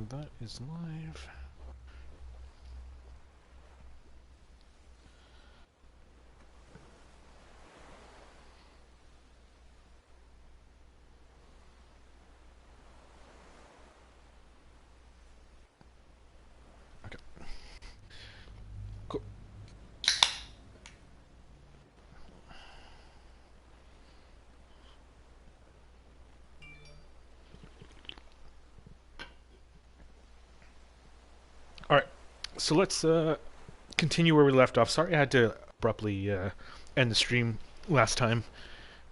That is live. Okay. Cool. All right. So let's continue where we left off. Sorry I had to abruptly end the stream last time.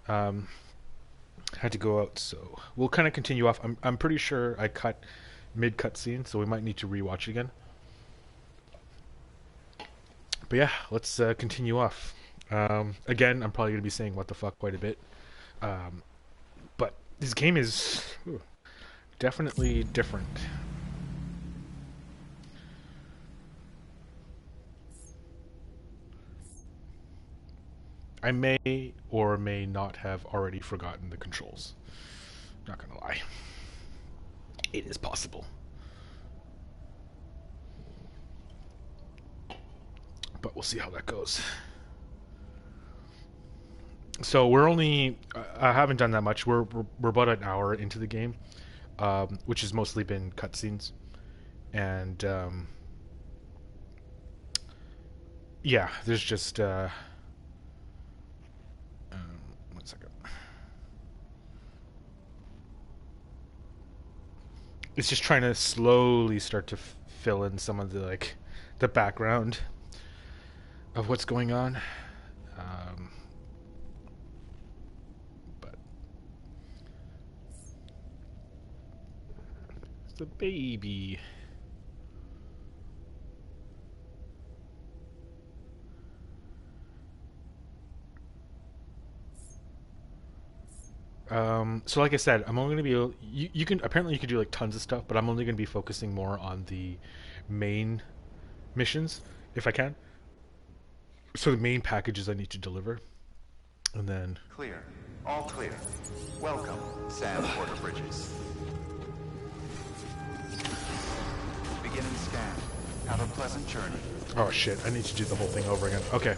Um, had to go out, so we'll kind of continue off. I'm pretty sure I cut mid cutscene, so we might need to rewatch it again. But yeah, let's continue off. Again, I'm probably going to be saying what the fuck quite a bit. But this game is definitely different. I may or may not have already forgotten the controls. Not gonna lie. It is possible. But we'll see how that goes. So we're only... I haven't done that much. We're about an hour into the game, which has mostly been cutscenes. And yeah, there's just... one second. It's just trying to slowly start to fill in some of the the background of what's going on. But it's the baby. So like I said, I'm only going to be you can apparently you can do like tons of stuff, but I'm only going to be focusing more on the main missions if I can. So the main packages I need to deliver, and then clear, all clear. Welcome, Sam Porter Bridges. Beginning scan. Have a pleasant journey. oh shit, I need to do the whole thing over again. Okay.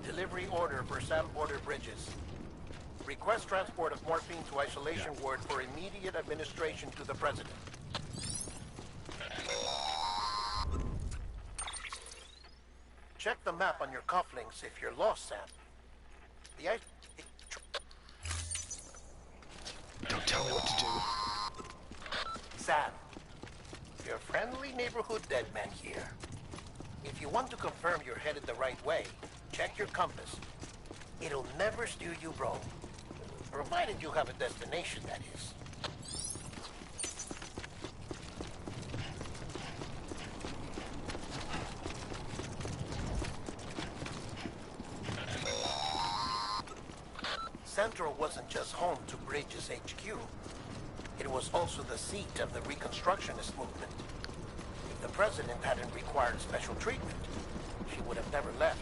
Delivery order for Sam Porter Bridges. Request transport of morphine to isolation ward for immediate administration to the president. Check the map on your cufflinks if you're lost, Sam. The ice... Don't tell me what to do. Sam, your friendly neighborhood dead man here. If you want to confirm you're headed the right way, check your compass. It'll never steer you wrong. Provided you have a destination, that is. Central wasn't just home to Bridges HQ. It was also the seat of the Reconstructionist movement. If the president hadn't required special treatment, she would have never left.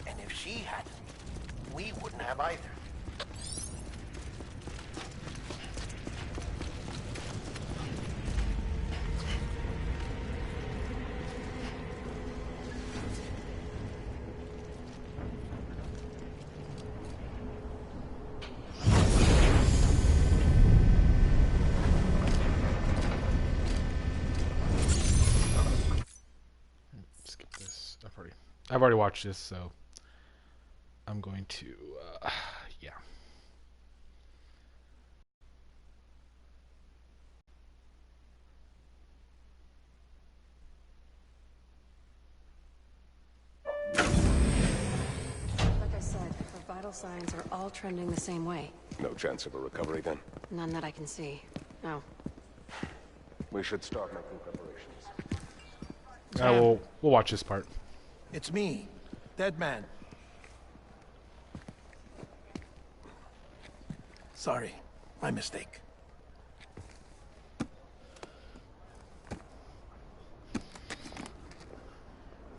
And if she hadn't, we wouldn't have either. Skip this. I've already watched this, so I'm going to yeah. Like I said, her vital signs are all trending the same way. No chance of a recovery then? None that I can see. No. We should start making preparations. We'll watch this part. It's me, Dead Man. Sorry, my mistake.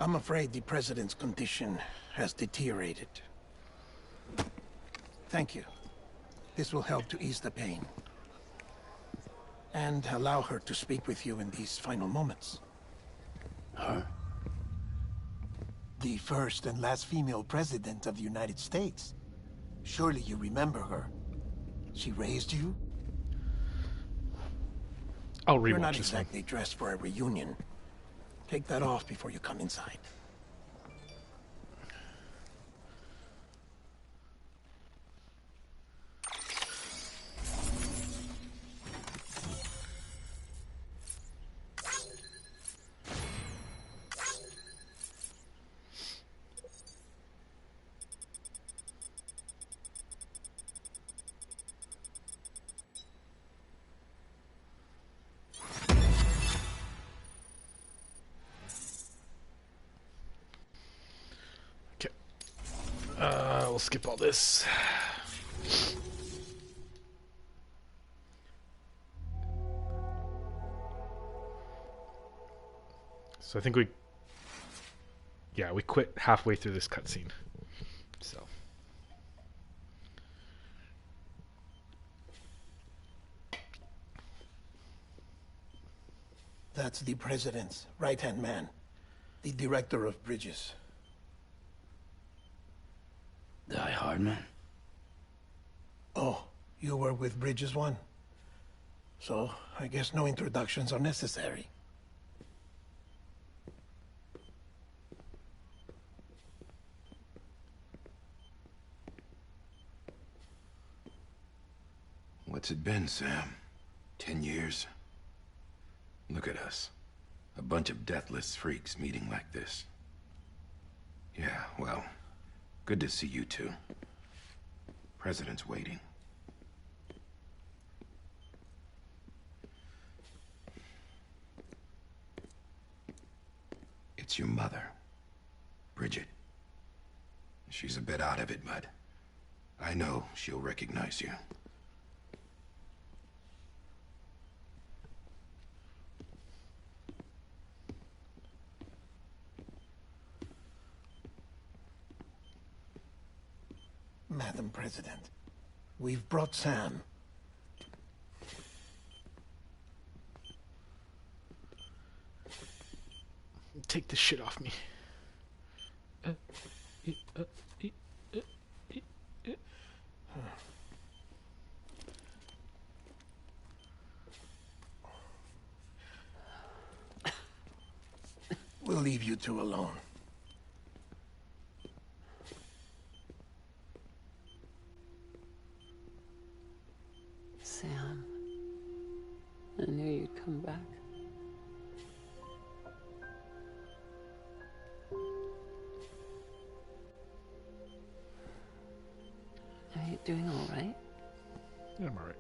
I'm afraid the president's condition has deteriorated. Thank you. This will help to ease the pain. And allow her to speak with you in these final moments. Her? The first and last female president of the United States. Surely you remember her. She raised you? I'll rewatch You're not this one. exactly dressed for a reunion. Take that off before you come inside. Okay. We'll skip all this. So I think we quit halfway through this cutscene. So That's the president's right-hand man. The director of bridges. Die Hardman? Oh, you were with Bridges 1? So, I guess no introductions are necessary. What's it been, Sam? 10 years? Look at us. A bunch of deathless freaks meeting like this. Yeah, well, good to see you two. President's waiting. It's your mother, Bridget. She's a bit out of it, but I know she'll recognize you. Madam President, we've brought Sam. take this shit off me. We'll leave you two alone. Sam, I knew you'd come back. Are you doing all right? Yeah, I'm alright.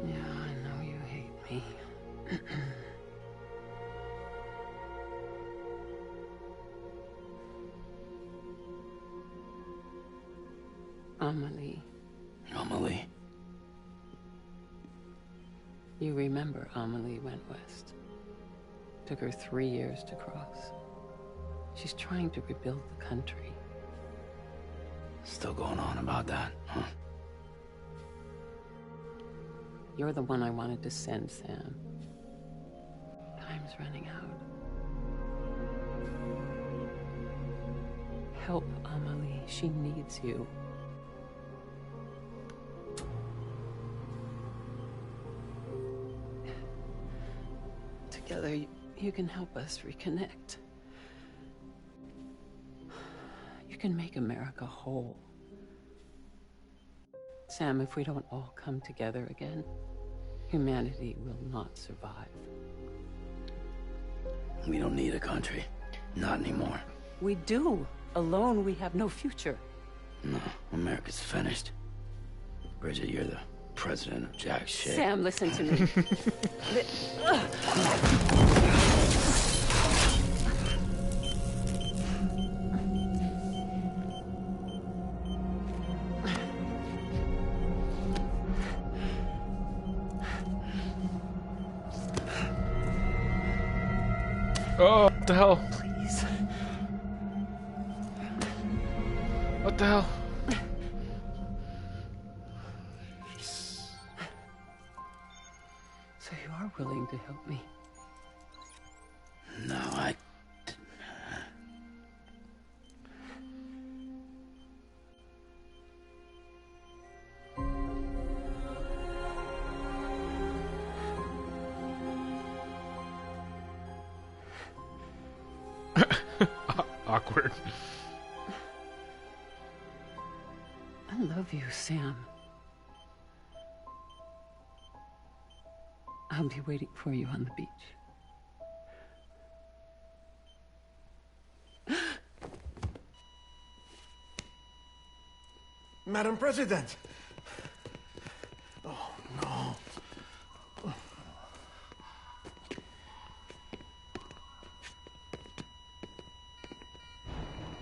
Yeah, I know you hate me. Amelie. Amelie? You remember Amelie went west. Took her 3 years to cross. She's trying to rebuild the country. Still going on about that, huh? You're the one I wanted to send, Sam. Time's running out. Help Amelie. She needs you. Together, you can help us reconnect. You can make America whole. Sam, if we don't all come together again, humanity will not survive. We don't need a country. Not anymore. We do. Alone, we have no future. No, America's finished. Bridget, you're the president of jack shit. Sam, listen to me. Oh, what the hell? Please. What the hell? So you are willing to help me? No, I... Awkward. I love you, Sam. I'll be waiting for you on the beach. Madam President! Oh, no.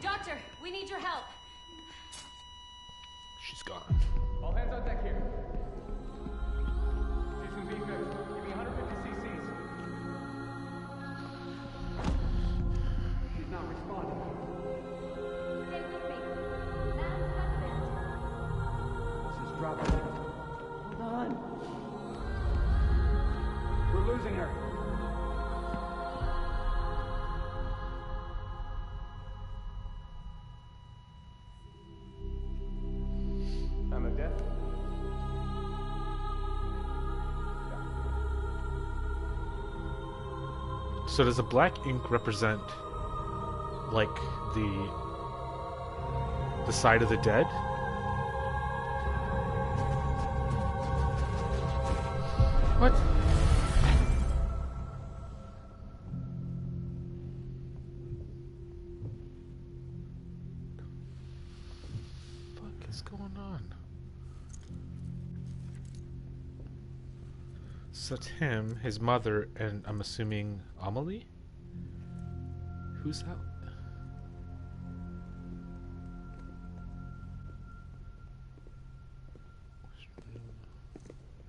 Doctor, we need your help. She's gone. All hands on deck here. Station B good. Give me 150 cc's. She's not responding. Stay with me. Madam President. This is dropping. Hold on. We're losing her. Time of death? So does the black ink represent like the side of the dead? What? Fuck is going on? So that's him, his mother, and I'm assuming Amelie? Who's that?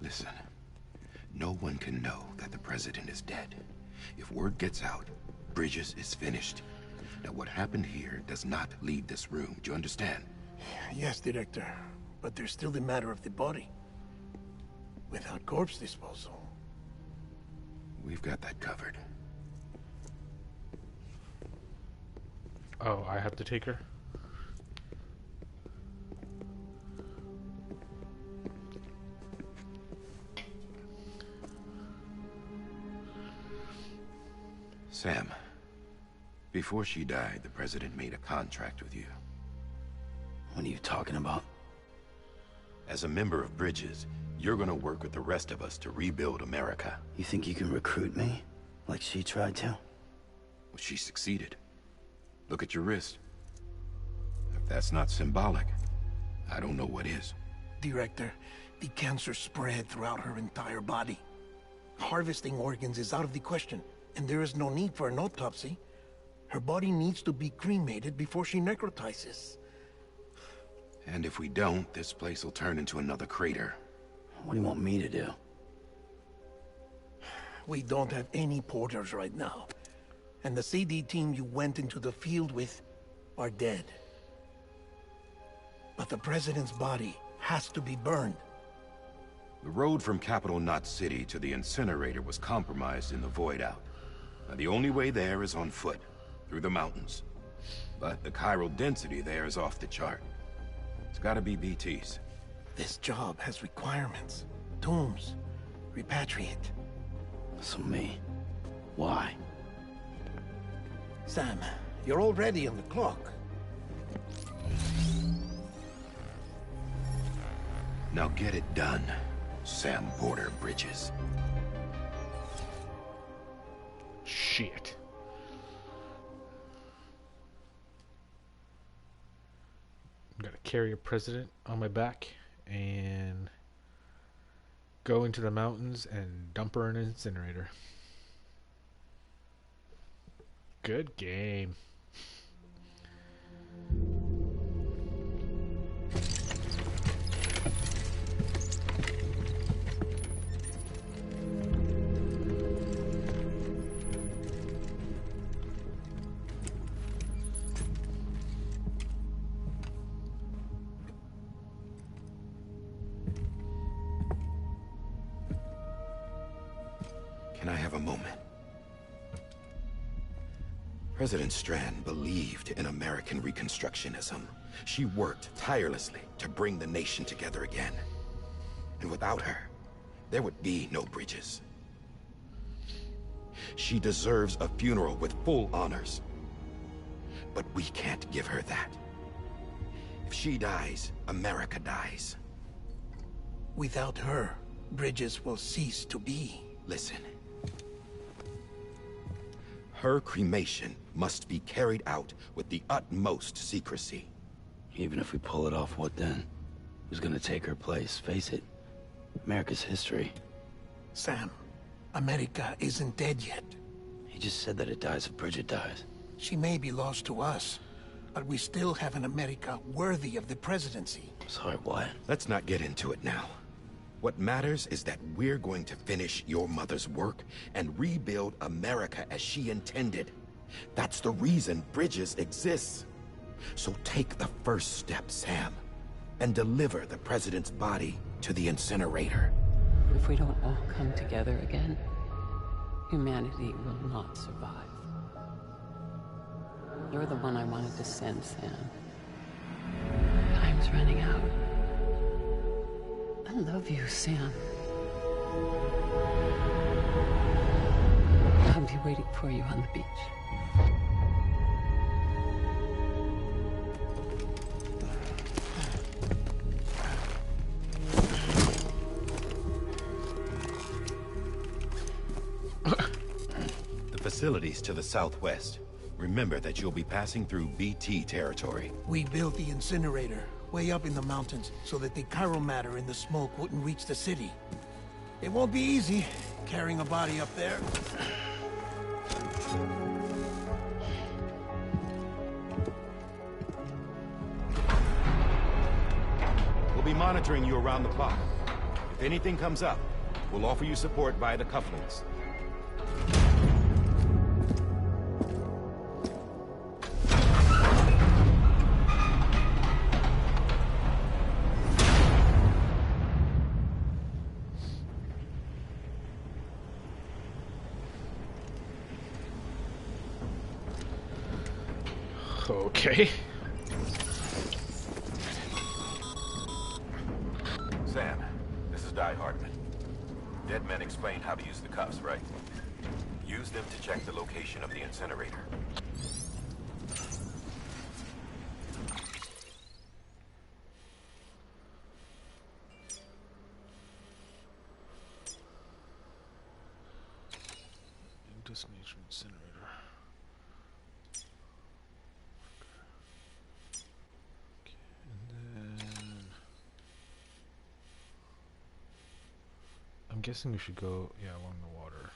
Listen, no one can know that the president is dead. If word gets out, Bridges is finished. Now, what happened here does not leave this room. Do you understand? Yes, Director. But there's still the matter of the body. Without corpse disposal. We've got that covered. Oh, I have to take her? Sam, before she died, the president made a contract with you. What are you talking about? As a member of Bridges, you're gonna work with the rest of us to rebuild America. You think you can recruit me? Like she tried to? Well, she succeeded. Look at your wrist. If that's not symbolic, I don't know what is. Director, the cancer spread throughout her entire body. Harvesting organs is out of the question, and there is no need for an autopsy. Her body needs to be cremated before she necrotizes. And if we don't, this place will turn into another crater. What do you want me to do? We don't have any porters right now. And the CD team you went into the field with are dead. But the president's body has to be burned. The road from Capital Knot City to the incinerator was compromised in the void out. Now, the only way there is on foot, through the mountains. But the chiral density there is off the chart. It's gotta be BTs. This job has requirements. Tombs. Repatriate. So me. Why? Sam, you're already on the clock. Now get it done, Sam Porter Bridges. Shit. I'm gonna carry a president on my back and go into the mountains and dump her in an incinerator. Good game. President Strand believed in American Reconstructionism. She worked tirelessly to bring the nation together again. And without her, there would be no bridges. She deserves a funeral with full honors. But we can't give her that. If she dies, America dies. Without her, bridges will cease to be. Listen. Her cremation must be carried out with the utmost secrecy. Even if we pull it off, what then? Who's gonna take her place? Face it, America's history. Sam, America isn't dead yet. He just said that it dies if Bridget dies. She may be lost to us, but we still have an America worthy of the presidency. Sorry, what? Let's not get into it now. What matters is that we're going to finish your mother's work and rebuild America as she intended. That's the reason Bridges exists. So take the first step, Sam, and deliver the president's body to the incinerator. If we don't all come together again, humanity will not survive. You're the one I wanted to send, Sam. Time's running out. I love you, Sam. I'll be waiting for you on the beach. The facilities to the southwest. Remember that you'll be passing through BT territory. We built the incinerator way up in the mountains so that the chiral matter in the smoke wouldn't reach the city. It won't be easy carrying a body up there. We'll be monitoring you around the clock. If anything comes up, we'll offer you support via the cufflinks. Okay. Sam, this is Di Hartman. Dead men explained how to use the cuffs, right? Use them to check the location of the incinerator. Destination incinerator. Okay, and then I'm guessing we should go, yeah, along the water.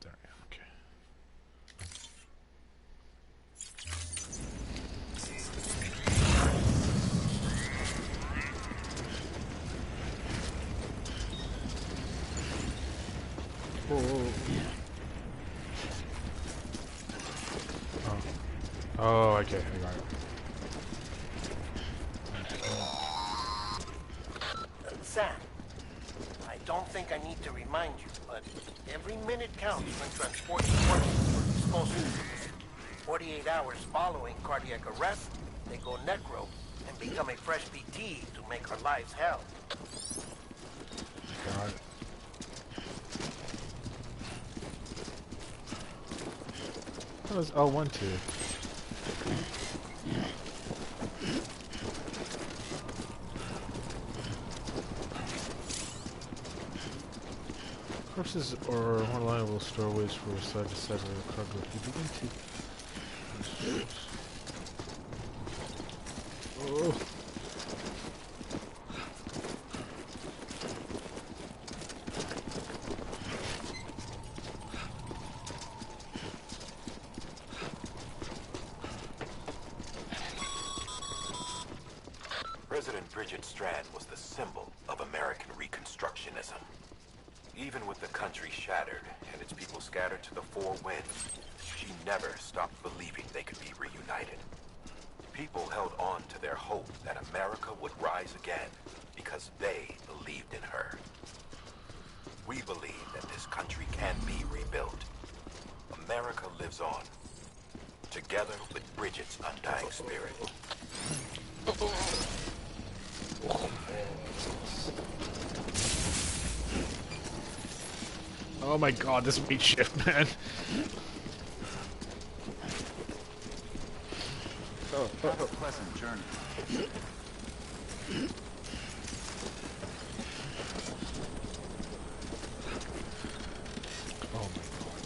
There I am, okay. Oh, okay, I got it. Sam, I don't think I need to remind you, but every minute counts when transporting corpses for disposal. 48 hours following cardiac arrest, they go necro and become a fresh BT to make our lives hell. Got it. That was L1 too. Corpses are more reliable stowaways for side to side rail cargo. If you begin to... Oh. President Bridget Strand was the symbol of American Reconstructionism. Even with the country shattered and its people scattered to the four winds, she never stopped believing they could be reunited. people held on to their hope that America would rise again because they believed in her. We believe that this country can be rebuilt. America lives on, together with Bridget's undying spirit. Oh my god, this weight shift, man. Have a pleasant journey. Oh my god.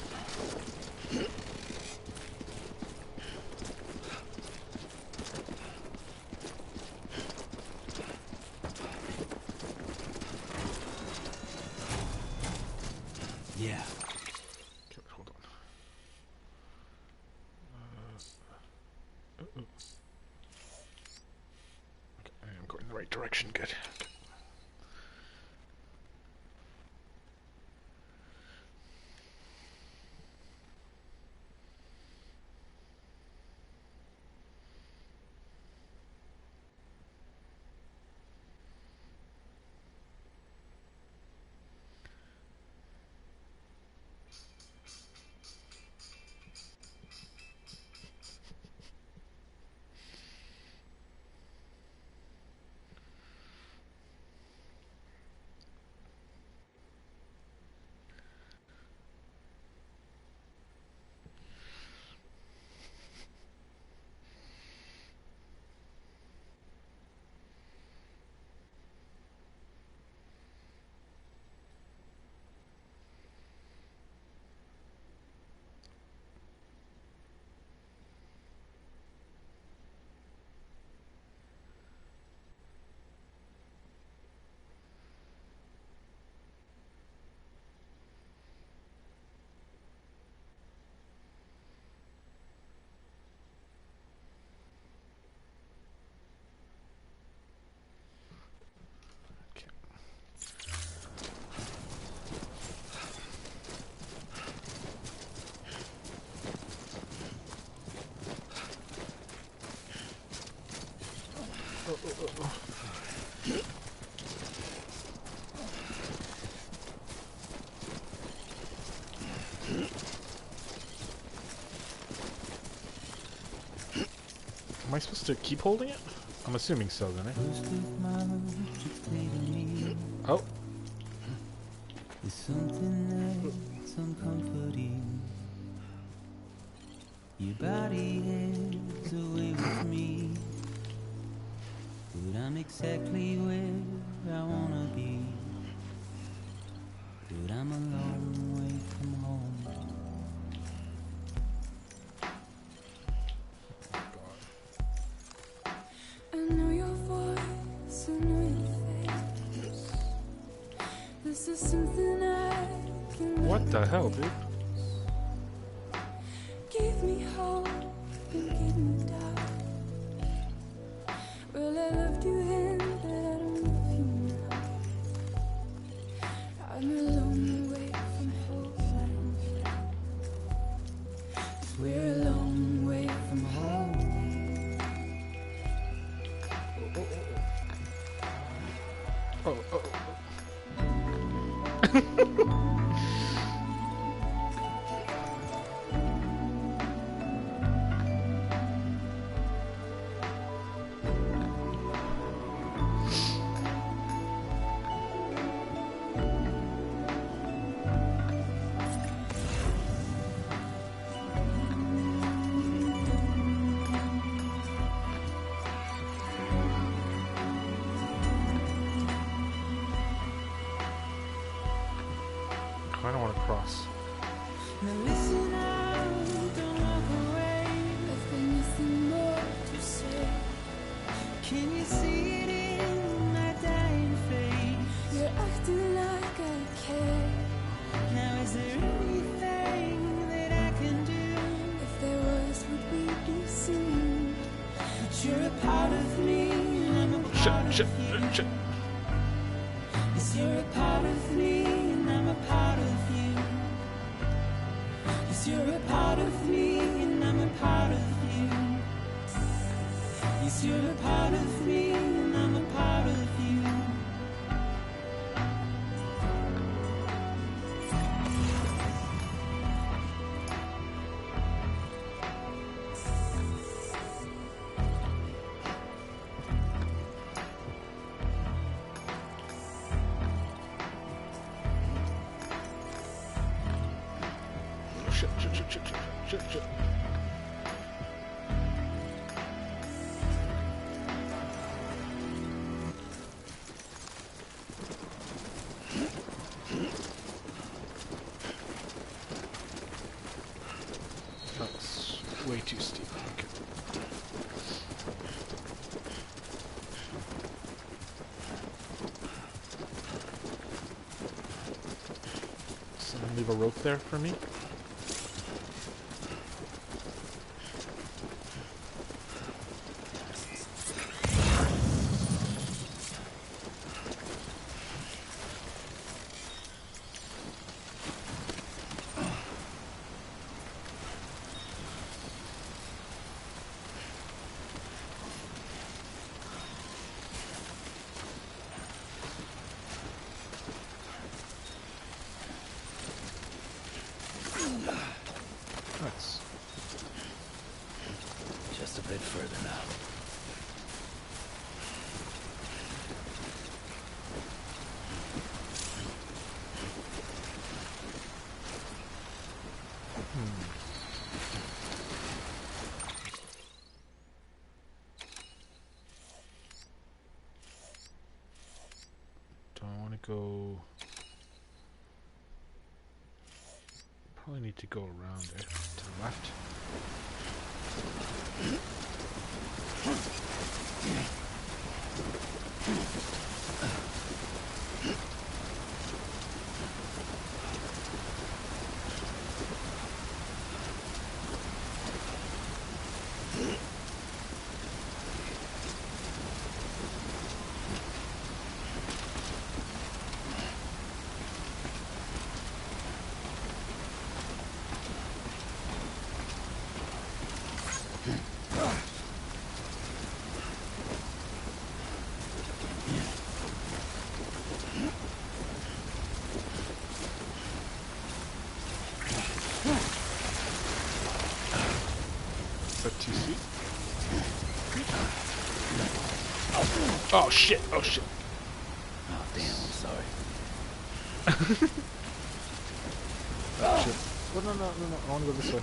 Yeah. Okay, hold on. Okay, I am going in the right direction. Good. Am I supposed to keep holding it? I'm assuming so, then, eh? Oh. There's something that's uncomforting. Your body is away with me, but I'm exactly where I wanna be. But I'm a long way from home. I know your voice, I know your face. This is something I can. What the hell, dude? Give me hope and give me doubt. Well, I loved you then, but I don't love you now. I'm a long way from home. We're a long way from home. Oh. I don't want to cross. Now listen out, don't walk away. I've got nothing more to say. Can you see it in my dying face? You're acting like I care. Now is there anything that I can do? If there was, would we be seen? But you're a part of me, and I'm a part of you. Yes, you're a part of me, and I'm a part of you. Yes, you're a part of me, and I'm a part of you. 'cause you're a part of me and I'm a part of you. Shit, shit, shit, shit, shit, shit. That's way too steep. Okay. Someone leave a rope there for me? Nice. Just a bit further now. Do I want to go? Probably need to go around it to the left. Is that too steep? Oh shit! Oh shit! Oh, damn, I'm sorry. Oh shit! Oh, no, no, no, no! I want to go this way.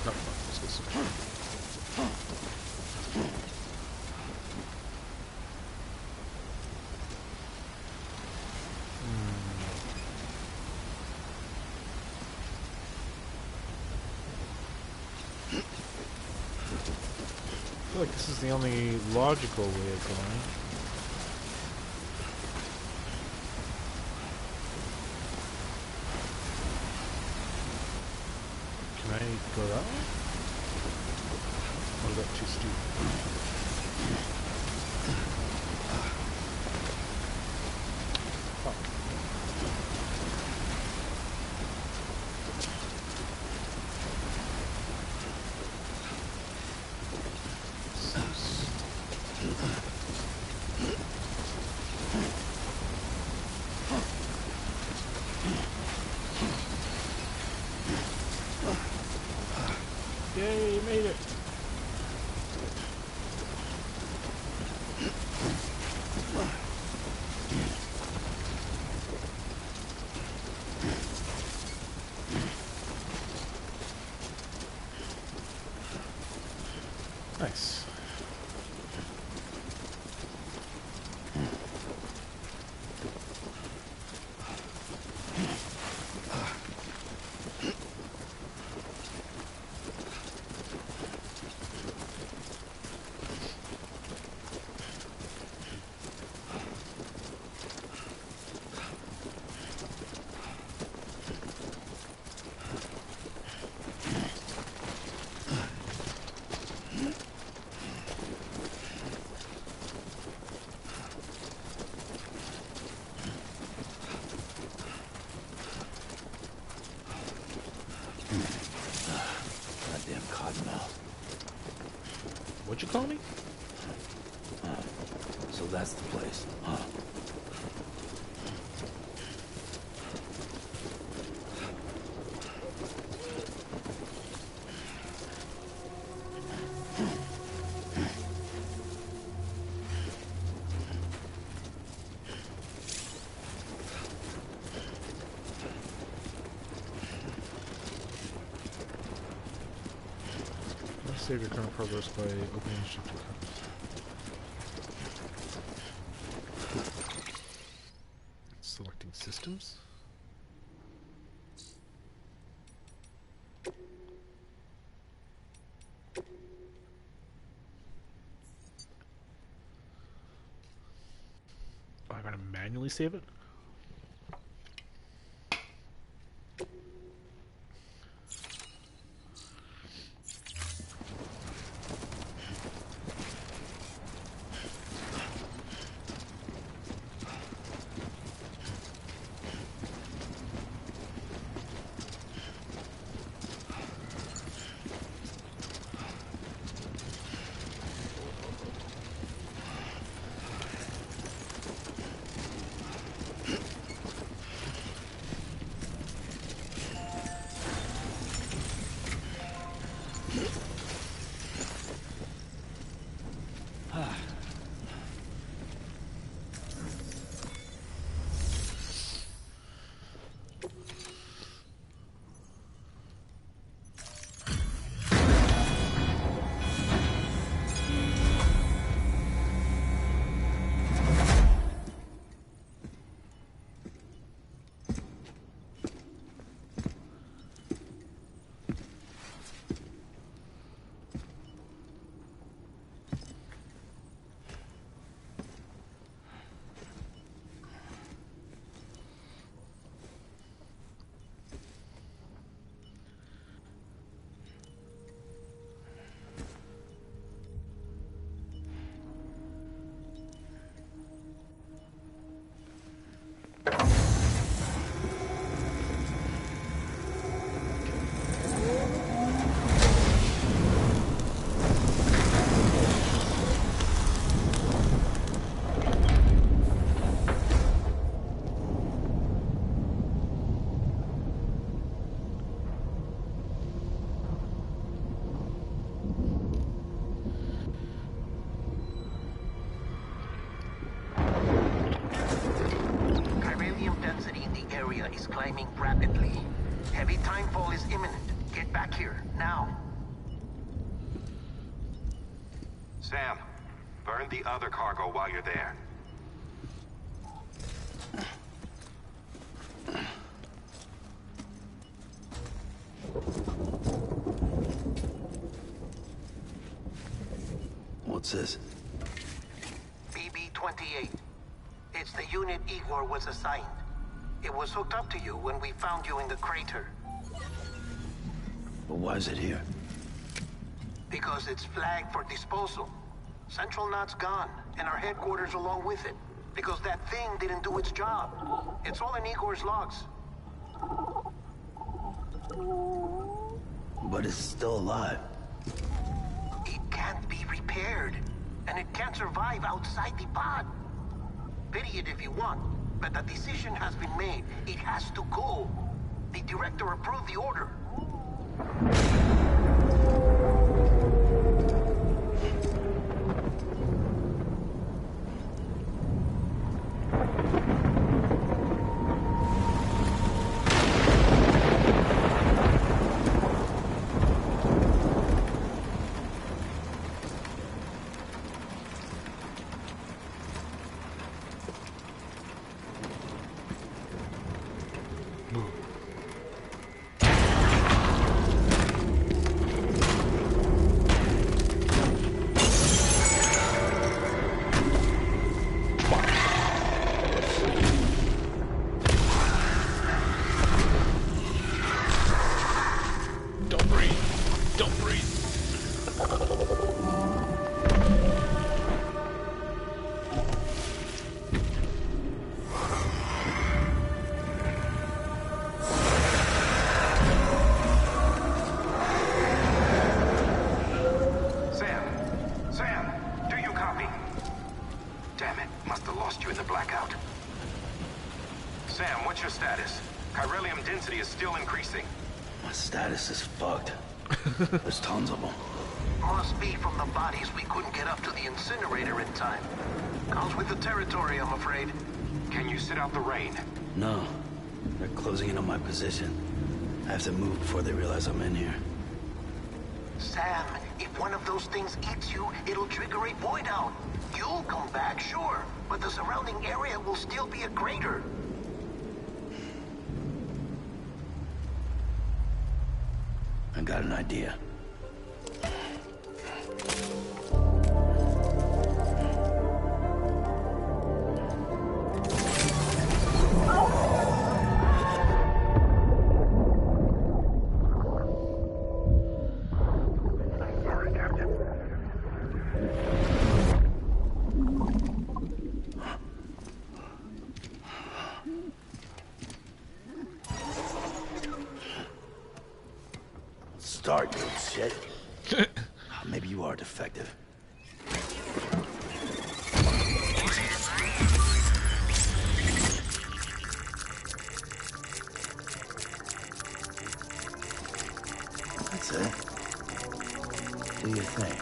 No, no, let's go this way. I feel like this is the only logical way of going. Can I go that way? Or is that too steep? Fuck. Yay, you made it! you call me? So that's the place, huh? Save your current progress by opening shift to selecting systems. Oh, I gotta manually save it? is climbing rapidly. Heavy timefall is imminent. Get back here, now. Sam, burn the other cargo while you're there. What's this? BB-28. It's the unit Igor was assigned. It was hooked up to you when we found you in the crater. But why is it here? Because it's flagged for disposal. Central Knot's gone, and our headquarters along with it. Because that thing didn't do its job. It's all in Igor's logs. But it's still alive. It can't be repaired, and it can't survive outside the pod. Pity it if you want, but the decision has been made. It has to go. The director approved the order. Sam, what's your status? Chiralium density is still increasing. My status is fucked. There's tons of them. Must be from the bodies we couldn't get up to the incinerator in time. Comes with the territory, I'm afraid. Can you sit out the rain? No. They're closing in on my position. I have to move before they realize I'm in here. Sam, if one of those things eats you, it'll trigger a void out. You'll come back, sure, but the surrounding area will still be a crater. I got an idea. Start, you shit. Maybe you are defective. That's it. Do your thing.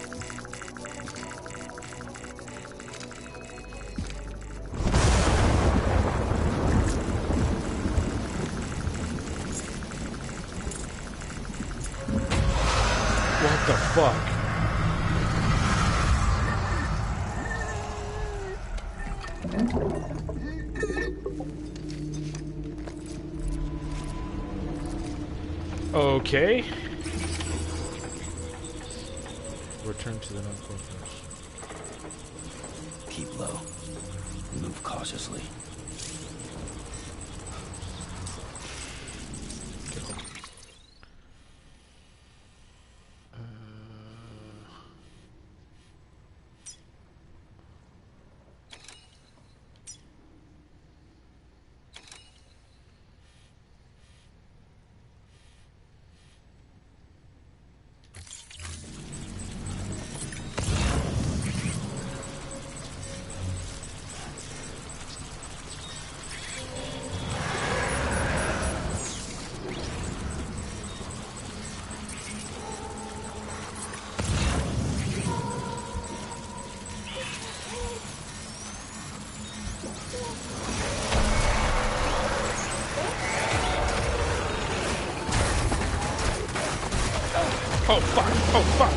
What the fuck? Okay. Return to the non-corporate. Keep low. Move cautiously. Oh fuck! Oh fuck!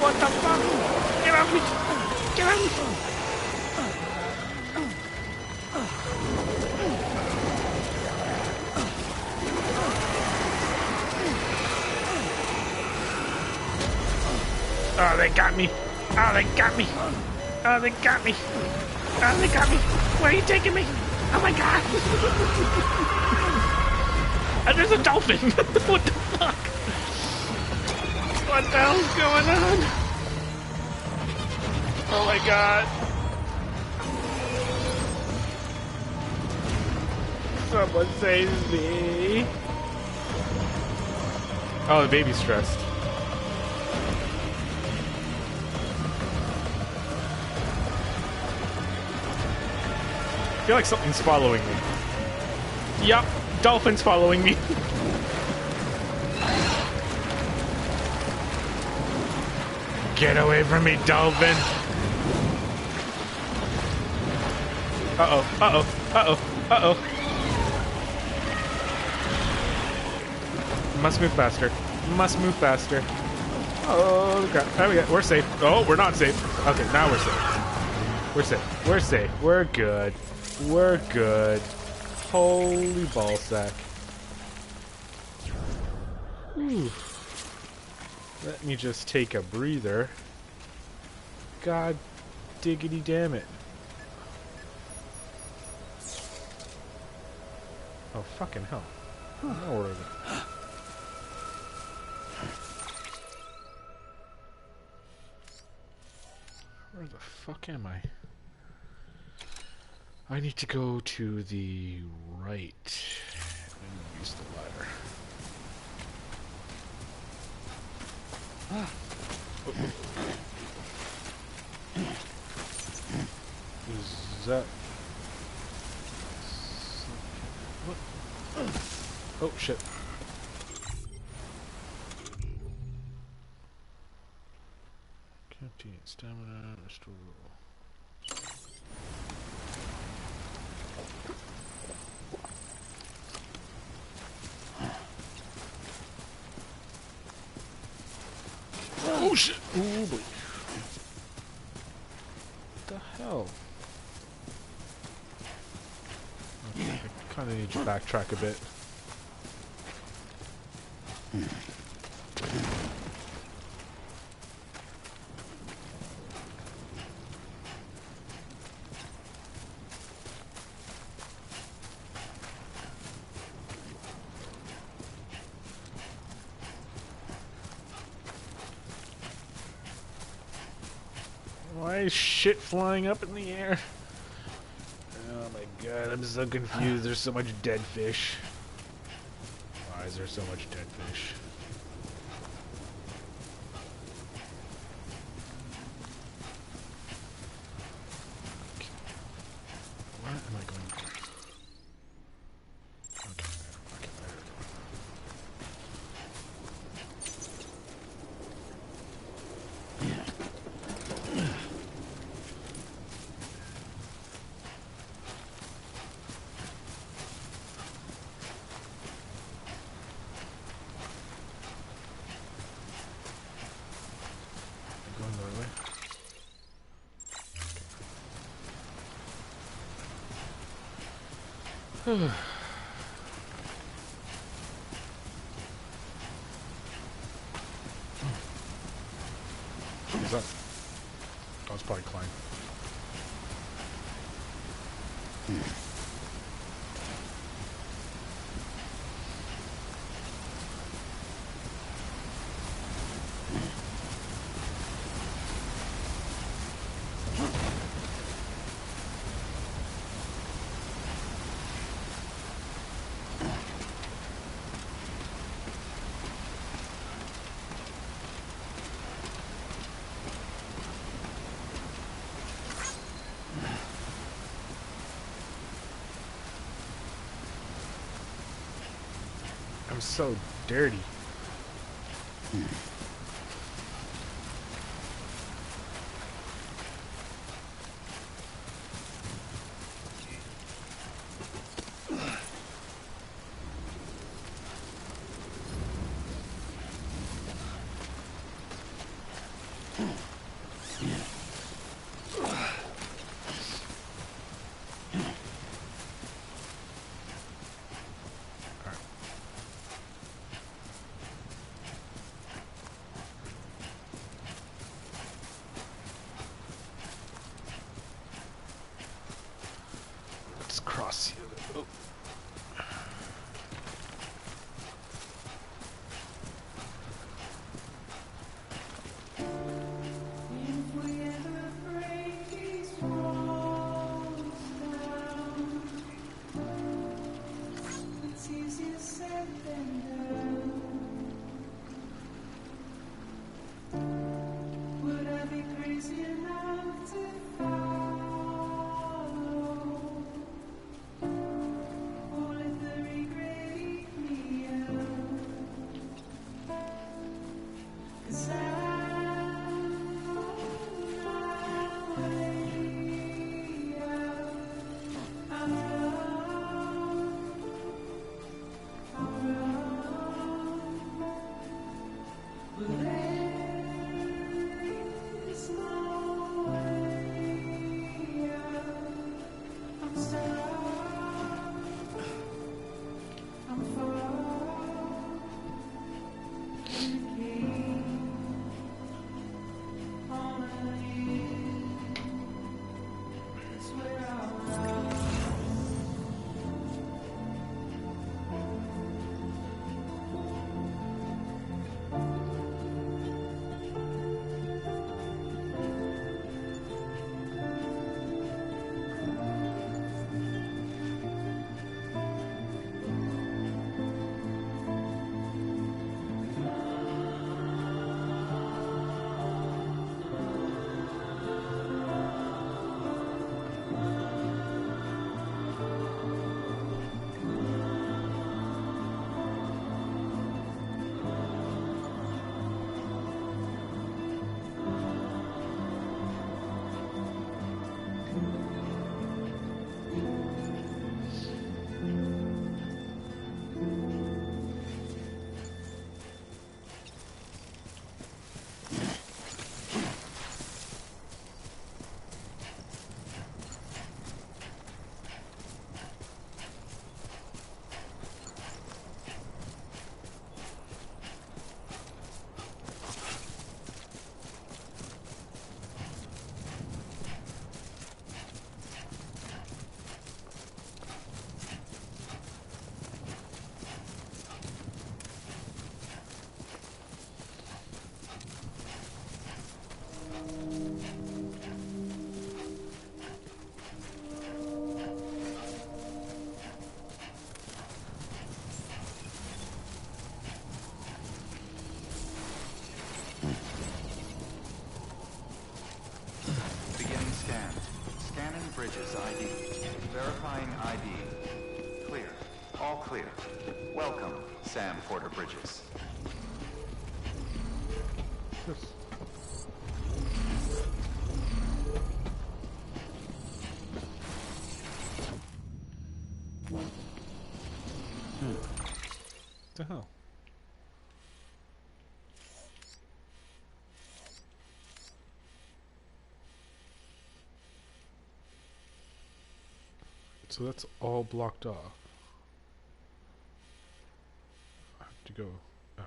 What the fuck? Get off me! Get off me! Oh, they got me! Oh, they got me! Oh, they got me! Oh, they got me! Where are you taking me? Oh my god! And there's a dolphin! What the fuck? What the hell's going on? Oh my god! Someone save me! Oh, the baby's stressed. I feel like something's following me. Yup, dolphin's following me. Get away from me, dolphin! Uh-oh, uh-oh, uh-oh, uh-oh. Must move faster. Must move faster. Oh, crap. Oh, we're safe. Oh, we're not safe. Okay, now we're safe. We're safe. We're safe. We're good. We're good. Holy ballsack. Whew. Let me just take a breather. God diggity damn it. Oh, fucking hell. Now where is it? Where the fuck am I? I need to go to the right and use the ladder. Is that... What? Oh, shit. Empty stamina, restore. Oh shit! Oh boy. What the hell? Okay, I kinda need to backtrack a bit. Why is shit flying up in the air? Oh my god, I'm so confused. There's so much dead fish. Why is there so much dead fish? Where am I going? Okay, okay, going the right way. Okay. Is that? Oh, it's probably Klein. I'm so dirty. Let's cross here. Oh. Witness ID. Verifying ID. Clear. All clear. Welcome, Sam Porter Bridges. What the hell? So that's all blocked off. I have to go. Oh.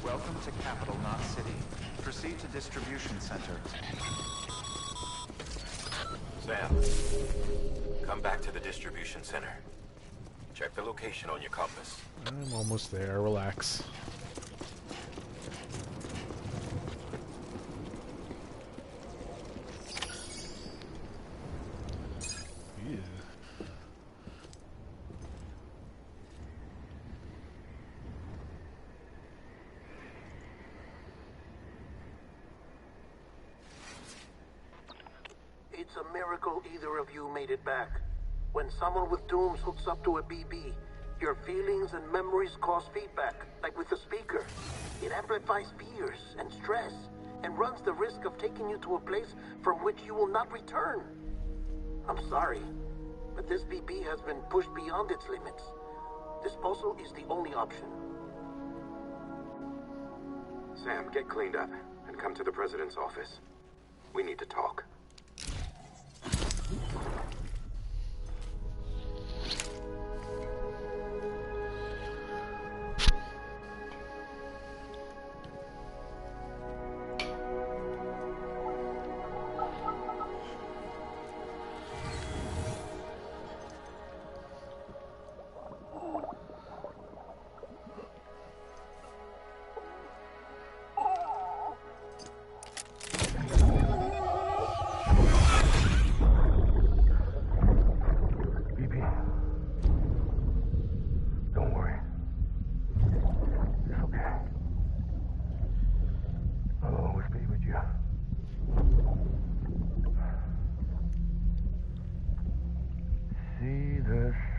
Welcome to Capital, not City. Proceed to Distribution Center. Sam, come back to the distribution center. Check the location on your compass. I'm almost there. Relax. Yeah. It's a miracle either of you made it back. When someone with dooms hooks up to a BB, your feelings and memories cause feedback, like with the speaker. It amplifies fears and stress, and runs the risk of taking you to a place from which you will not return. I'm sorry, but this BB has been pushed beyond its limits. Disposal is the only option. Sam, get cleaned up and come to the president's office. We need to talk.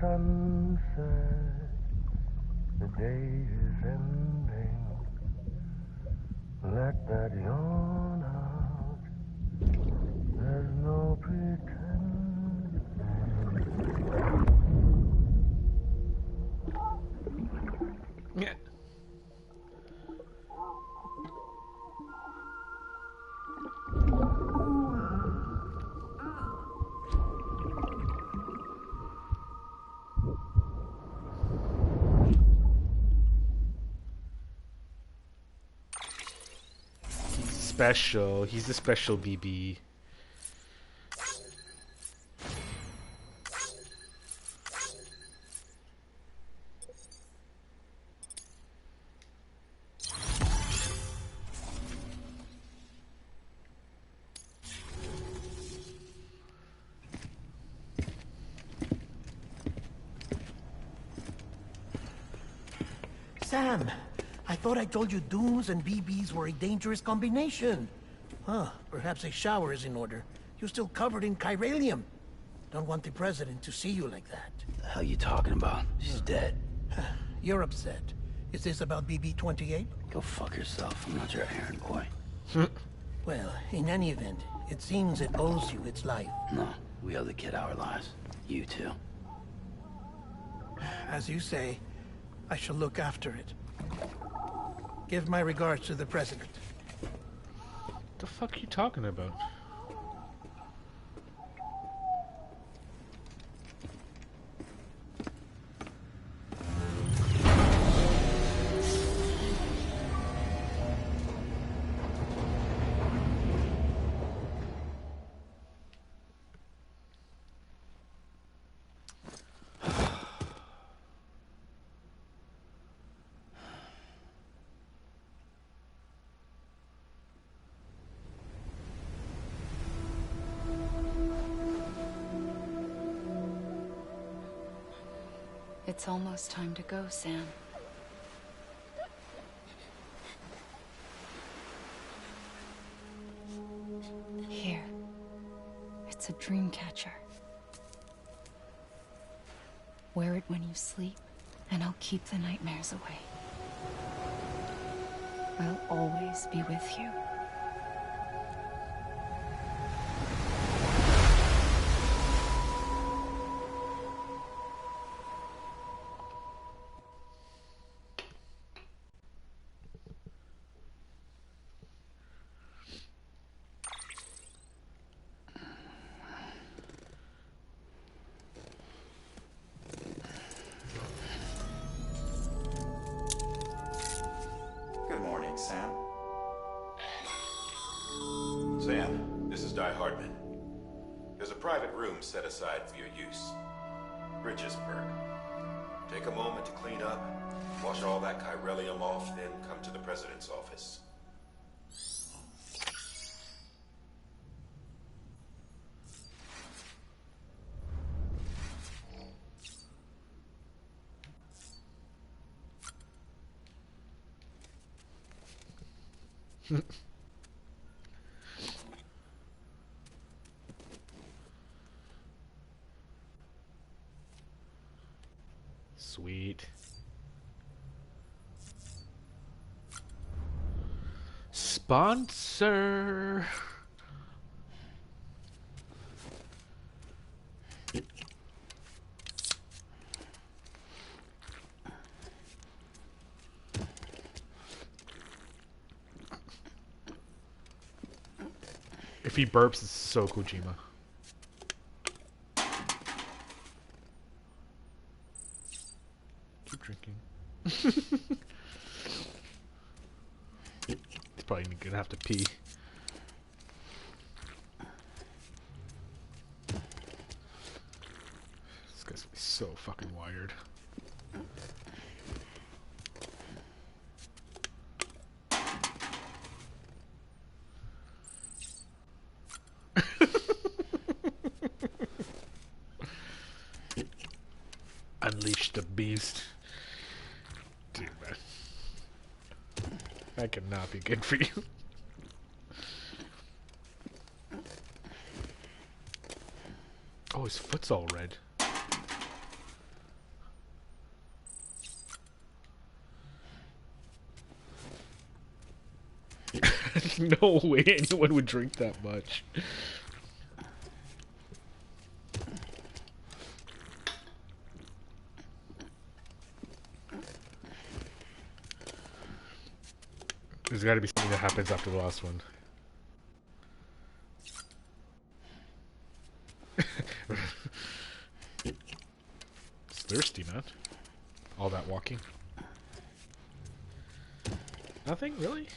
Sunset, the day is ending. Let that yawn out. There's no pretending. Yeah. Special. He's the special BB. Sam, I thought I told you dooms and BBs were a dangerous combination. Huh, perhaps a shower is in order. You're still covered in chiralium. Don't want the president to see you like that. The hell you talking about? She's dead. You're upset. Is this about BB-28? Go fuck yourself. I'm not your errand boy. Well, in any event, it seems it owes you its life. No, we owe the kid our lives. You too. As you say, I shall look after it. Give my regards to the president. The fuck are you talking about? It's almost time to go, Sam. dream catcher. Wear it when you sleep, and I'll keep the nightmares away. I'll always be with you. Good morning, Sam. Sam, this is Di Hardman. There's a private room set aside for your use. Bridges perk. Take a moment to clean up, wash all that chiralium off, then come to the president's office. Sweet. Sponsor. If he burps, it's so Kojima. Keep drinking. He's probably gonna have to pee. This guy's gonna be so fucking wired. Unleash the beast. Dude, man. That could not be good for you. Oh, his foot's all red. No way anyone would drink that much. There's gotta be something that happens after the last one. It's thirsty, man. All that walking. Nothing? Really?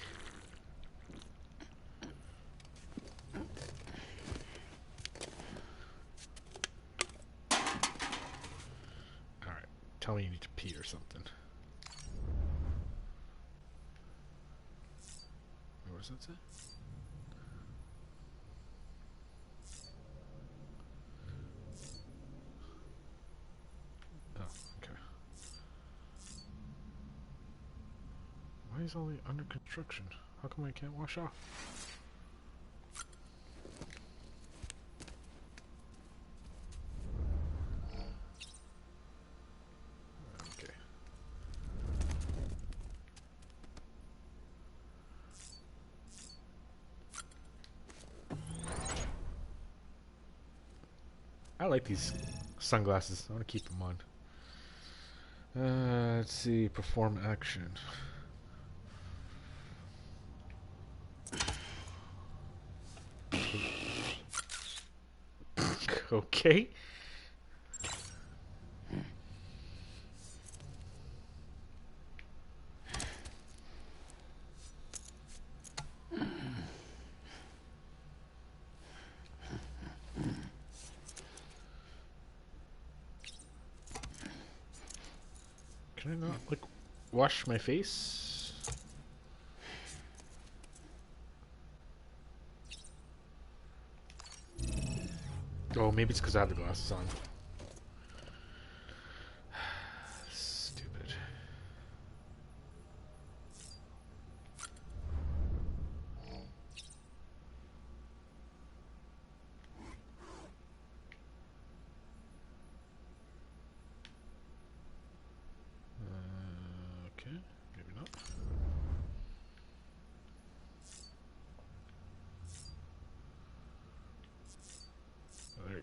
Alright. Tell me you need to pee or something. What does that say? Oh, okay. Why is all the under construction? How come I can't wash off? Okay. I like these sunglasses. I want to keep them on. Let's see. Perform action. Okay. Can I not, like, wash my face? Oh, maybe it's because I have the glasses on. Stupid.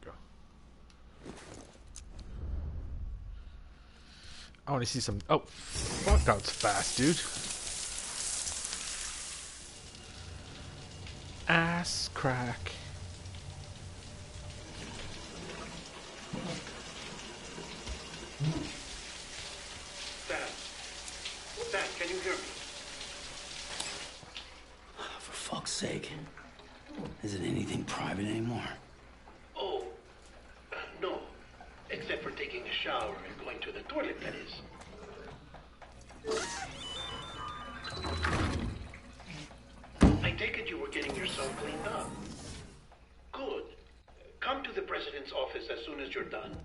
go. I want to see some... Oh, fuck, that was fast, dude. Ass crack. Sam, can you hear me? For fuck's sake. Isn't anything private anymore? Oh, no. Except for taking a shower and going to the toilet, that is. I take it you were getting yourself cleaned up. Good. Come to the president's office as soon as you're done.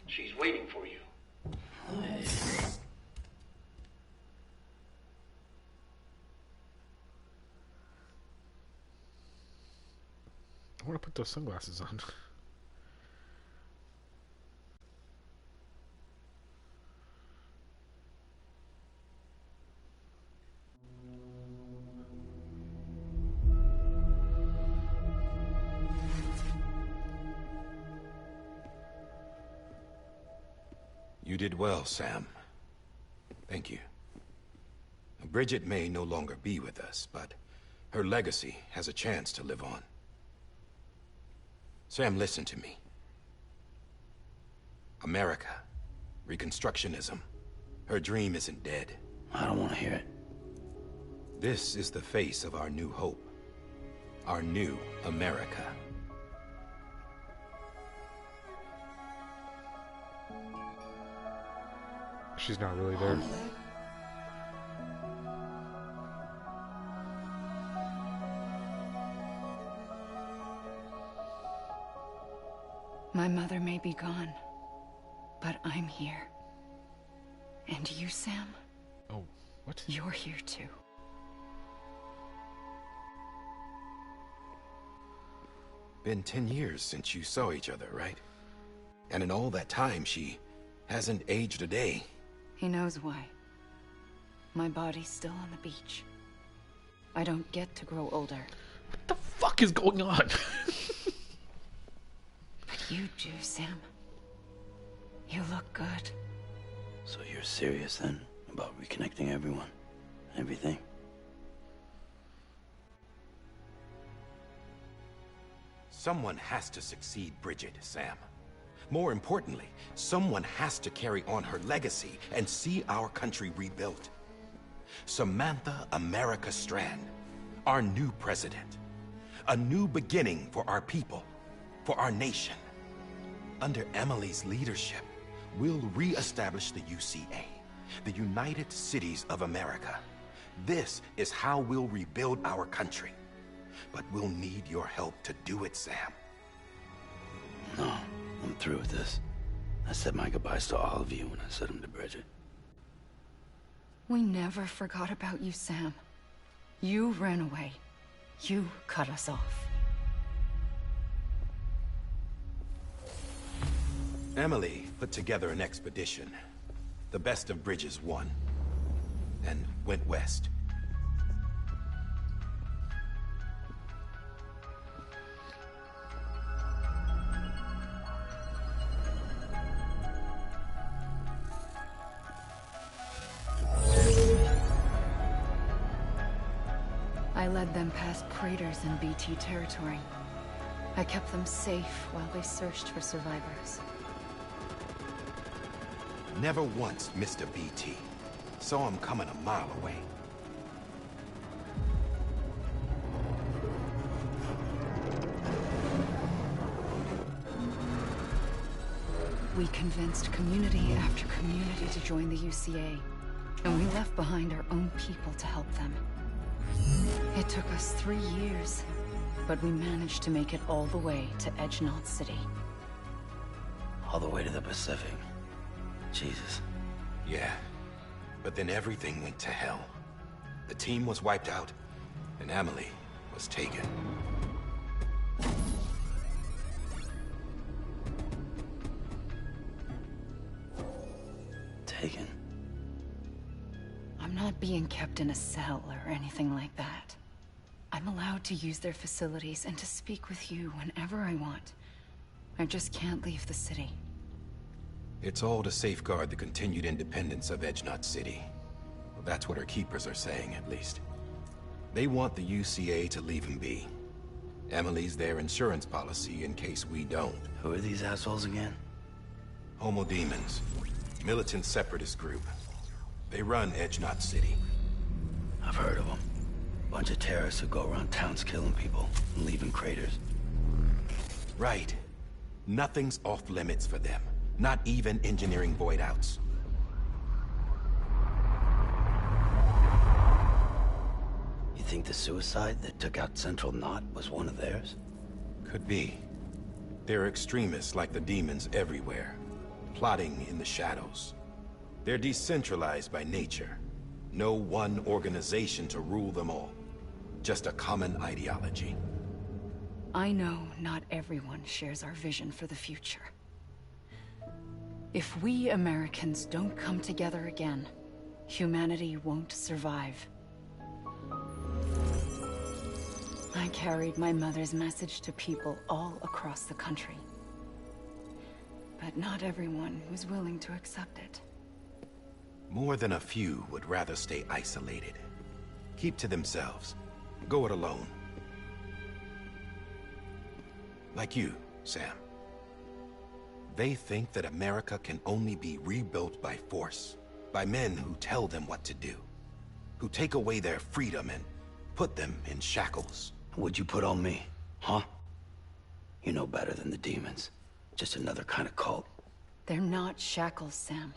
She's waiting for you. I want to put those sunglasses on. You did well, Sam. Thank you. Bridget may no longer be with us, but her legacy has a chance to live on. Sam, listen to me. America, Reconstructionism, her dream isn't dead. I don't want to hear it. This is the face of our new hope. Our new America. She's not really there. My mother may be gone, but I'm here. And you, Sam? Oh, what? You're here too. Been 10 years since you saw each other, right? And in all that time, she hasn't aged a day. He knows why. My body's still on the beach. I don't get to grow older. What the fuck is going on? But you do, Sam. You look good. So you're serious then about reconnecting everyone? Everything? Someone has to succeed Bridget, Sam. More importantly, someone has to carry on her legacy and see our country rebuilt. Samantha America Strand, our new president. A new beginning for our people, for our nation. Under Emily's leadership, we'll re-establish the UCA, the United Cities of America. This is how we'll rebuild our country. But we'll need your help to do it, Sam. No, I'm through with this. I said my goodbyes to all of you when I said them to Bridget. We never forgot about you, Sam. You ran away. You cut us off. Emily put together an expedition. The best of Bridges won. And went west. I led them past craters in BT territory. I kept them safe while they searched for survivors. Never once missed a BT. Saw him coming a mile away. We convinced community after community to join the UCA, and we left behind our own people to help them. It took us 3 years, but we managed to make it all the way to Edgenaught City. All the way to the Pacific. Jesus. Yeah, but then everything went to hell. The team was wiped out, and Emily was taken. Taken? I'm not being kept in a cell or anything like that. I'm allowed to use their facilities and to speak with you whenever I want. I just can't leave the city. It's all to safeguard the continued independence of Edgenot City. Well, that's what our keepers are saying, at least. They want the UCA to leave him be. Emily's their insurance policy in case we don't. Who are these assholes again? Homo Demons. Militant separatist group. They run Edgenot City. I've heard of them. Bunch of terrorists who go around towns killing people and leaving craters. Right. Nothing's off limits for them. Not even engineering void outs. You think the suicide that took out Central Knot was one of theirs? Could be. There are extremists like the demons everywhere, plotting in the shadows. They're decentralized by nature. No one organization to rule them all. Just a common ideology. I know not everyone shares our vision for the future. If we Americans don't come together again, humanity won't survive. I carried my mother's message to people all across the country. But not everyone was willing to accept it. More than a few would rather stay isolated. Keep to themselves. Go it alone. Like you, Sam. They think that America can only be rebuilt by force, by men who tell them what to do, who take away their freedom and put them in shackles. What'd you put on me, huh? You know better than the demons. Just another kind of cult. They're not shackles, Sam.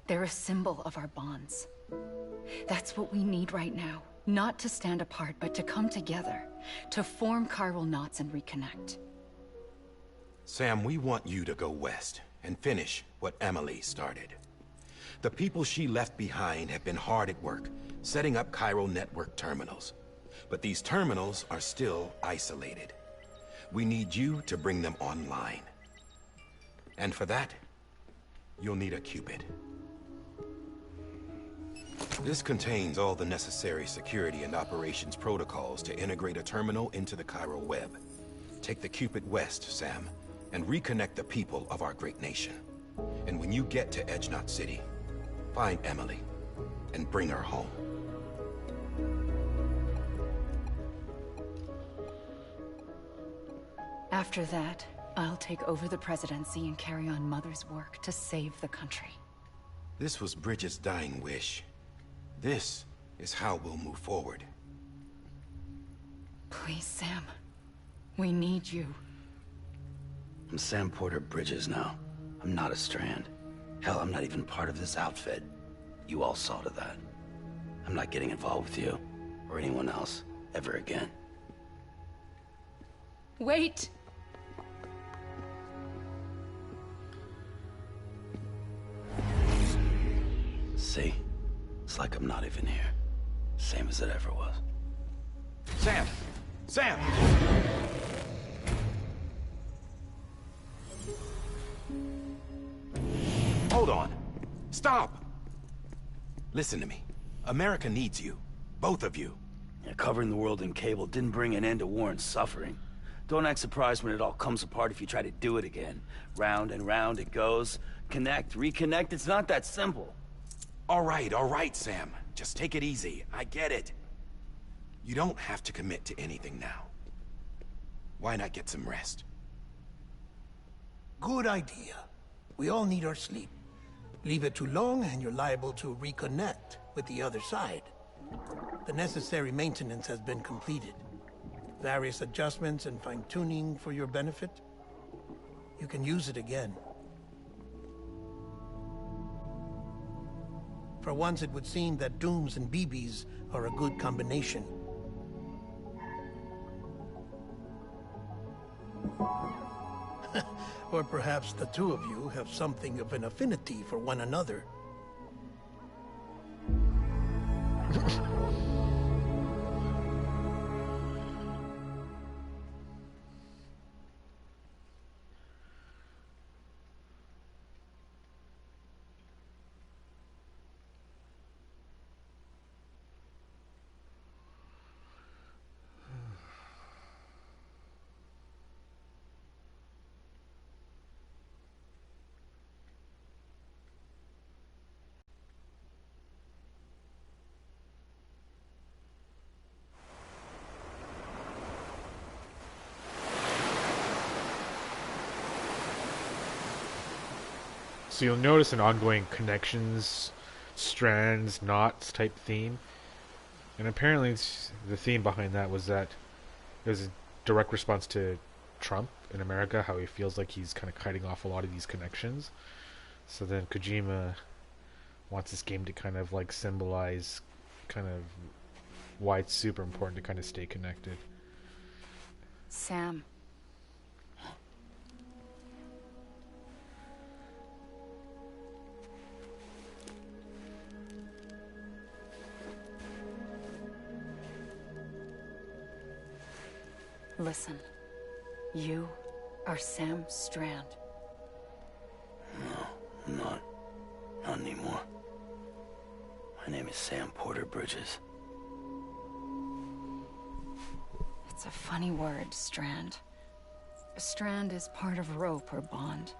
They're a symbol of our bonds. That's what we need right now. Not to stand apart, but to come together. To form chiral knots and reconnect. Sam, we want you to go west and finish what Emily started. The people she left behind have been hard at work, setting up chiral network terminals. But these terminals are still isolated. We need you to bring them online. And for that, you'll need a Cupid. This contains all the necessary security and operations protocols to integrate a terminal into the chiral web. Take the Cupid west, Sam, and reconnect the people of our great nation. And when you get to Edgenot City, find Emily and bring her home. After that, I'll take over the presidency and carry on Mother's work to save the country. This was Bridget's dying wish. This is how we'll move forward. Please, Sam. We need you. I'm Sam Porter Bridges now. I'm not a Strand. Hell, I'm not even part of this outfit. You all saw to that. I'm not getting involved with you, or anyone else, ever again. Wait! See? It's like I'm not even here. Same as it ever was. Sam! Sam! Hold on. Stop! Listen to me. America needs you. Both of you. Yeah, covering the world in cable didn't bring an end to war and suffering. Don't act surprised when it all comes apart if you try to do it again. Round and round it goes. Connect, reconnect, it's not that simple. All right, Sam. Just take it easy. I get it. You don't have to commit to anything now. Why not get some rest? Good idea. We all need our sleep. Leave it too long and you're liable to reconnect with the other side. The necessary maintenance has been completed. Various adjustments and fine-tuning for your benefit. You can use it again. For once, it would seem that Dooms and BBs are a good combination. Or perhaps the two of you have something of an affinity for one another. So you'll notice an ongoing connections, strands, knots type theme. And apparently the theme behind that was that it was a direct response to Trump in America, how he feels like he's kind of cutting off a lot of these connections. So then Kojima wants this game to kind of like symbolize kind of why it's super important to kind of stay connected. Sam. Listen, you are Sam Strand. No, I'm not. Not anymore. My name is Sam Porter Bridges. It's a funny word, Strand. A strand is part of rope or bond,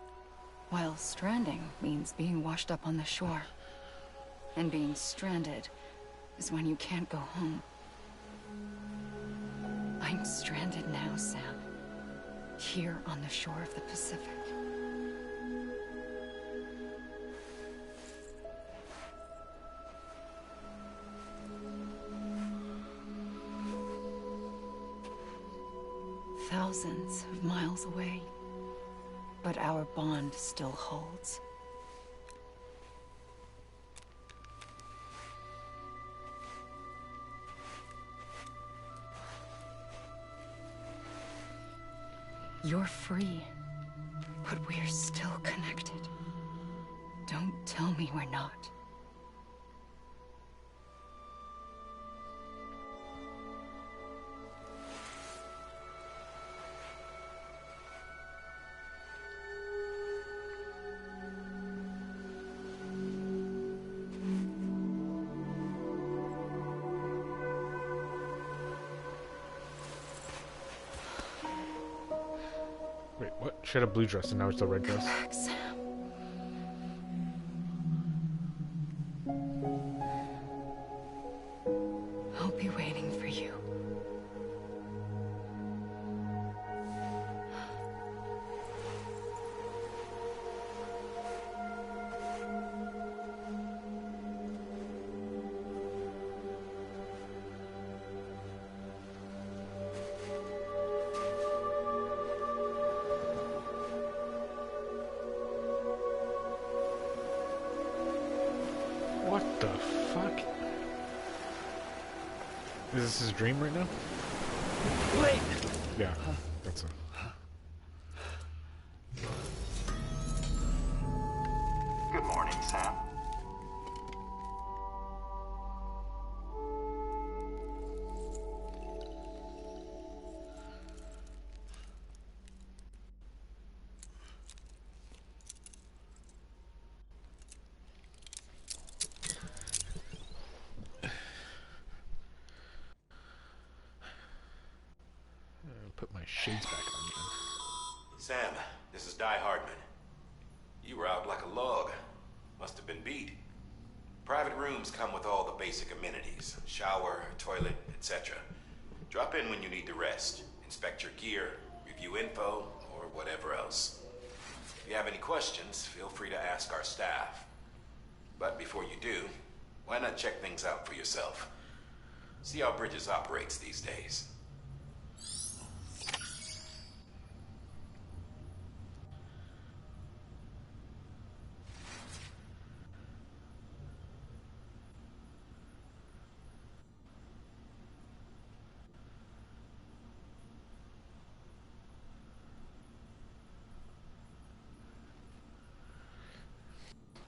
while stranding means being washed up on the shore. And being stranded is when you can't go home. I'm stranded now, Sam. Here on the shore of the Pacific. Thousands of miles away, but our bond still holds. You're free, but we're still connected. Don't tell me we're not. Wait, what? She had a blue dress and now it's a red dress. Relax, Sam. I'll be waiting for you. What the fuck? Is this his dream right now? Wait! Yeah, that's a... Good morning, Sam. Put my shades back on again. Sam, this is Die Hardman. You were out like a log. Must have been beat. Private rooms come with all the basic amenities. Shower, toilet, etc. Drop in when you need to rest. Inspect your gear, review info, or whatever else. If you have any questions, feel free to ask our staff. But before you do, why not check things out for yourself? See how Bridges operates these days.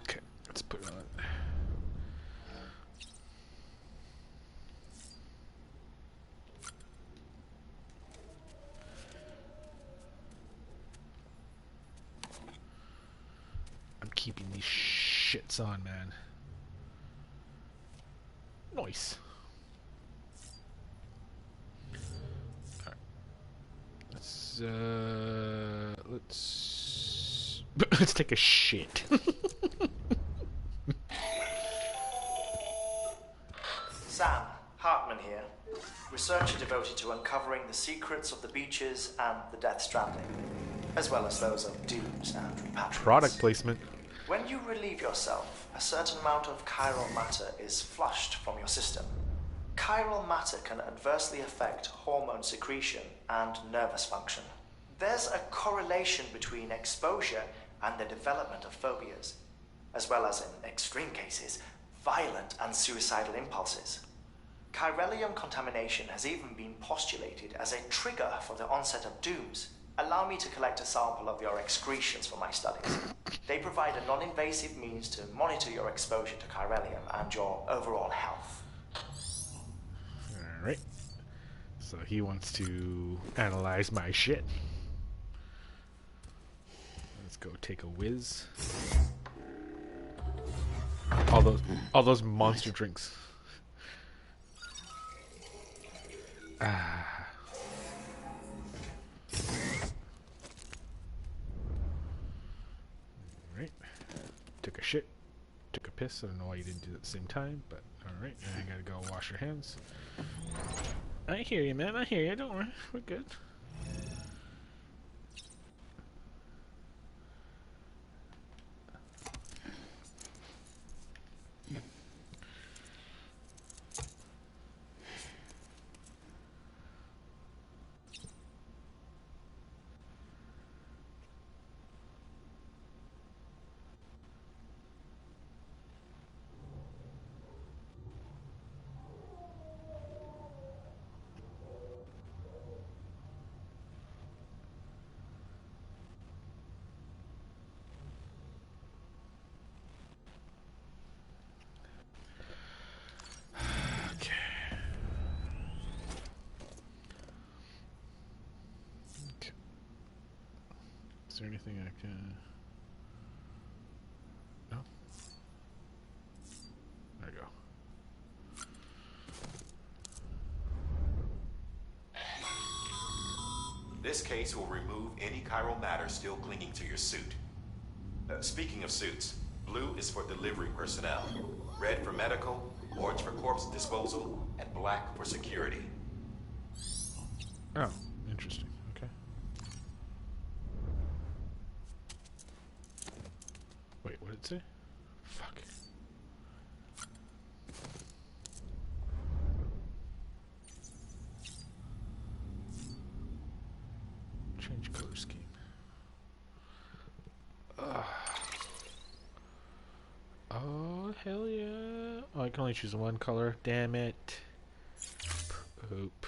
Okay, let's put it on. I'm keeping these shits on, man. Nice. Alright. Let's take a shit. Sam, Hartman here. Researcher devoted to uncovering the secrets of the beaches and the Death Stranding, as well as those of dooms and repatriates. Product placement. When you relieve yourself, a certain amount of chiral matter is flushed from your system. Chiral matter can adversely affect hormone secretion and nervous function. There's a correlation between exposure and the development of phobias, as well as, in extreme cases, violent and suicidal impulses. Chiralium contamination has even been postulated as a trigger for the onset of dooms. Allow me to collect a sample of your excretions for my studies. They provide a non-invasive means to monitor your exposure to chiralium and your overall health. Alright. So he wants to analyze my shit. Let's go take a whiz. All those monster drinks. Ah. Alright. Took a shit. Took a piss. I don't know why you didn't do it at the same time, but alright. Now you gotta go wash your hands. I hear you, man. I hear you. Don't worry. We're good. Is there anything I can... No? There you go. This case will remove any chiral matter still clinging to your suit. Speaking of suits, blue is for delivery personnel, red for medical, orange for corpse disposal, and black for security. Oh, interesting. Okay. Wait, what did it say? Fuck. Change color scheme. Oh, hell yeah. Oh, I can only choose one color. Damn it. Poop.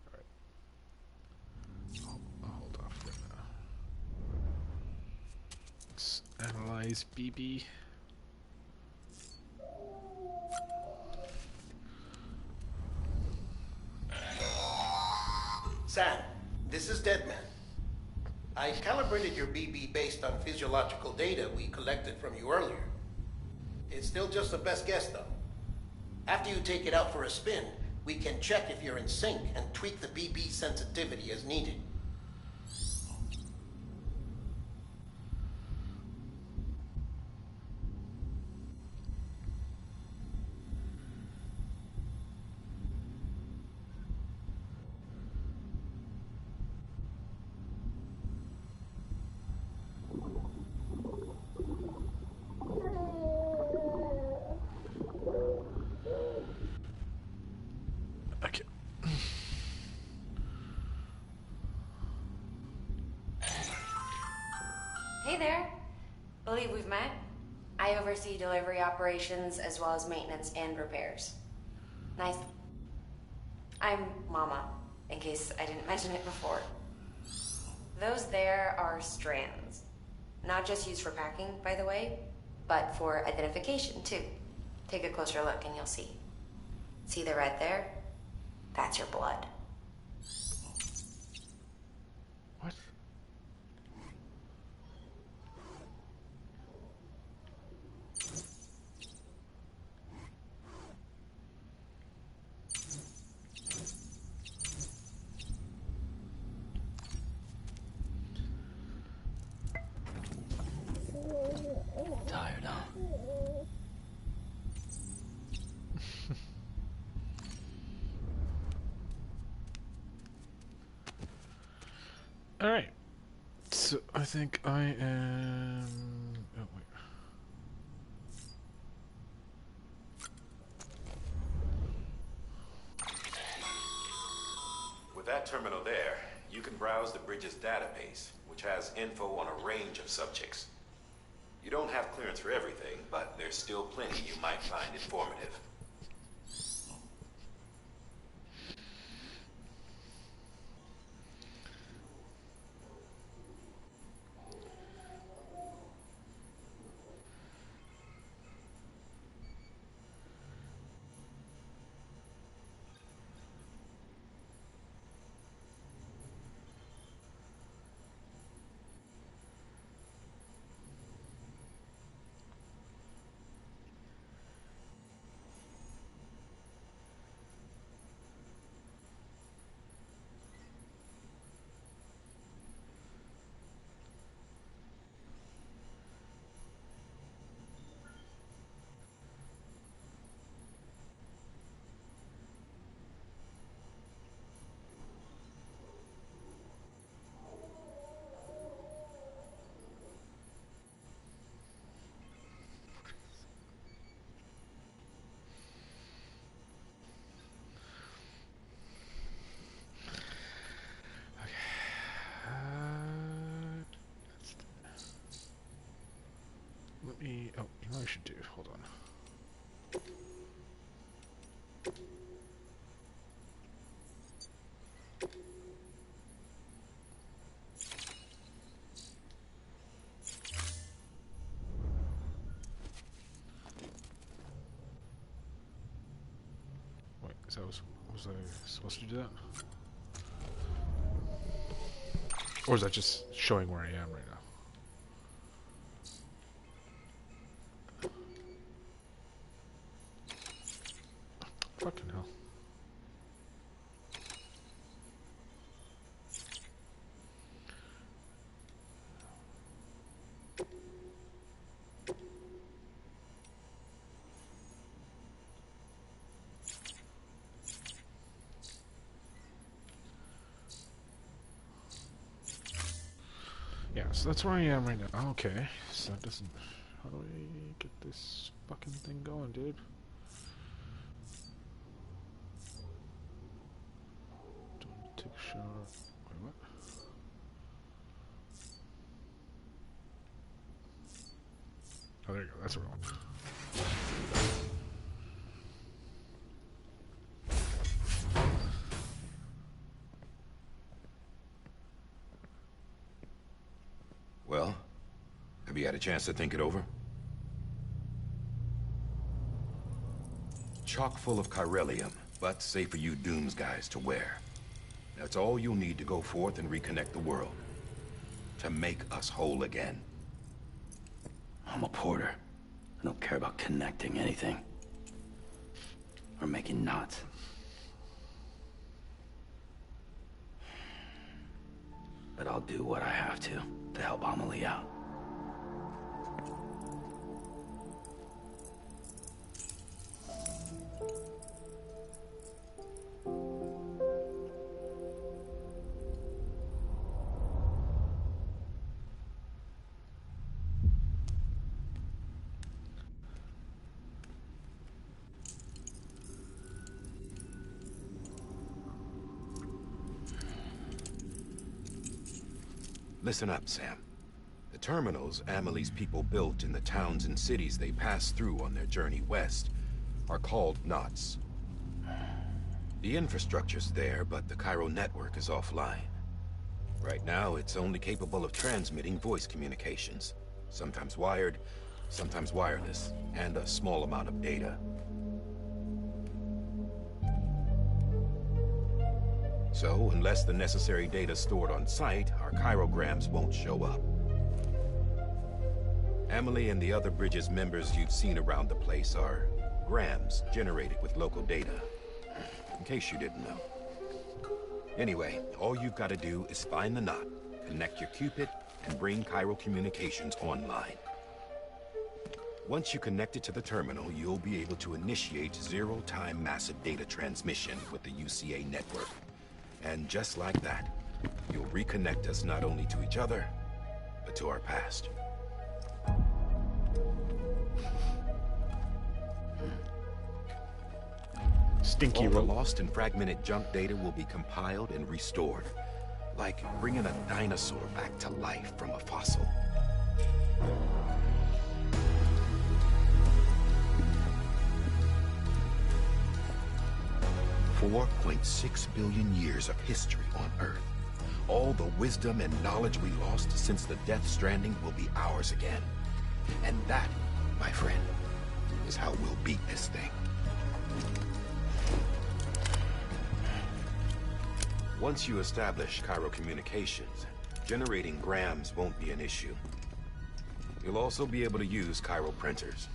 Alright. I'll hold off for now. Let's analyze BB. Sam, this is Deadman. I calibrated your BB based on physiological data we collected from you earlier. It's still just a best guess, though. After you take it out for a spin, we can check if you're in sync and tweak the BB sensitivity as needed. Okay. Hey there. Believe we've met. I oversee delivery operations as well as maintenance and repairs. Nice. I'm Mama, in case I didn't mention it before. Those there are strands. Not just used for packing, by the way, but for identification, too. Take a closer look and you'll see. See the red there? That's your blood. What? Tired, huh? Alright. So I think I am... Oh, wait. that terminal there, you can browse the bridge's database, which has info on a range of subjects. You don't have clearance for everything, but there's still plenty you might find informative. Let me... Oh, you know what I should do? Hold on. Wait, is that was I supposed to do that? Or is that just showing where I am right now? Fucking hell. Yeah, so that's where I am right now. Okay, so that doesn't... How do I get this fucking thing going, dude? Don't take a shot. Wait, what? Oh, there you go. That's the wrong one. Well, have you had a chance to think it over? Chock full of chiralium, but safe for you Dooms guys to wear. That's all you'll need to go forth and reconnect the world. To make us whole again. I'm a porter. I don't care about connecting anything. Or making knots. But I'll do what I have to help Amelie out. Listen up, Sam. The terminals Amelie's people built in the towns and cities they passed through on their journey west are called knots. The infrastructure's there, but the Cairo network is offline. Right now, it's only capable of transmitting voice communications. Sometimes wired, sometimes wireless, and a small amount of data. So, unless the necessary data's stored on site, our chirograms won't show up. Amelie and the other Bridges members you've seen around the place are grams generated with local data. In case you didn't know. Anyway, all you've got to do is find the knot, connect your Cupid, and bring Cairo communications online. Once you connect it to the terminal, you'll be able to initiate zero-time massive data transmission with the UCA network. And just like that, you'll reconnect us not only to each other, but to our past. stinky All the rope. lost and fragmented junk data will be compiled and restored. Like bringing a dinosaur back to life from a fossil. 4.6 billion years of history on Earth. All the wisdom and knowledge we lost since the Death Stranding will be ours again. And that, my friend, is how we'll beat this thing. Once you establish Cairo communications, generating grams won't be an issue. You'll also be able to use Cairo printers.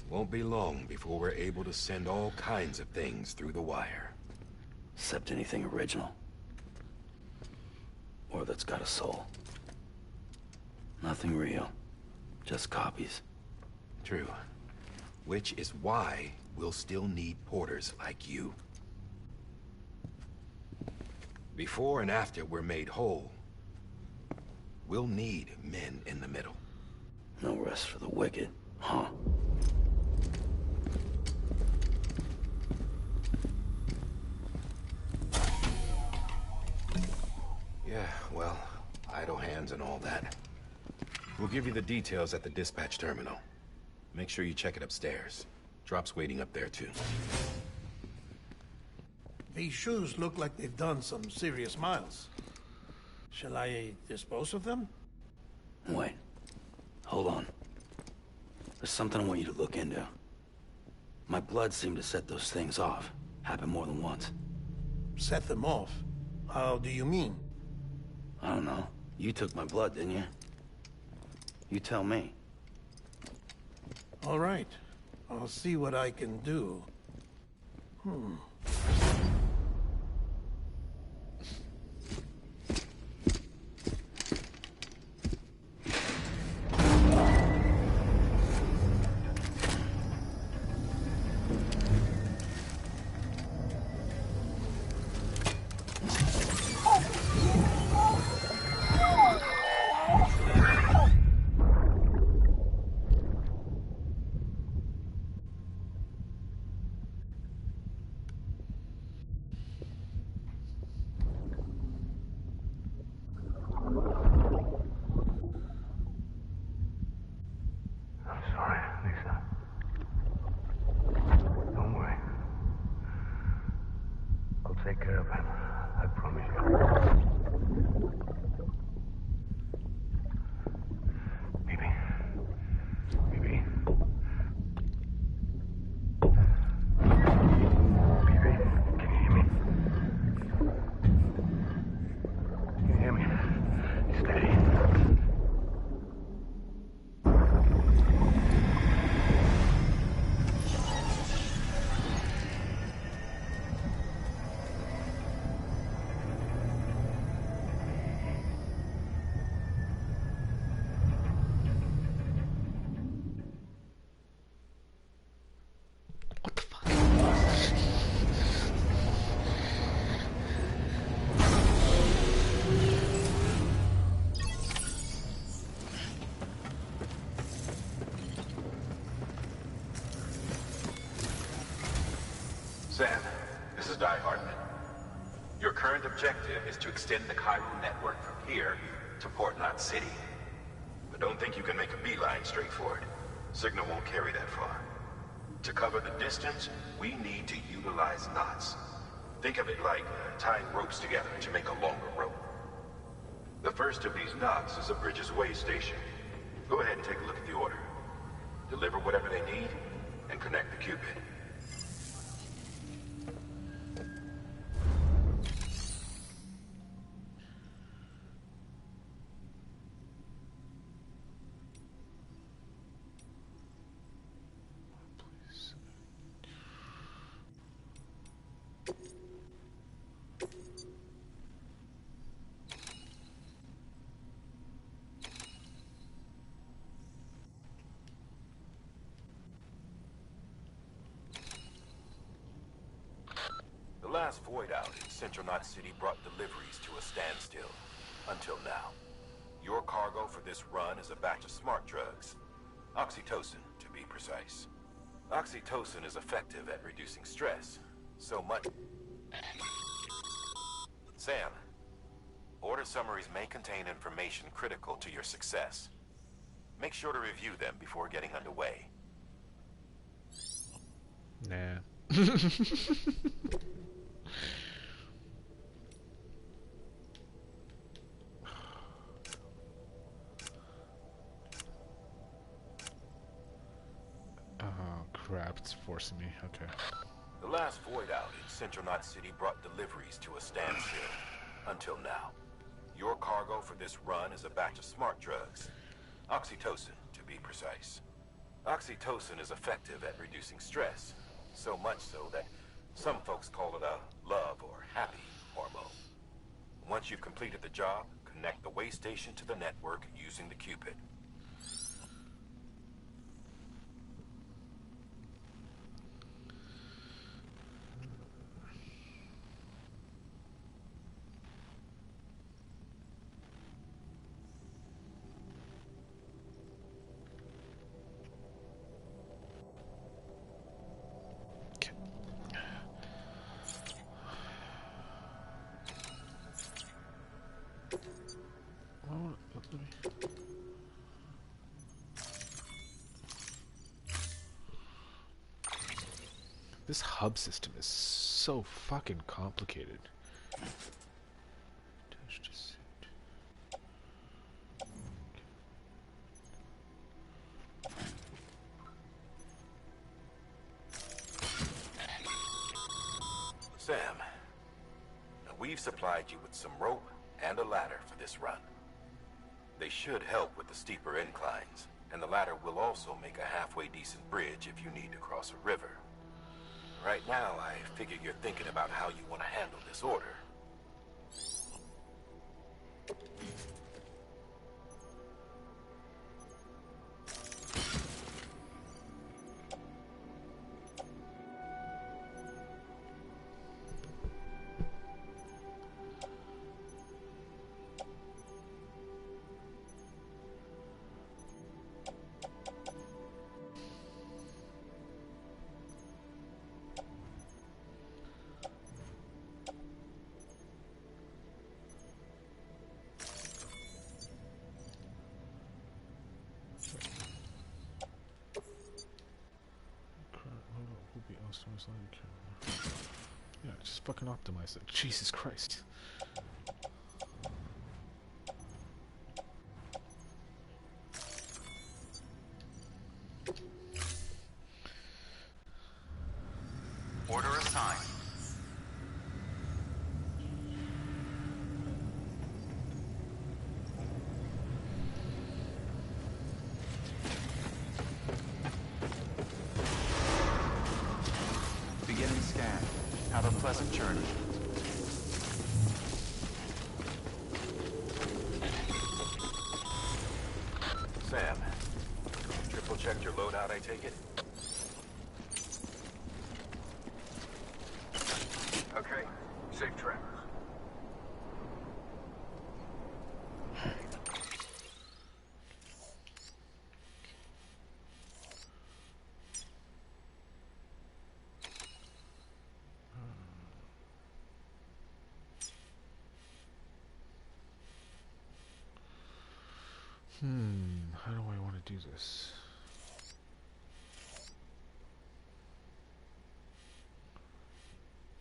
Won't be long before we're able to send all kinds of things through the wire. Except anything original. Or that's got a soul. Nothing real. Just copies. True. Which is why we'll still need porters like you. Before and after we're made whole, we'll need men in the middle. No rest for the wicked, huh? Yeah, well, idle hands and all that. We'll give you the details at the dispatch terminal. Make sure you check it upstairs. Drop's waiting up there, too. These shoes look like they've done some serious miles. Shall I dispose of them? Wait. Hold on. There's something I want you to look into. My blood seemed to set those things off. Happened more than once. Set them off? How do you mean? I don't know. You took my blood, didn't you? You tell me. All right. I'll see what I can do. I'm sorry, Lisa. Don't worry. I'll take care of him. I promise you. Baby. Baby. Baby, can you hear me? Can you hear me? Steady. Sam, this is Di Hartman. Your current objective is to extend the Cairo network from here to Port Knot City. But don't think you can make a beeline straight for it. Signal won't carry that far. To cover the distance, we need to utilize knots. Think of it like tying ropes together to make a longer rope. The first of these knots is a Bridges Way station. Go ahead and take a look at the order. Deliver whatever they need, and connect the Cupid. The last void out in Central Knot City brought deliveries to a standstill. Until now. Your cargo for this run is a batch of smart drugs. Oxytocin, to be precise. Oxytocin is effective at reducing stress. So much... Sam, order summaries may contain information critical to your success. Make sure to review them before getting underway. Nah. Oh crap, it's forcing me. Okay. The last void out in Central Knot City brought deliveries to a standstill. Until now. Your cargo for this run is a batch of smart drugs. Oxytocin, to be precise. Oxytocin is effective at reducing stress. So much so that some folks call it a love or happy hormone. Once you've completed the job, connect the way station to the network using the Cupid. This hub system is so fucking complicated. Touch to suit. Sam, we've supplied you with some rope and a ladder for this run. They should help with the steeper inclines, and the ladder will also make a halfway decent bridge if you need to cross a river. Right now, I figure you're thinking about how you want to handle this order. Yeah, just fucking optimize it. Jesus Christ. Order assigned. Beginning scan. Have a pleasant journey. Sam, triple checked your loadout, I take it? Okay, safe travels. How do I want to do this?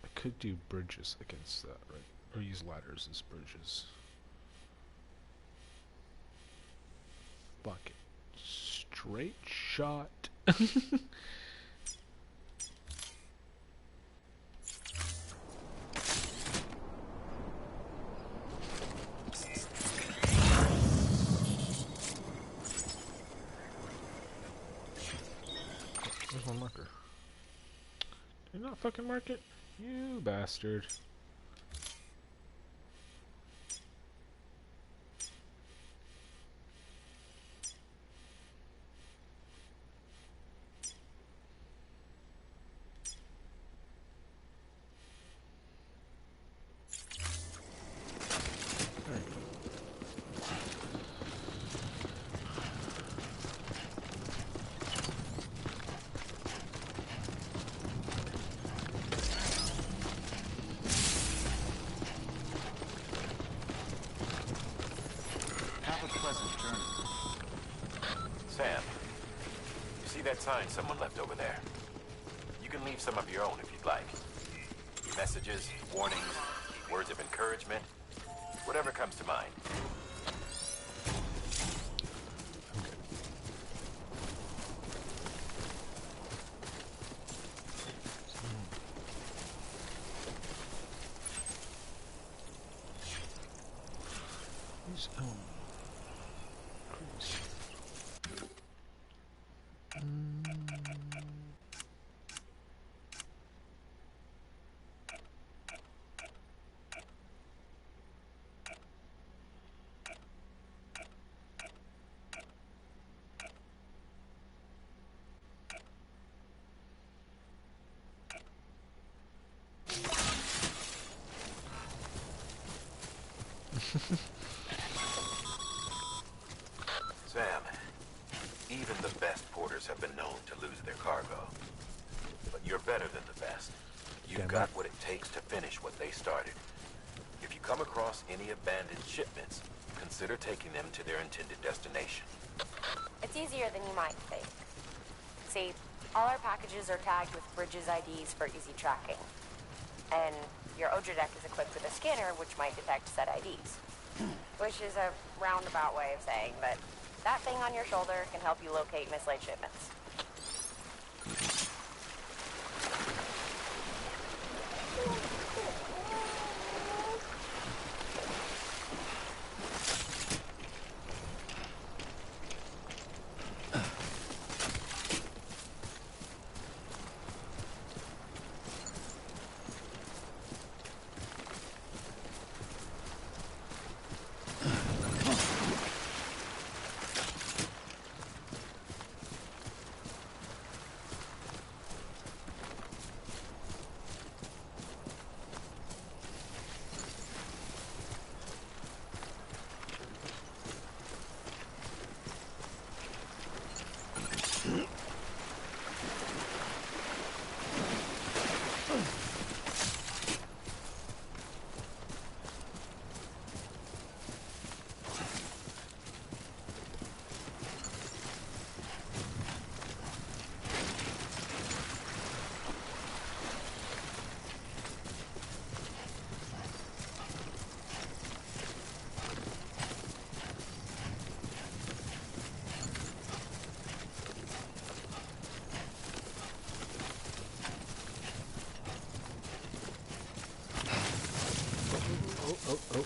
I could do bridges against that, right? Or use ladders as bridges. Fuck it. Straight shot. Where's my marker? Did you not fucking mark it? You bastard. that sign someone left over there? You can leave some of your own if you'd like. Messages, warnings, words of encouragement, whatever comes to mind. Sam, even the best porters have been known to lose their cargo. But you're better than the best. You've got what it takes to finish what they started. If you come across any abandoned shipments, consider taking them to their intended destination. It's easier than you might think. See, all our packages are tagged with Bridges IDs for easy tracking. And your Odra deck is equipped with a scanner which might detect said IDs. Which is a roundabout way of saying that that thing on your shoulder can help you locate mislaid shipments.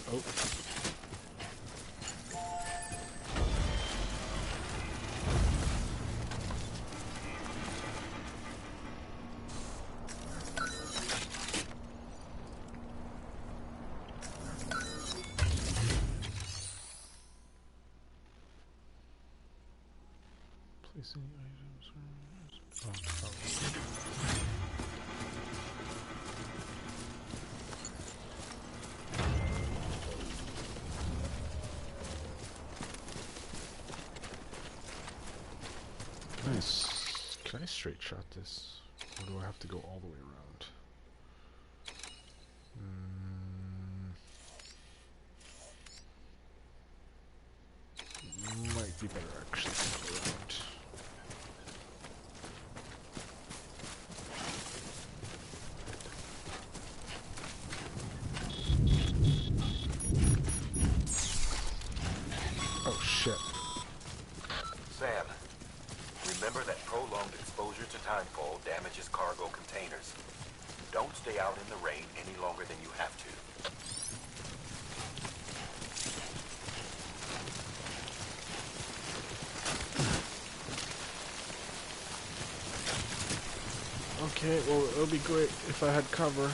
Oh. Placing items. Oh. Nice. Can I straight shot this? Or do I have to go all the way around? Might be better actually to go around. Oh shit. Sam, remember that prolonged exposure to timefall damages cargo containers. Don't stay out in the rain any longer than you have to. Okay, well, it would be great if I had cover.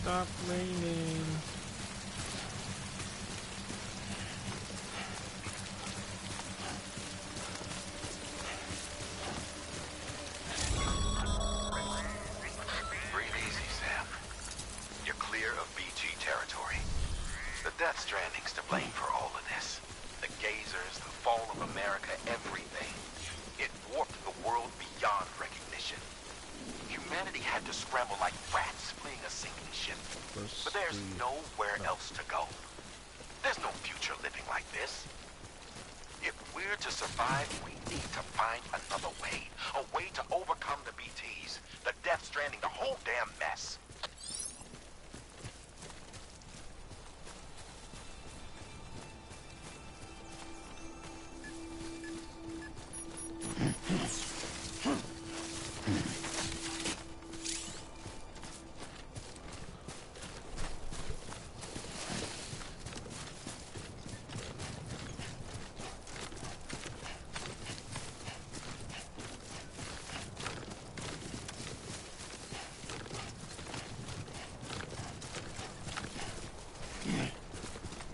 stop raining. Breathe easy, Sam. You're clear of BG territory. The Death Stranding's to blame for all of this. The gazers, the fall of America, everything. It warped the world beyond recognition. Humanity had to scramble like rats fleeing a sinking ship. But there's nowhere else to go. There's no future living like this. If we're to survive, we need to find another way. A way to overcome the BTs, the Death Stranding, the whole damn mess.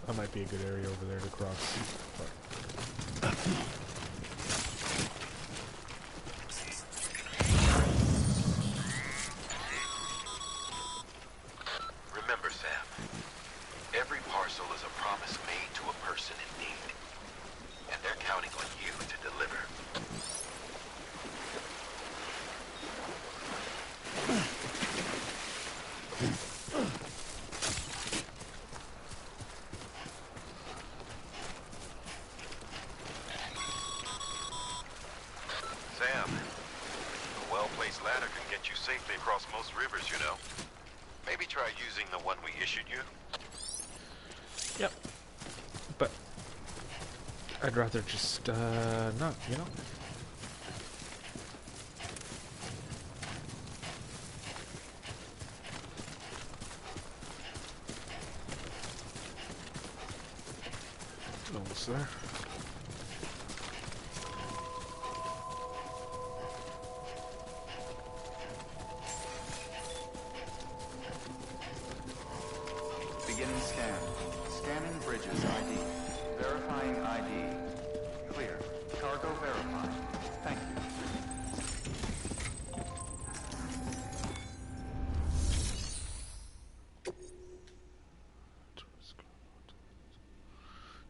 That might be a good area over there to cross. Remember, Sam, every parcel is a promise made to a person in need. And they're counting on you to deliver. Sam, a well-placed ladder can get you safely across most rivers, you know. Maybe try using the one we issued you. Yep. But I'd rather just not, you know? Almost there. Beginning scan. Scanning bridges ID. Verifying ID. Clear. Cargo verified. Thank you.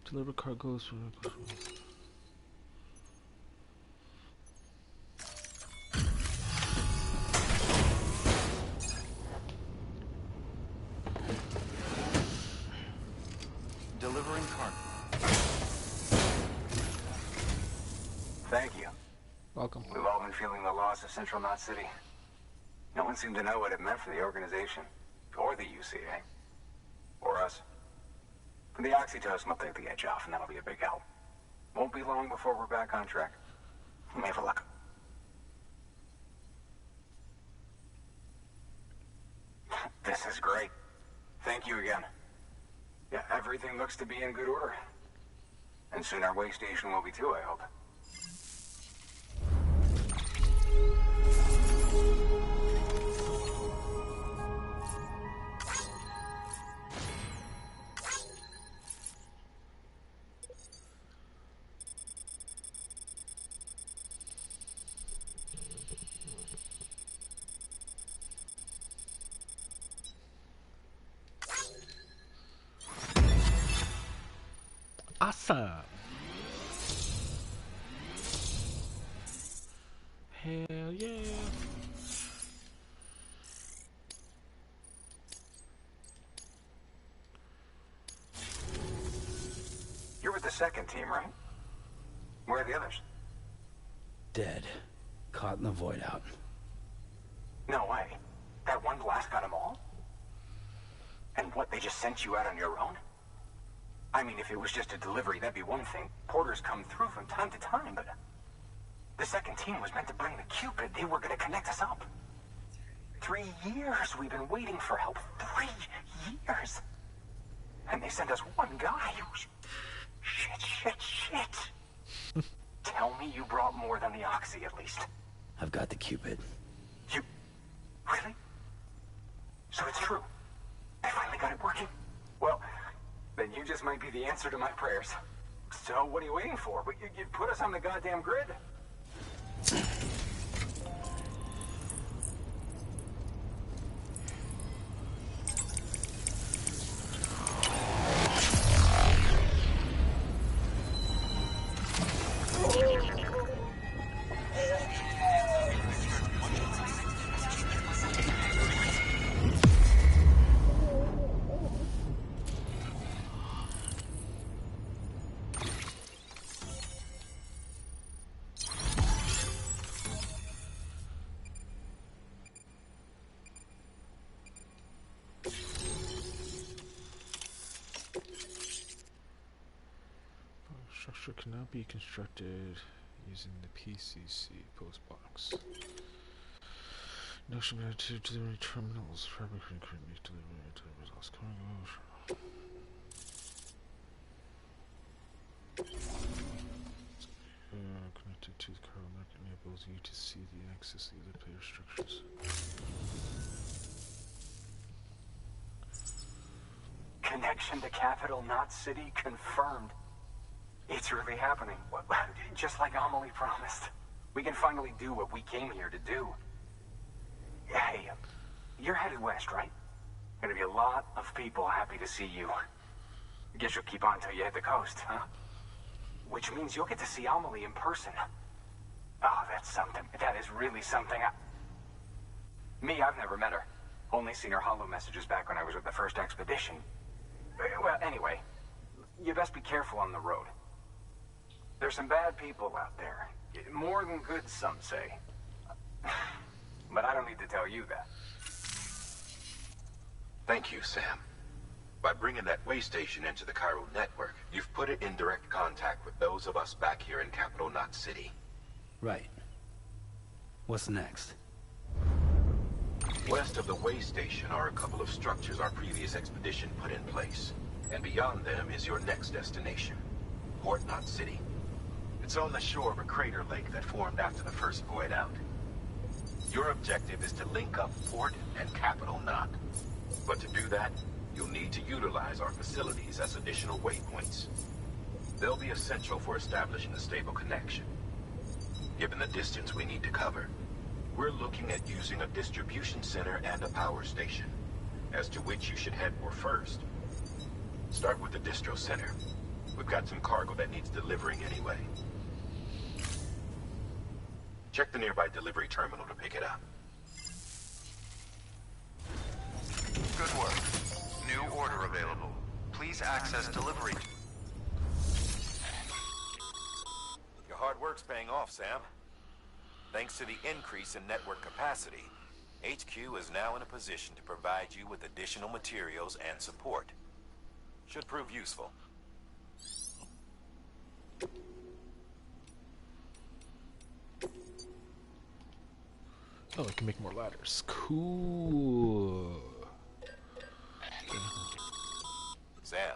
Deliver cargoes from... Delivering cargo. Thank you. Welcome. We've all been feeling the loss of Central Knot City. No one seemed to know what it meant for the organization, or the UCA, or us. The oxytocin will take the edge off, and that'll be a big help. Won't be long before we're back on track. We may have a luck. This is great. Thank you again. Yeah, everything looks to be in good order. And soon our way station will be too, I hope. Awesome. Hell yeah. You're with the second team, right? Where are the others? Dead. Caught in the void out. No way. That one blast got them all? And what, they just sent you out on your own? I mean, if it was just a delivery, that'd be one thing. Porters come through from time to time, but... The second team was meant to bring the Cupid. They were gonna connect us up. 3 years we've been waiting for help. 3 years! And they sent us one guy who's... Shit. Tell me you brought more than the Oxy, at least. I've got the Cupid. You... Really? So it's true. got it working? Well, then you just might be the answer to my prayers. So what are you waiting for? You put us on the goddamn grid. Structure cannot be constructed using the PCC postbox. Notion to delivery terminals. Fabricating currently delivery to lost cargo. Connected to the cargo market enables you to see the access to the other player structures. Connection to capital, not city, confirmed. It's really happening. Just like Amelie promised. We can finally do what we came here to do. Hey, you're headed west, right? Gonna be a lot of people happy to see you. I guess you'll keep on till you hit the coast, huh? Which means you'll get to see Amelie in person. Oh, that's something. That is really something. Me, I've never met her. Only seen her holo messages back when I was with the first expedition. Well, anyway, you best be careful on the road. There's some bad people out there. More than good, some say. But I don't need to tell you that. Thank you, Sam. By bringing that way station into the Cairo network, you've put it in direct contact with those of us back here in Capital Knot City. Right. What's next? West of the way station are a couple of structures our previous expedition put in place. And beyond them is your next destination, Port Knot City. It's on the shore of a crater lake that formed after the first void out. Your objective is to link up Port and Capital Knot. But to do that, you'll need to utilize our facilities as additional waypoints. They'll be essential for establishing a stable connection. Given the distance we need to cover, we're looking at using a distribution center and a power station, as to which you should head for first. Start with the distro center. We've got some cargo that needs delivering anyway. Check the nearby delivery terminal to pick it up. Good work. New order available. Please access delivery. Your hard work's paying off, Sam. Thanks to the increase in network capacity, HQ is now in a position to provide you with additional materials and support. Should prove useful. Oh, I can make more ladders. Cool. Sam,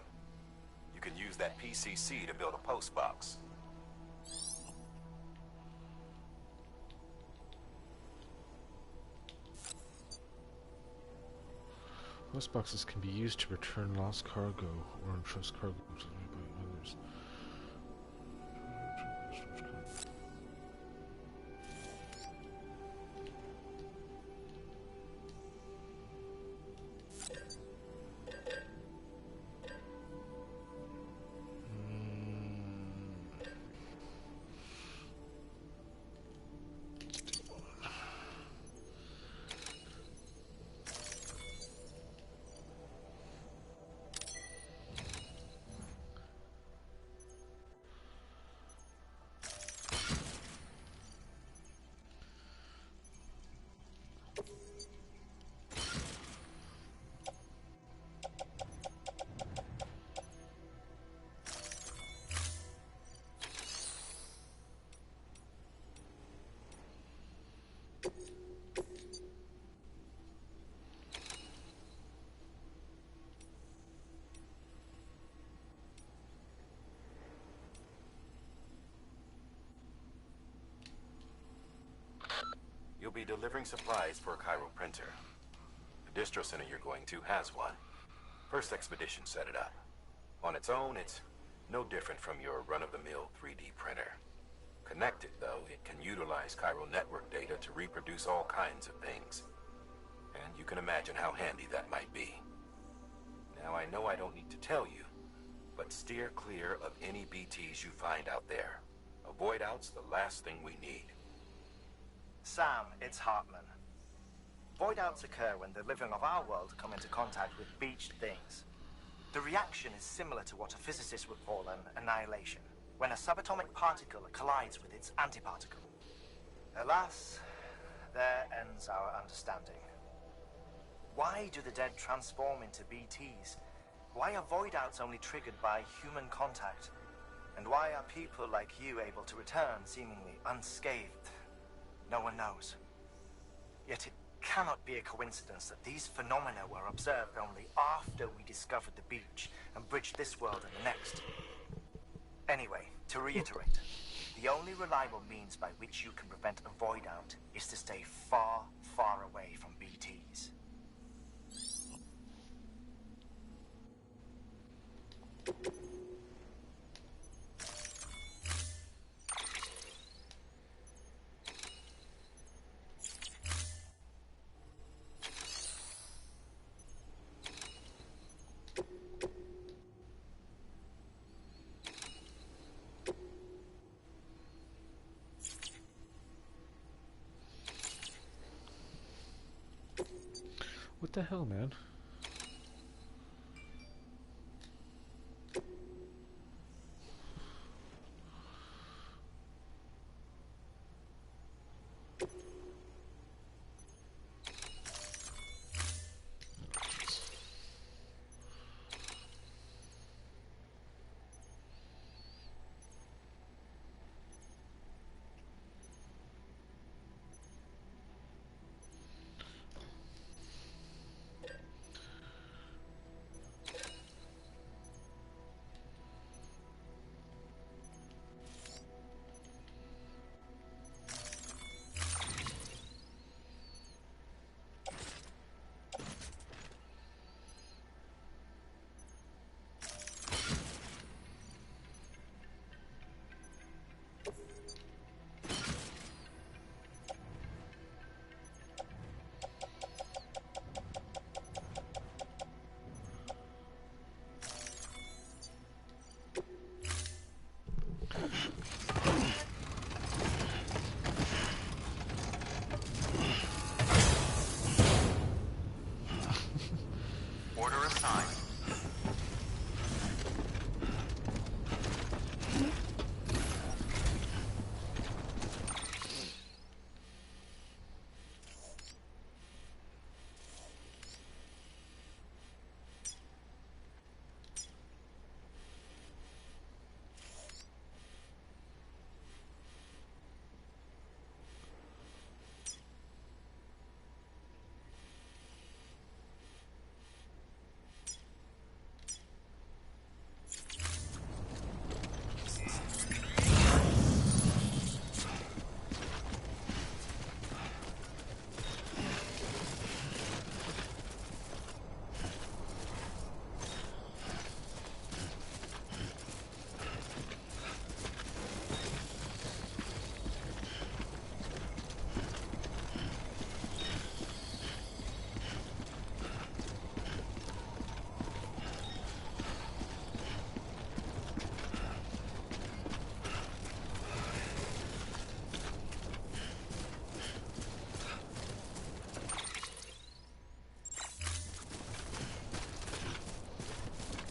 you can use that PCC to build a post box. Post boxes can be used to return lost cargo or entrust cargo to others. You'll be delivering supplies for a Cairo printer. The distro center you're going to has one. First expedition set it up. On its own, it's no different from your run-of-the-mill 3D printer. Connected, though, it can utilize chiral network data to reproduce all kinds of things. And you can imagine how handy that might be. Now, I know I don't need to tell you, but steer clear of any BTs you find out there. Avoid out's the last thing we need. Sam, it's Hartman. Void outs occur when the living of our world come into contact with beached things. The reaction is similar to what a physicist would call an annihilation, when a subatomic particle collides with its antiparticle. Alas, there ends our understanding. Why do the dead transform into BTs? Why are void outs only triggered by human contact? And why are people like you able to return seemingly unscathed? No one knows. Yet it cannot be a coincidence that these phenomena were observed only after we discovered the beach and bridged this world and the next. Anyway, to reiterate, the only reliable means by which you can prevent a void out is to stay far, far away from BTs. What the hell, man? Order assigned.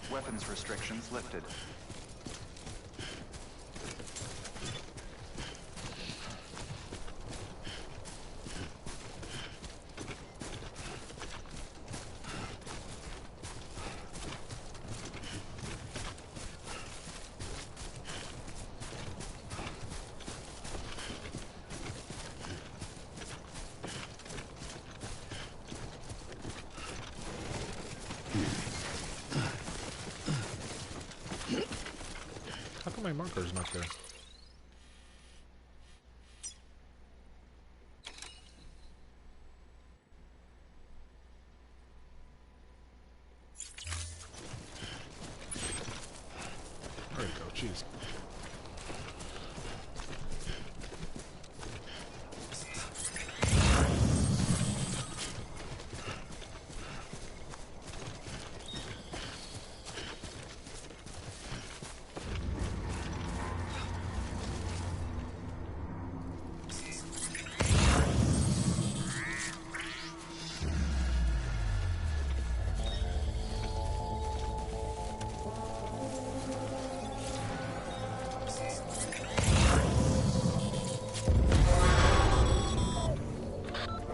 Weapons restrictions lifted. How come my marker's not there? Jeez.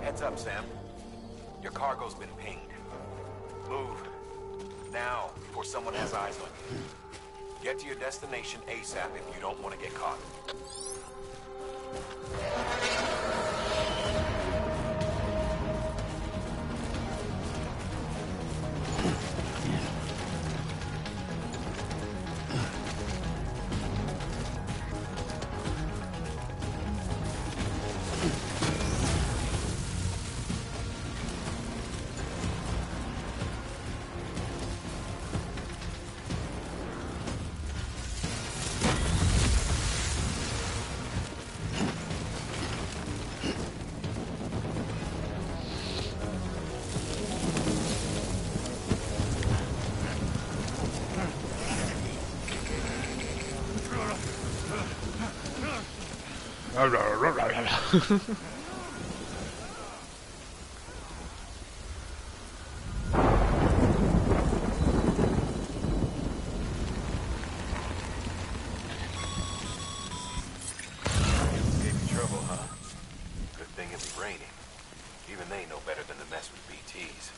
Heads up, Sam. Your cargo's been pinged. Move. Now, before someone has eyes on you. Get to your destination ASAP if you don't want to get caught. Gave you trouble, huh? Good thing it's raining. Even they know better than to mess with BTs.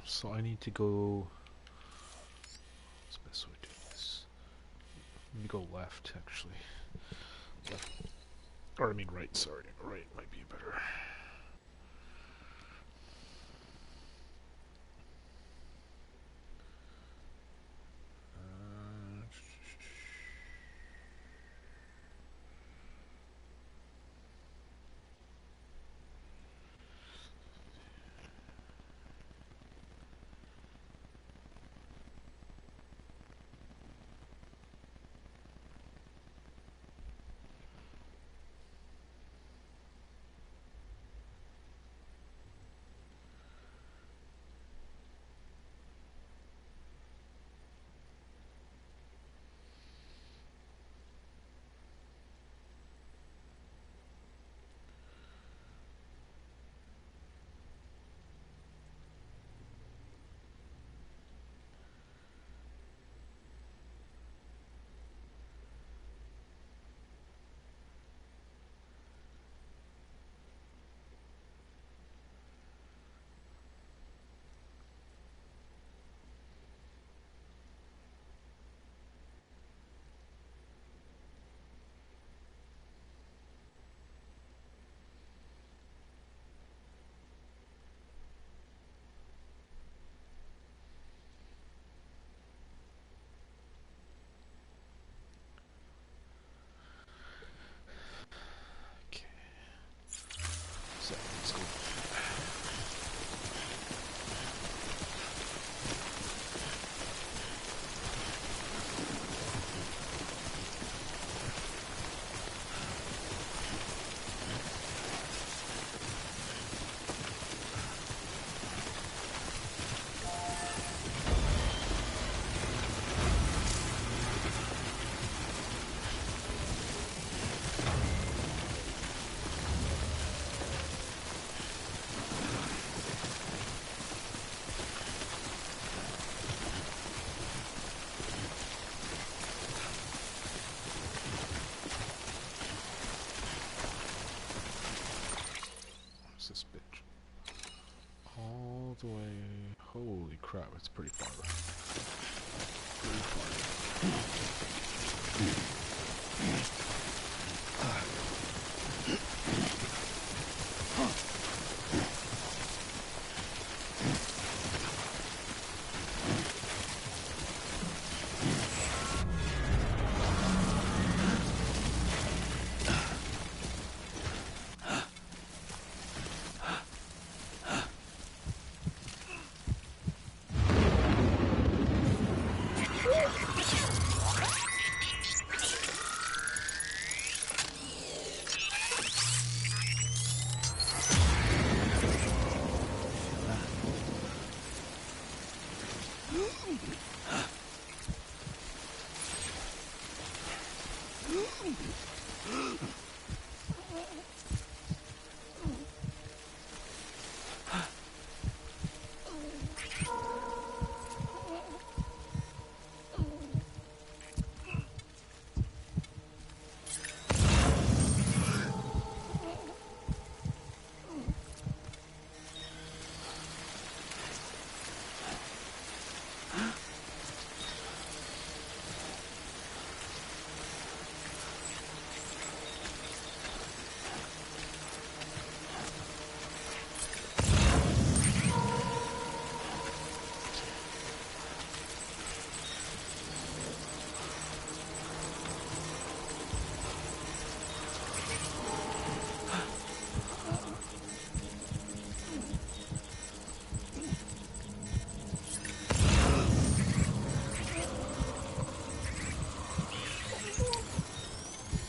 So I need to go. What's the best way to do this? Let me go left, actually. Left. Or I mean right, sorry. Right might be better. all the way. Holy crap, it's pretty far. Pretty far.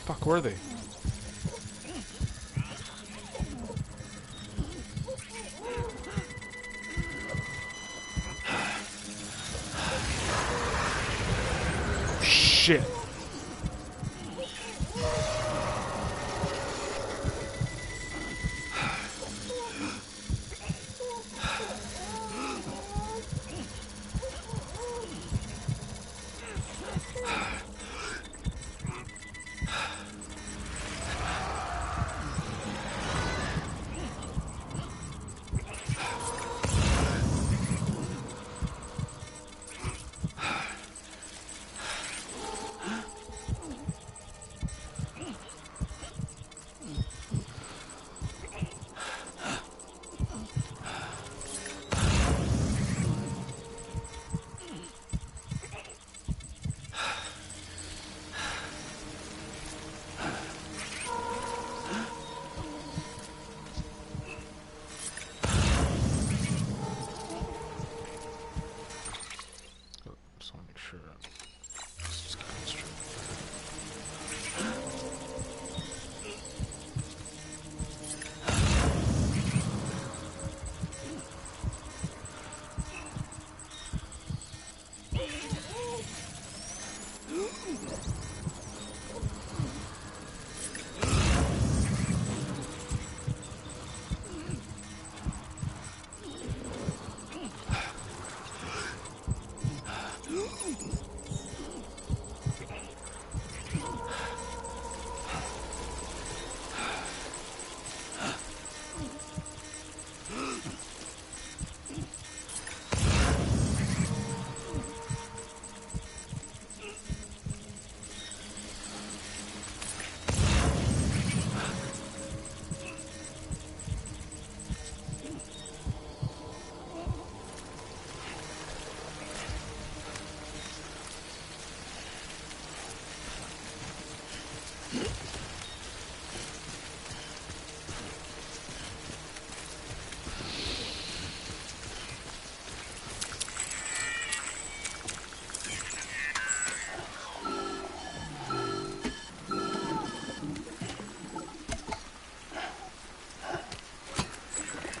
Fuck were they? Shit.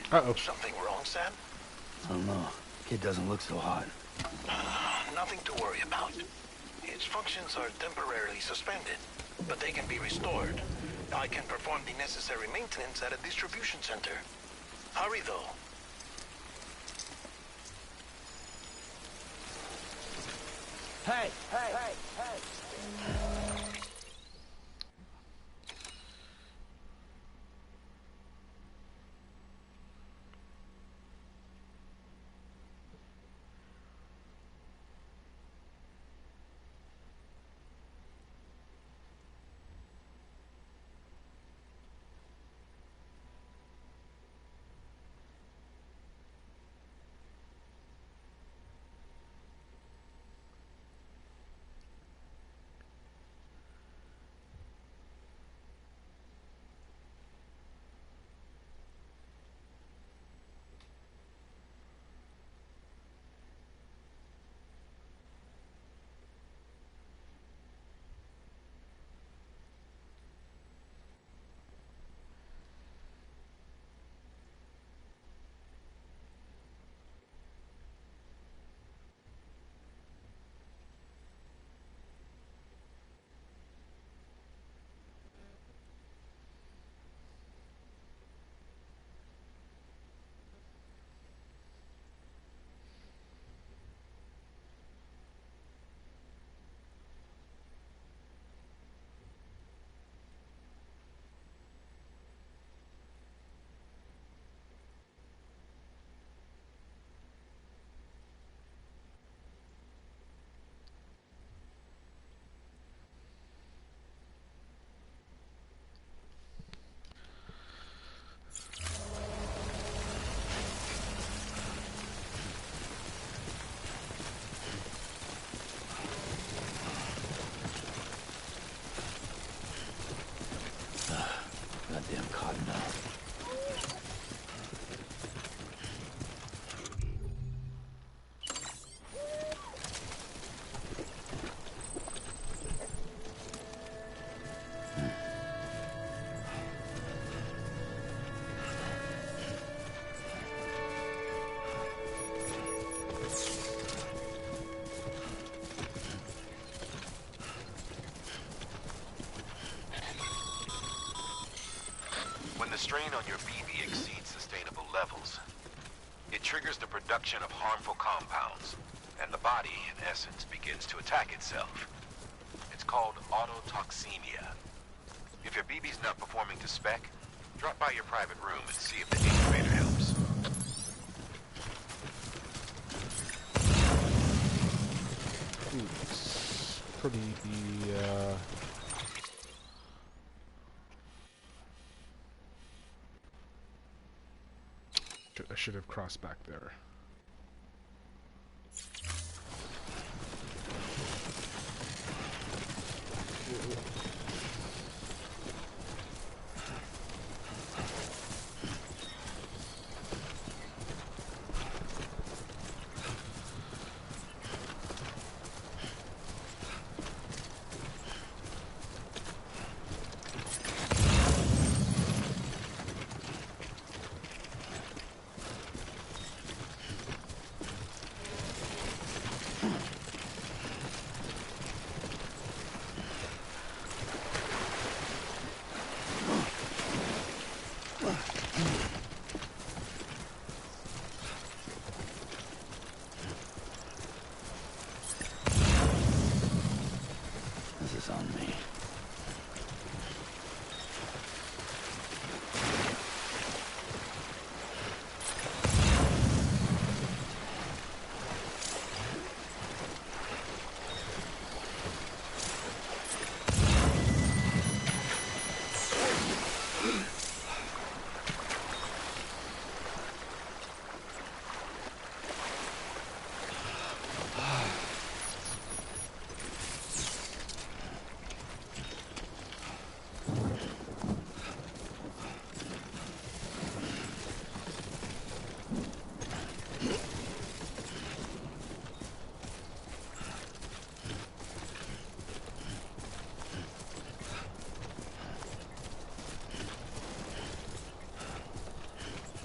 Uh-oh. Something wrong, Sam? I don't know. Kid doesn't look so hot. Nothing to worry about. Its functions are temporarily suspended, but they can be restored. I can perform the necessary maintenance at a distribution center. Hurry, though. Hey, hey, hey, hey! God, no. When the strain on your BB exceeds sustainable levels, it triggers the production of harmful compounds, and the body, in essence, begins to attack itself. It's called autotoxemia. If your BB's not performing to spec, drop by your private room and see if the incubator helps. Oops. Pretty, I should have crossed back there. This is on me.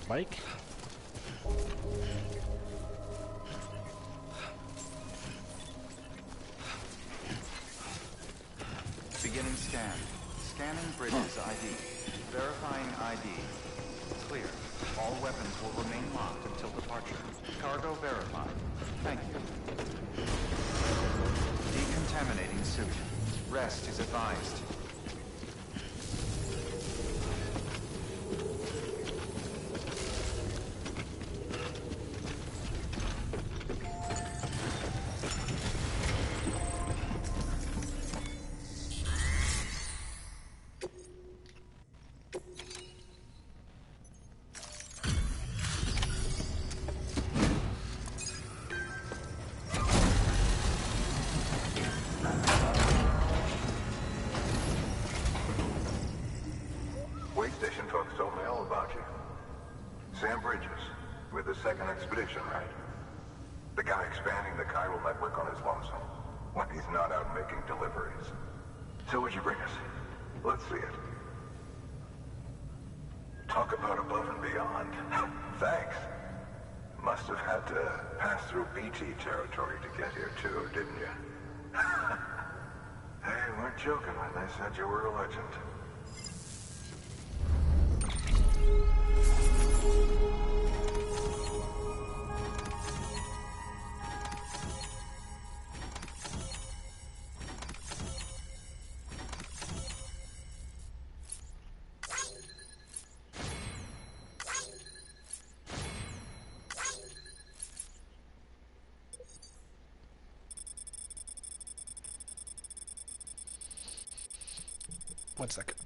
Bike? Beginning scan. Scanning Bridges ID. Verifying ID. Clear. All weapons will remain locked until departure. Cargo verified. Thank you. Decontaminating suit. Rest is advised. Wait station folks told me all about you. Sam Bridges, with the second expedition, right? The guy expanding the chiral network on his lonesome, when he's not out making deliveries. So what'd you bring us? Let's see it. Talk about above and beyond. Thanks. Must have had to pass through BT territory to get here too, didn't you? They weren't joking when they said you were a legend. One second.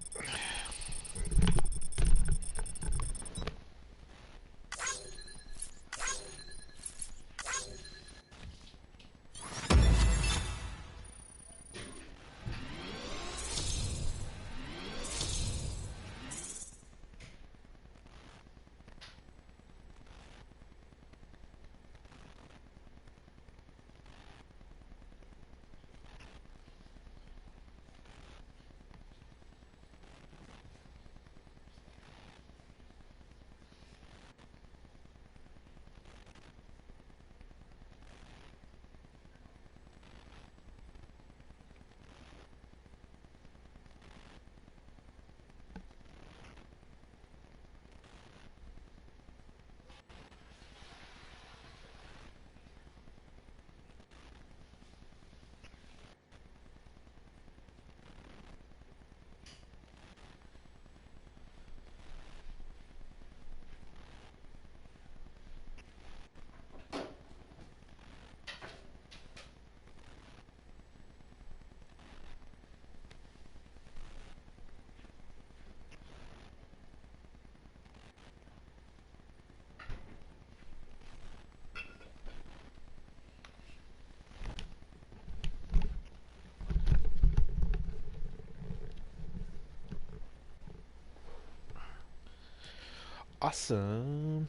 Awesome.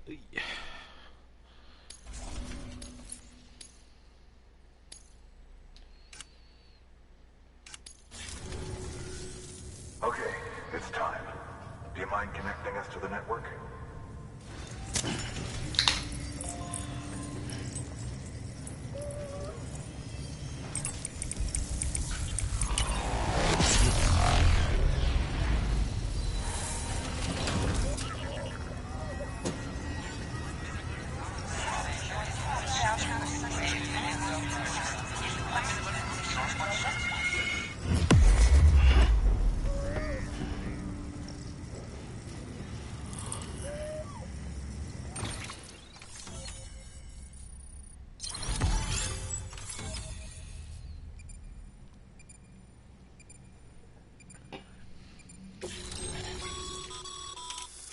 Okay, it's time. Do you mind connecting us to the network?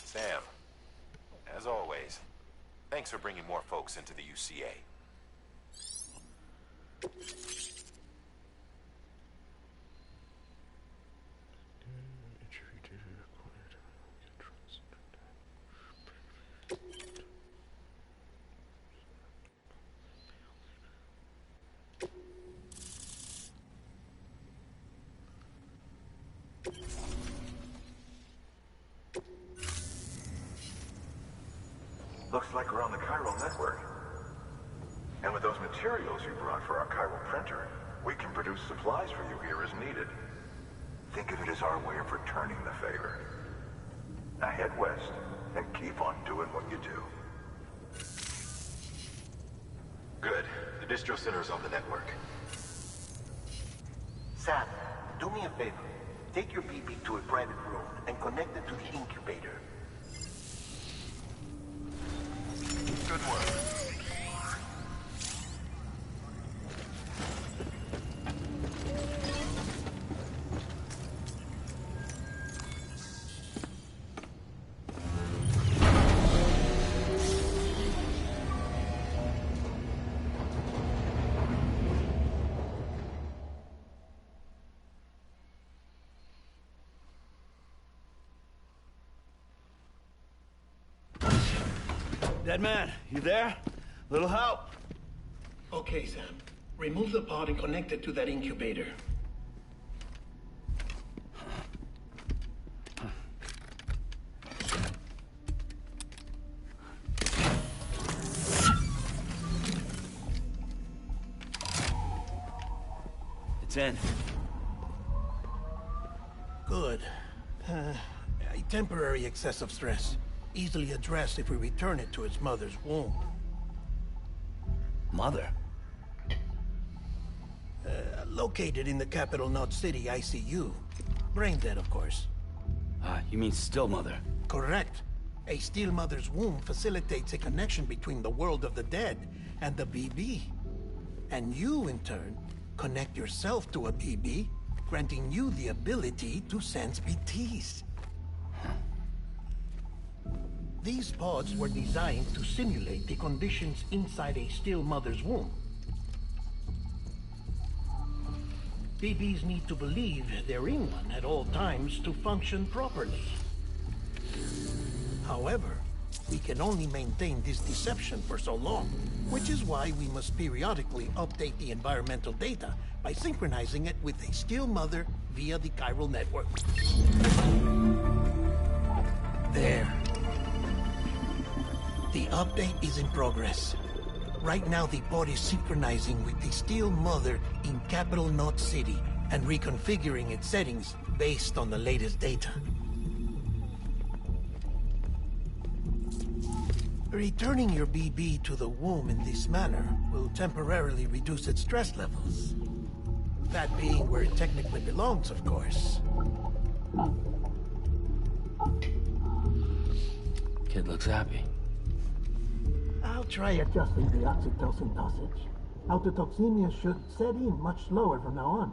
Sam, as always, thanks for bringing more folks into the UCA. Looks like we're on the chiral network. And with those materials you brought for our chiral printer, we can produce supplies for you here as needed. Think of it as our way of returning the favor. Now head west and keep on doing what you do. Good. The distro center is on the network. Sam, do me a favor. Take your BB to a private room and connect it to the incubator. Good work. Dead man, you there? Little help? Okay, Sam. Remove the pod and connect it to that incubator. It's in. Good. A temporary excessive stress. Easily addressed if we return it to its mother's womb. Mother? Located in the capital Knot City ICU. Brain dead, of course. You mean still mother? Correct. A still mother's womb facilitates a connection between the world of the dead and the BB. And you, in turn, connect yourself to a BB, granting you the ability to sense BTs. These pods were designed to simulate the conditions inside a still mother's womb. BBs need to believe they're in one at all times to function properly. However, we can only maintain this deception for so long, which is why we must periodically update the environmental data by synchronizing it with a still mother via the chiral network. There. The update is in progress. Right now, the pod is synchronizing with the still mother in capital Knot City and reconfiguring its settings based on the latest data. Returning your BB to the womb in this manner will temporarily reduce its stress levels. That being where it technically belongs, of course. Kid looks happy. I'll try adjusting the oxytocin dosage. Autotoxemia should set in much slower from now on.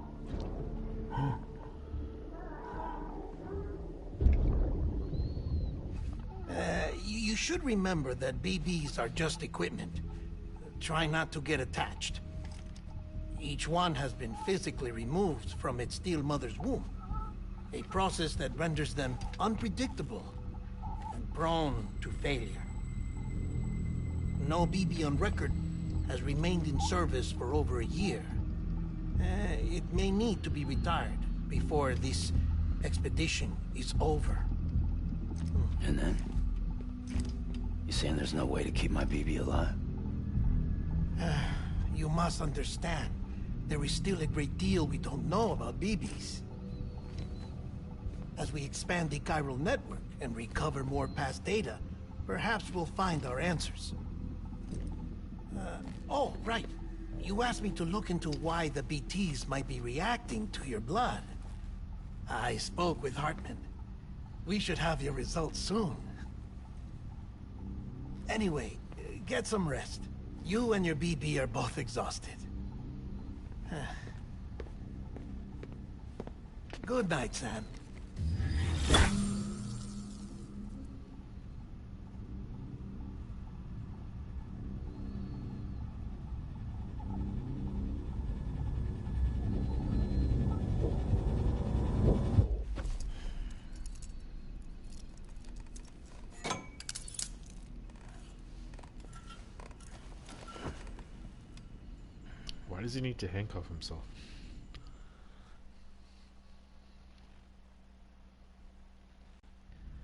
You should remember that BBs are just equipment. Try not to get attached. Each one has been physically removed from its still mother's womb. A process that renders them unpredictable and prone to failure. No BB on record has remained in service for over a year. It may need to be retired before this expedition is over. And then? You saying there's no way to keep my BB alive? You must understand, there is still a great deal we don't know about BBs. As we expand the chiral network and recover more past data, perhaps we'll find our answers. Oh, right. You asked me to look into why the BTs might be reacting to your blood. I spoke with Hartman. We should have your results soon. Anyway, get some rest. You and your BB are both exhausted. Good night, Sam. Why does he need to handcuff himself?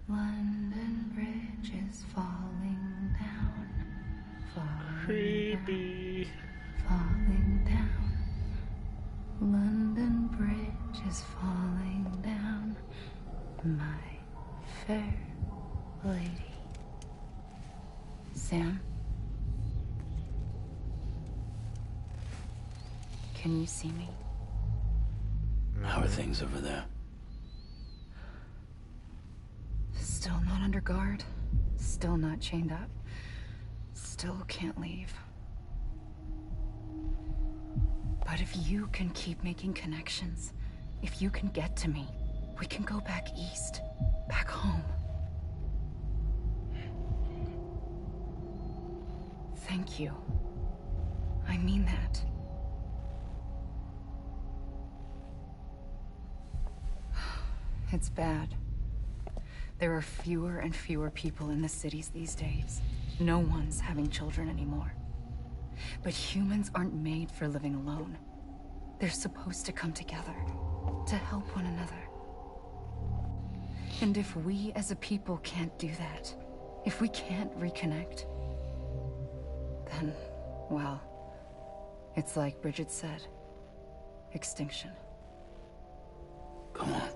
London Bridge is falling down. Falling Creepy. Down, falling down. London Bridge is falling down. My fair lady. Sam? Can you see me? How are things over there? Still not under guard. Still not chained up. Still can't leave. But if you can keep making connections, if you can get to me, we can go back east. Back home. Thank you. I mean that. It's bad. There are fewer and fewer people in the cities these days. No one's having children anymore. But humans aren't made for living alone. They're supposed to come together, to help one another. And if we as a people can't do that, if we can't reconnect, then, well, it's like Bridget said, extinction. Come on.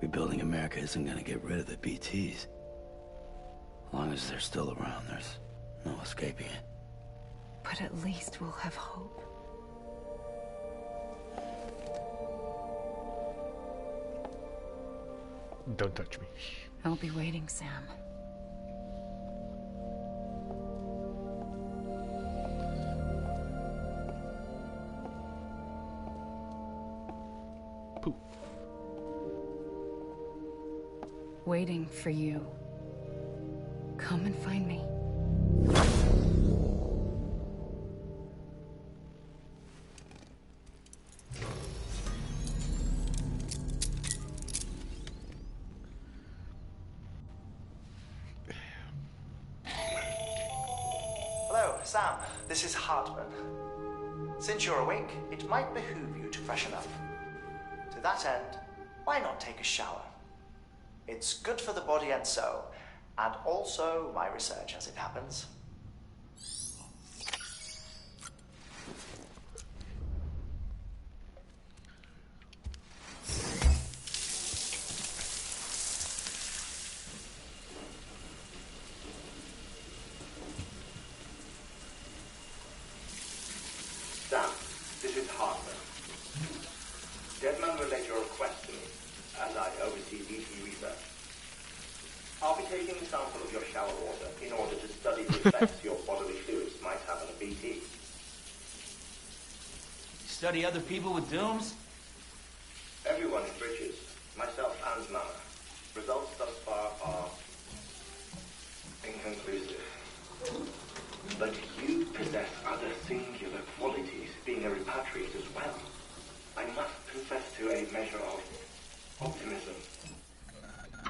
Rebuilding America isn't gonna get rid of the BTs. As long as they're still around, there's no escaping it. But at least we'll have hope. Don't touch me. I'll be waiting, Sam. Poof. Waiting for you. Come and find me. Hello, Sam. This is Hartman. Since you're awake, it might behoove you to freshen up. To that end, why not take a shower? It's good for the body and soul, and also my research as it happens. Sam, this is Hartman. Deadman relayed your request to me, as I oversee BT research. I'll be taking a sample of your shower water in order to study the effects your bodily fluids might have on a BT. Study other people with dooms? Everyone in Bridges, myself and Mama. Results thus far are inconclusive. But you possess other singular qualities, being a repatriate as well. I must confess to a measure of optimism.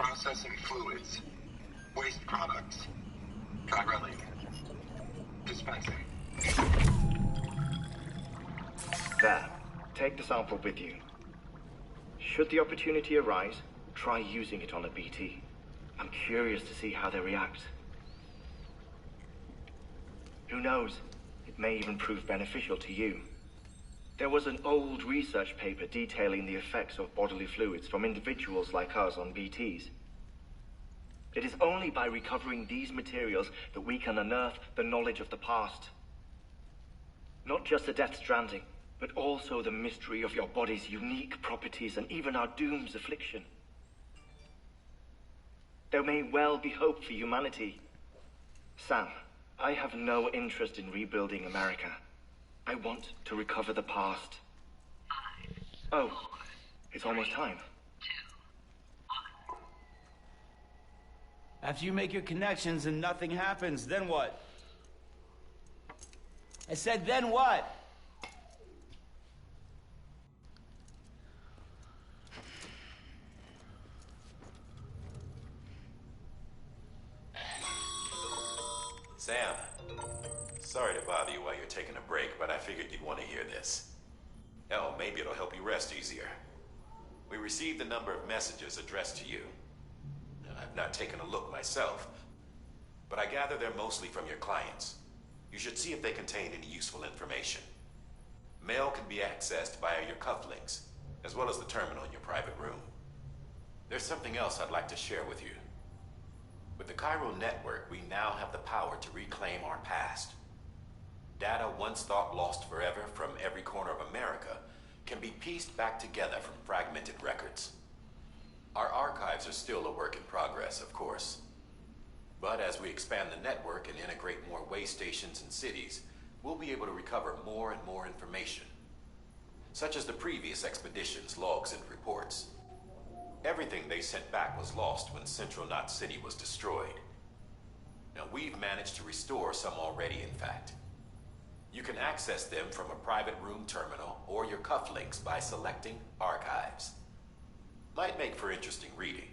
Processing fluids. Waste products. Chirelli. Dispensing. There. Take the sample with you. Should the opportunity arise, try using it on a BT. I'm curious to see how they react. Who knows? It may even prove beneficial to you. There was an old research paper detailing the effects of bodily fluids from individuals like us on BTs. It is only by recovering these materials that we can unearth the knowledge of the past. Not just the Death Stranding, but also the mystery of your body's unique properties and even our doom's affliction. There may well be hope for humanity. Sam, I have no interest in rebuilding America. I want to recover the past. Oh, it's almost time. After you make your connections and nothing happens, then what? I said, then what? Sam, sorry to bother you while you're taking a break, but I figured you'd want to hear this. Hell, maybe it'll help you rest easier. We received a number of messages addressed to you. I've not taken a look myself, but I gather they're mostly from your clients. You should see if they contain any useful information. Mail can be accessed via your cufflinks, as well as the terminal in your private room. There's something else I'd like to share with you. With the Cairo network, we now have the power to reclaim our past. Data once thought lost forever from every corner of America can be pieced back together from fragmented records. Our archives are still a work in progress, of course. But as we expand the network and integrate more way stations and cities, we'll be able to recover more and more information, such as the previous expedition's logs and reports. Everything they sent back was lost when Central Knot City was destroyed. Now, we've managed to restore some already, in fact. You can access them from a private room terminal or your cufflinks by selecting Archives. Might make for interesting reading.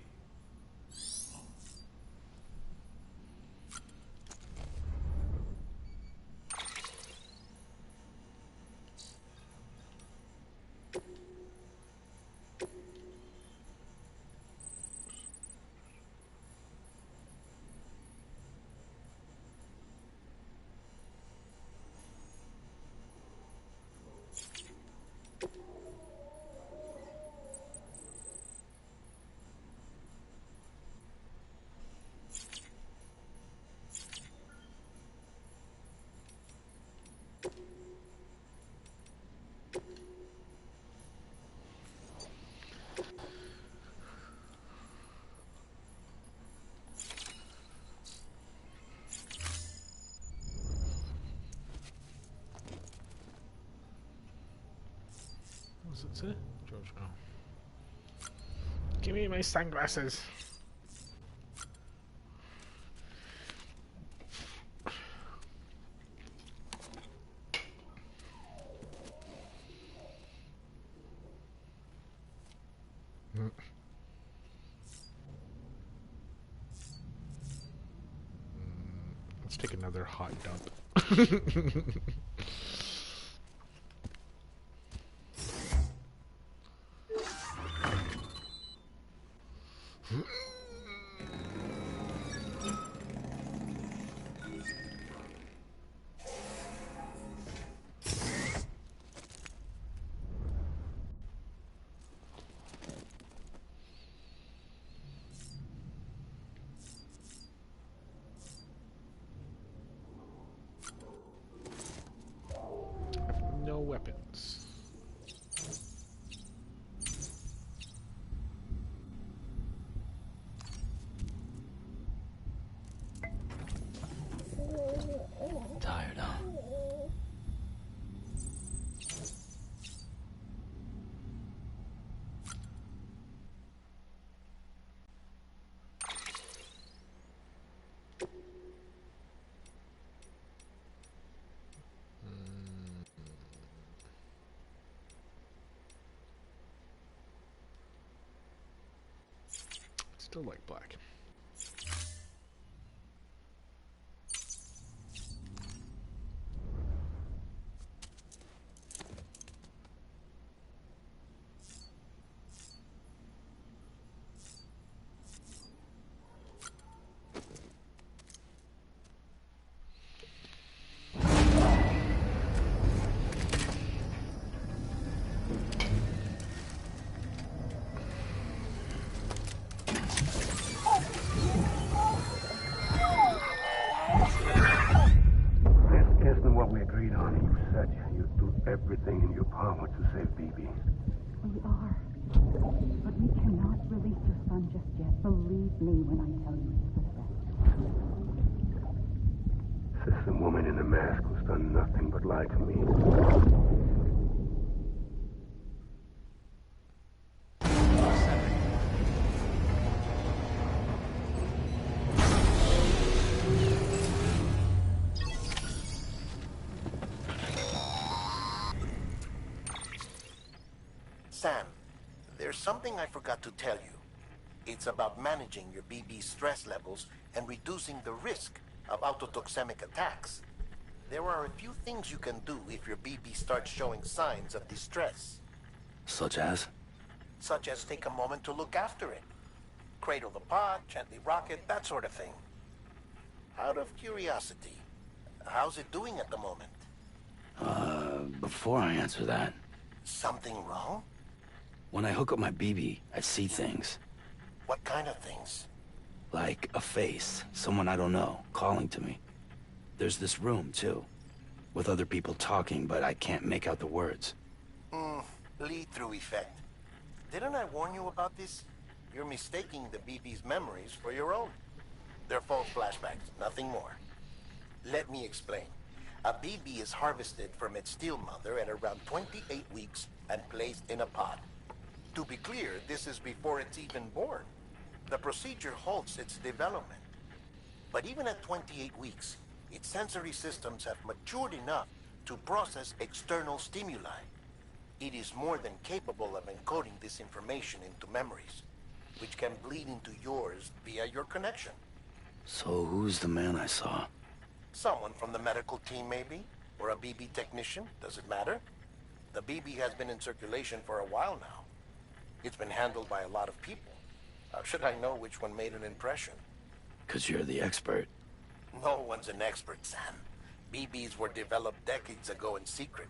What does it say? George, oh. Give me my sunglasses. Let's take another hot dump. No weapons. Still like black. Isn't what we agreed on. You said you'd do everything in your power to save BB. We are. But we cannot release your son just yet. Believe me when I tell you it's for the best. Says the woman in the mask who's done nothing but lie to me. Sam, there's something I forgot to tell you. It's about managing your BB stress levels and reducing the risk of autotoxemic attacks. There are a few things you can do if your BB starts showing signs of distress. Such as? Such as take a moment to look after it. Cradle the pod, gently rock it, that sort of thing. Out of curiosity, how's it doing at the moment? Before I answer that... Something wrong? When I hook up my BB, I see things. What kind of things? Like a face, someone I don't know, calling to me. There's this room, too, with other people talking, but I can't make out the words. Lead-through effect. Didn't I warn you about this? You're mistaking the BB's memories for your own. They're false flashbacks, nothing more. Let me explain. A BB is harvested from its steel mother at around 28 weeks and placed in a pod. To be clear, this is before it's even born. The procedure halts its development. But even at 28 weeks, its sensory systems have matured enough to process external stimuli. It is more than capable of encoding this information into memories, which can bleed into yours via your connection. So who's the man I saw? Someone from the medical team, maybe? Or a BB technician? Does it matter? The BB has been in circulation for a while now. It's been handled by a lot of people. How should I know which one made an impression? 'Cause you're the expert. No one's an expert, Sam. BBs were developed decades ago in secret.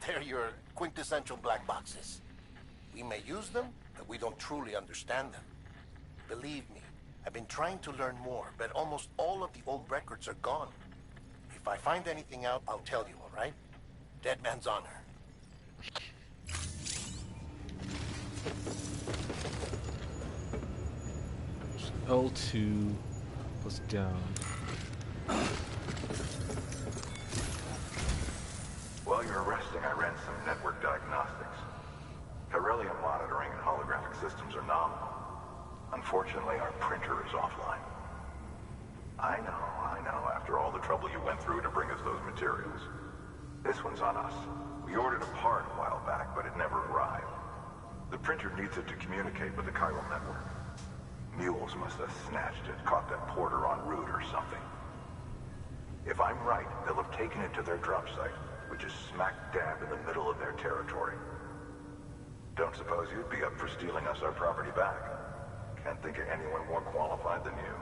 They're your quintessential black boxes. We may use them, but we don't truly understand them. Believe me, I've been trying to learn more, but almost all of the old records are gone. If I find anything out, I'll tell you, all right? Dead man's honor. L2 plus down. While you're resting, I ran some network diagnostics. Beryllium monitoring and holographic systems are nominal. Unfortunately, our printer is offline. I know. After all the trouble you went through to bring us those materials. This one's on us. We ordered a part a while back, but it never arrived. The printer needs it to communicate with the chiral network. Mules must have snatched it, caught that porter en route or something. If I'm right, they'll have taken it to their drop site, which is smack dab in the middle of their territory. Don't suppose you'd be up for stealing us our property back? Can't think of anyone more qualified than you.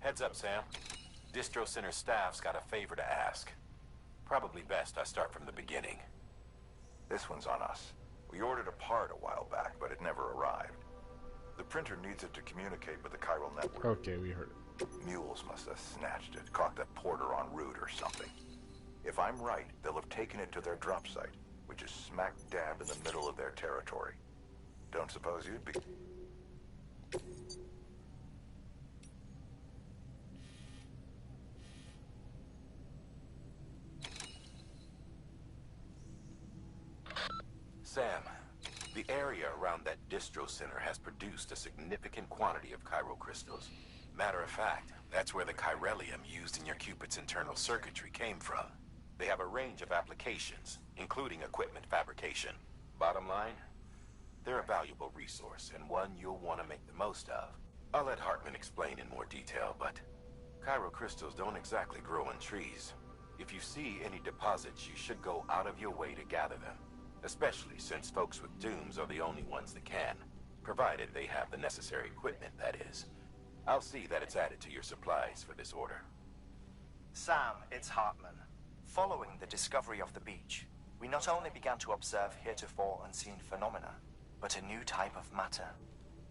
Heads up, Sam. Distro Center staff's got a favor to ask. Probably best I start from the beginning. This one's on us. We ordered a part a while back, but it never arrived. The printer needs it to communicate with the chiral network. Okay, we heard it. Mules must have snatched it, caught that porter en route or something. If I'm right, they'll have taken it to their drop site, which is smack dab in the middle of their territory. Don't suppose you'd be... Sam, the area around that distro center has produced a significant quantity of chiral crystals. Matter of fact, that's where the chiralium used in your Cupid's internal circuitry came from. They have a range of applications, including equipment fabrication. Bottom line, they're a valuable resource and one you'll want to make the most of. I'll let Hartman explain in more detail, but chiral crystals don't exactly grow in trees. If you see any deposits, you should go out of your way to gather them, especially since folks with dooms are the only ones that can, provided they have the necessary equipment, that is. I'll see that it's added to your supplies for this order. Sam, it's Hartman. Following the discovery of the beach, we not only began to observe heretofore unseen phenomena, but a new type of matter,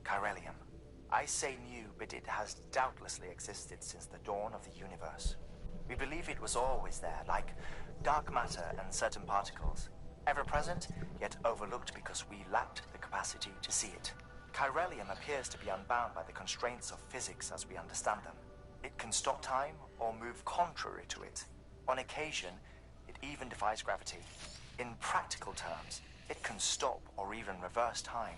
chiralium. I say new, but it has doubtlessly existed since the dawn of the universe. We believe it was always there, like dark matter and certain particles, ever present, yet overlooked because we lacked the capacity to see it. Chiralium appears to be unbound by the constraints of physics as we understand them. It can stop time or move contrary to it. On occasion, it even defies gravity. In practical terms, it can stop or even reverse time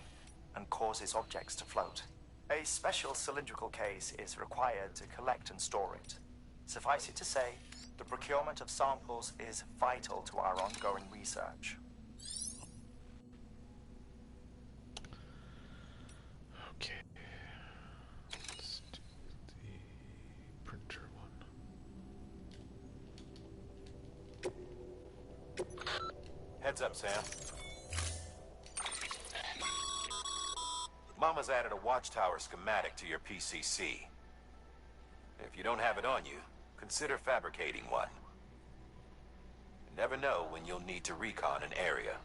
and causes objects to float. A special cylindrical case is required to collect and store it. Suffice it to say, the procurement of samples is vital to our ongoing research. Okay. Let's do the printer one. Heads up, Sam. Mama's added a watchtower schematic to your PCC. If you don't have it on you, consider fabricating one. You never know when you'll need to recon an area.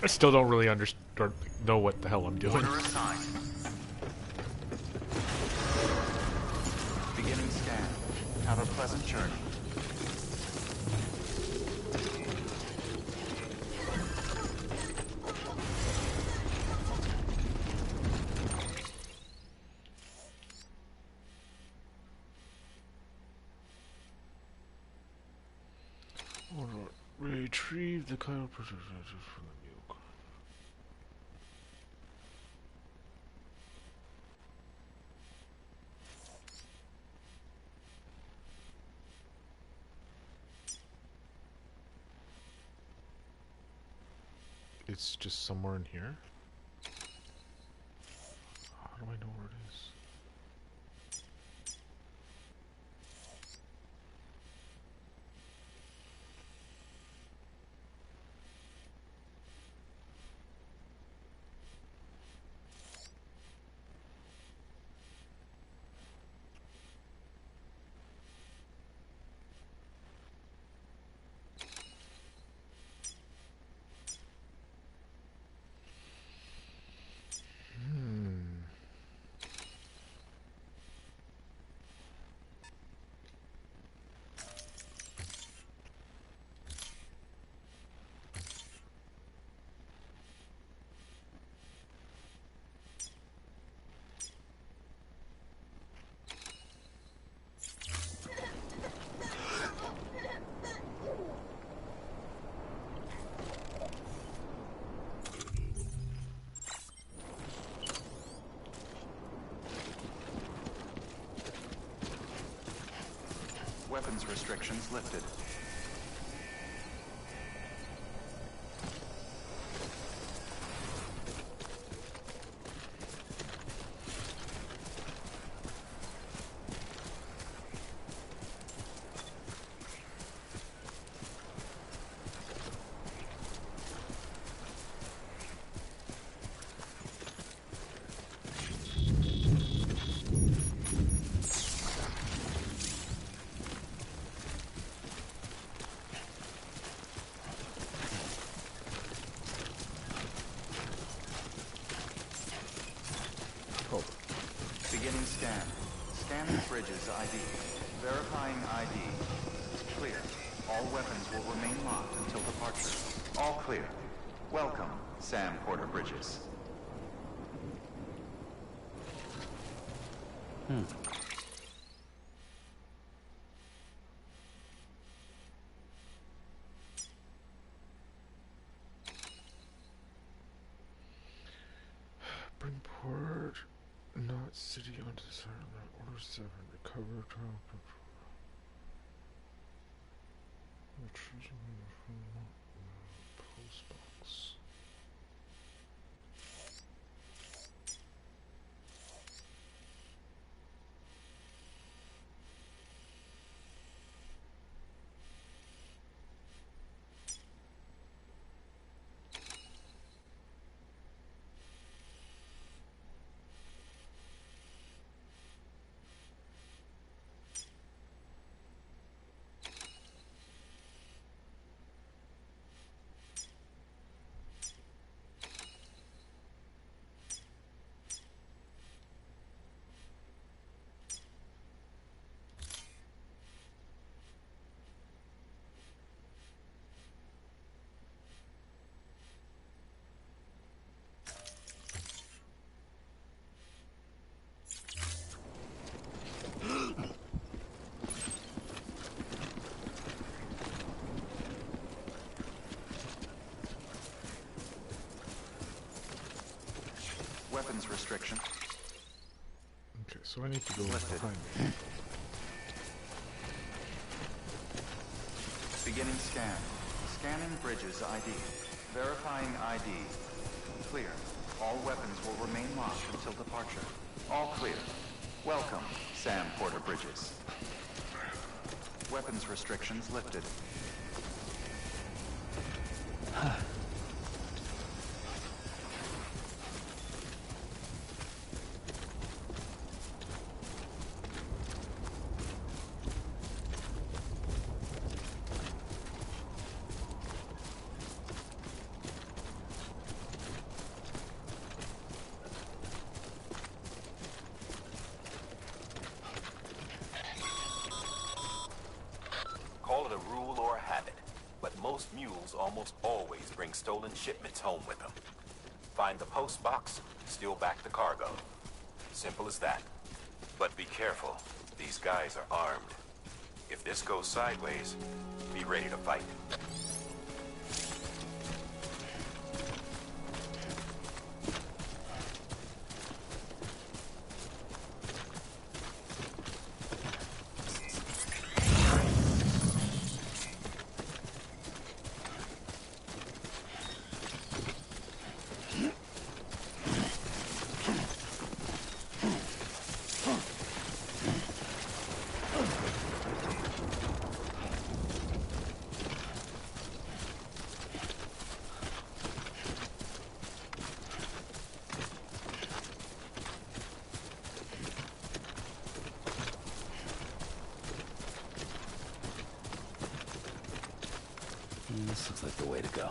I still don't really understand, know what the hell I'm doing. Order assigned. Beginning scan. Have a pleasant journey. Retrieve the chiral processor from the milk. It's just somewhere in here. How do I know where it is? Weapons restrictions lifted. Scanning bridges ID. Verifying ID. Clear. All weapons will remain locked until departure. All clear. Welcome, Sam Porter Bridges. Bring port, not city onto order 7, recover trial control. Post box. Weapons restriction. Okay, so I need to go Lifted. behind me. Beginning scan. Scanning bridges ID. Verifying ID. Clear. All weapons will remain locked until departure. All clear. Welcome, Sam Porter Bridges. Weapons restrictions lifted. Call it a rule or a habit, but most mules almost always bring stolen shipments home with them. Find the post box, steal back the cargo. Simple as that. But be careful. These guys are armed. If this goes sideways, be ready to fight. This looks like the way to go.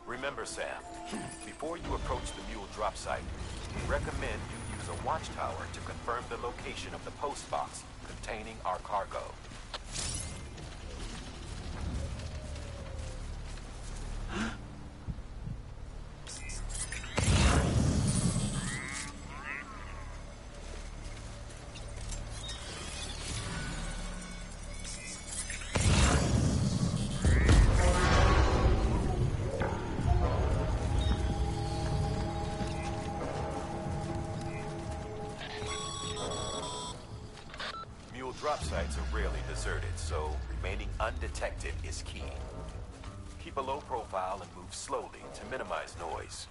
Remember, Sam, before you approach the mule drop site, we recommend you use a watchtower to confirm the location of the post box containing our cargo. Drop sites are rarely deserted, so remaining undetected is key. Keep a low profile and move slowly to minimize noise.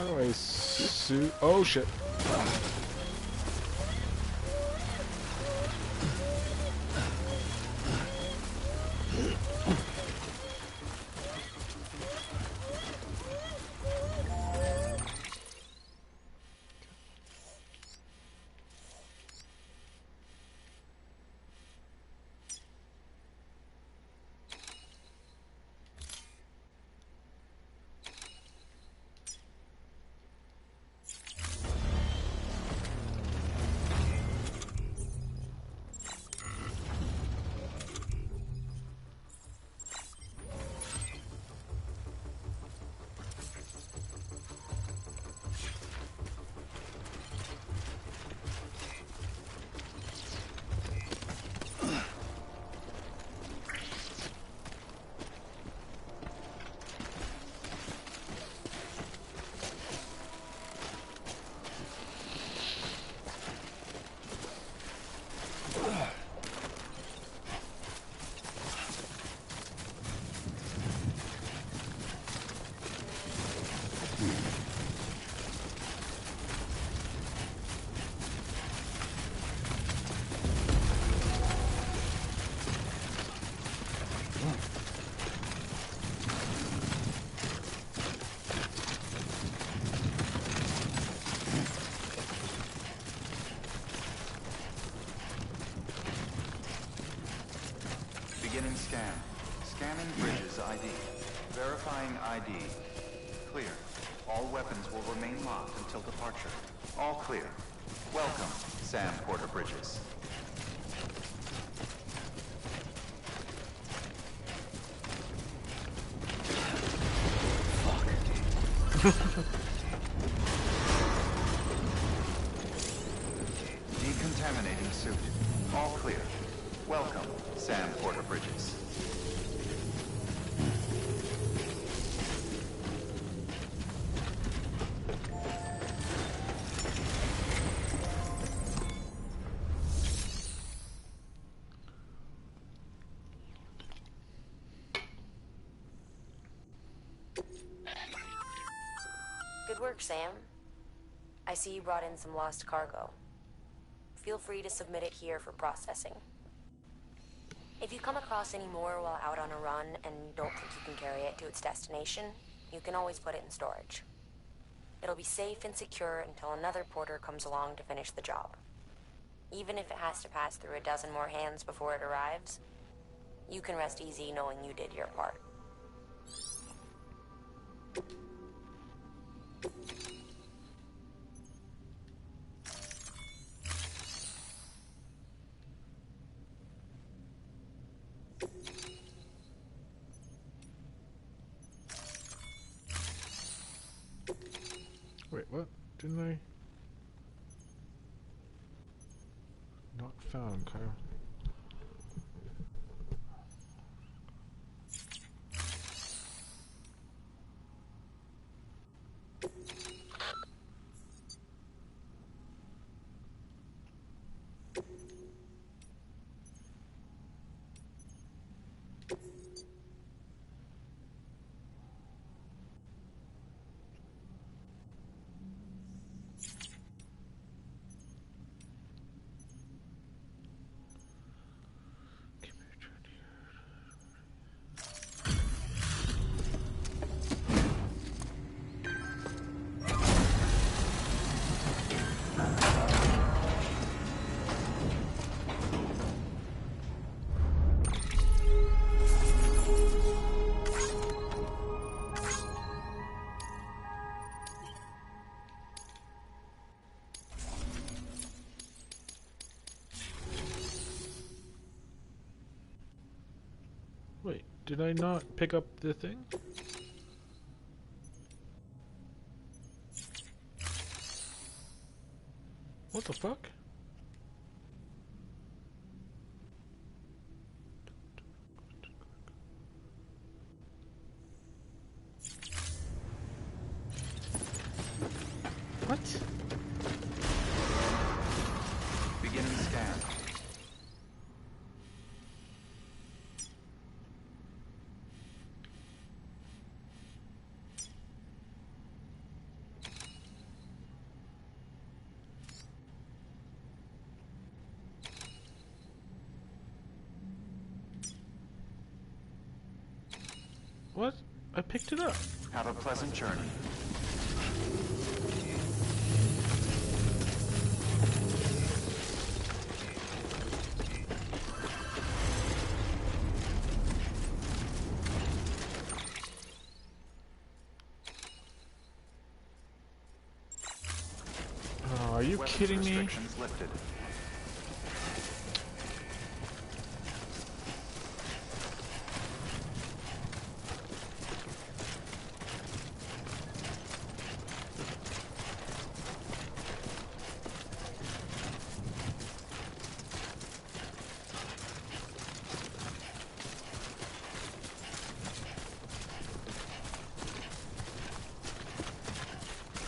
How do I suit? Oh shit. scan. Scanning bridges ID. Verifying ID. Clear. All weapons will remain locked until departure. All clear. Welcome, Sam Porter Bridges. Decontaminating suit. All clear. Welcome, Sam Porter Bridges. Good work, Sam. I see you brought in some lost cargo. Feel free to submit it here for processing. If you come across any more while out on a run and don't think you can carry it to its destination, you can always put it in storage. It'll be safe and secure until another porter comes along to finish the job. Even if it has to pass through a dozen more hands before it arrives, you can rest easy knowing you did your part. Wait, what? Didn't I? Not found, Kyle. Wait, did I not pick up the thing? What the fuck? What? Beginning scan. What? I picked it up. Have a pleasant journey. Oh, are you kidding me? Restrictions lifted.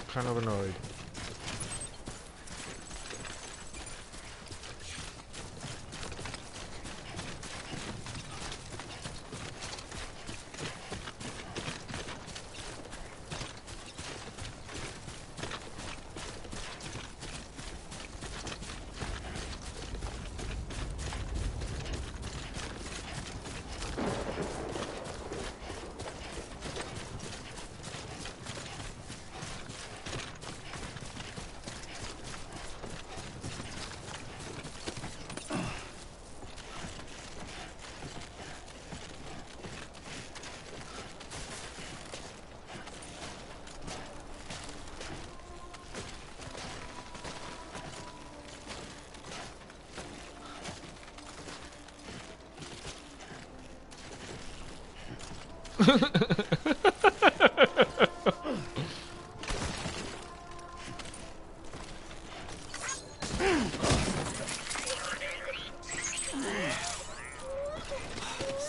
Kind of annoyed.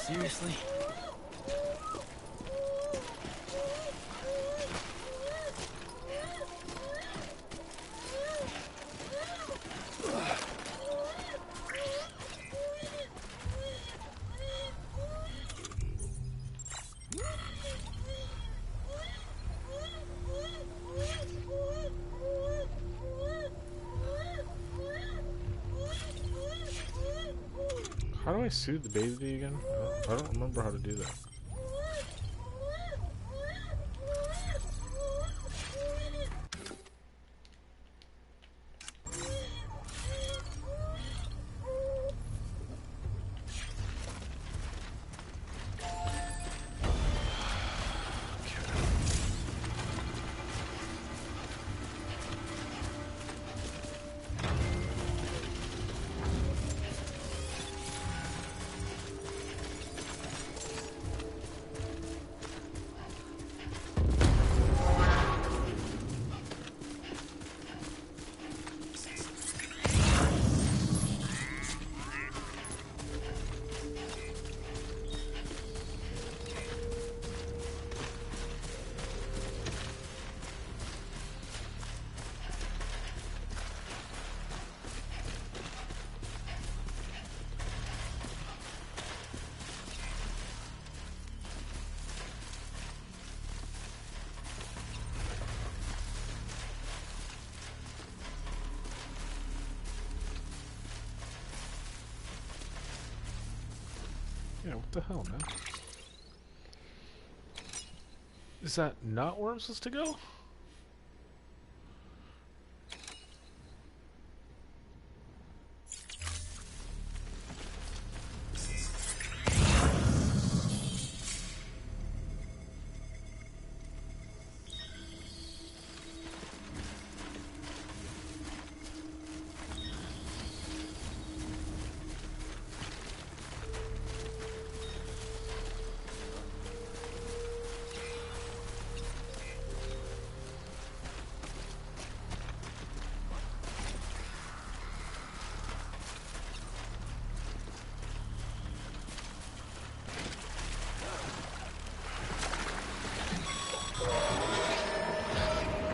Seriously? How do I soothe the baby again? I don't remember how to do that. Yeah, what the hell, man? Is that not where I'm supposed to go?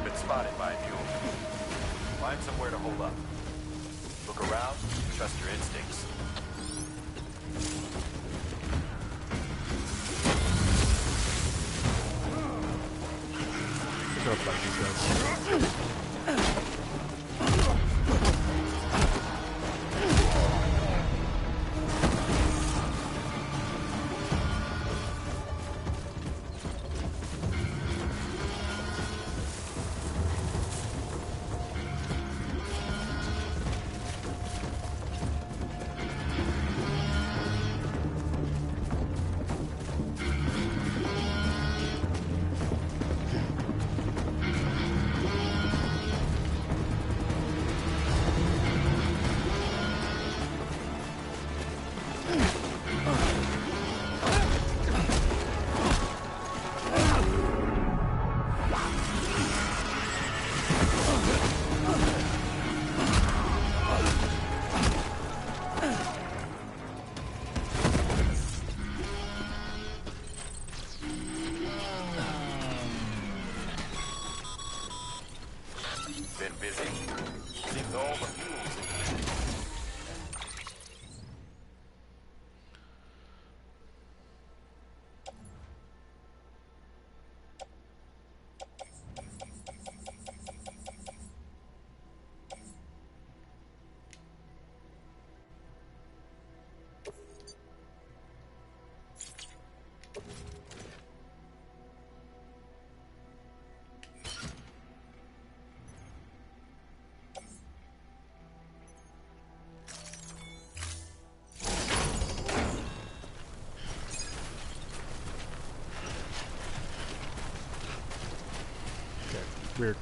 You've been spotted by a mule. Find somewhere to hold up. Look around, trust your instincts. Go fight these guys. Been busy? Seems all the mules in here. Weird.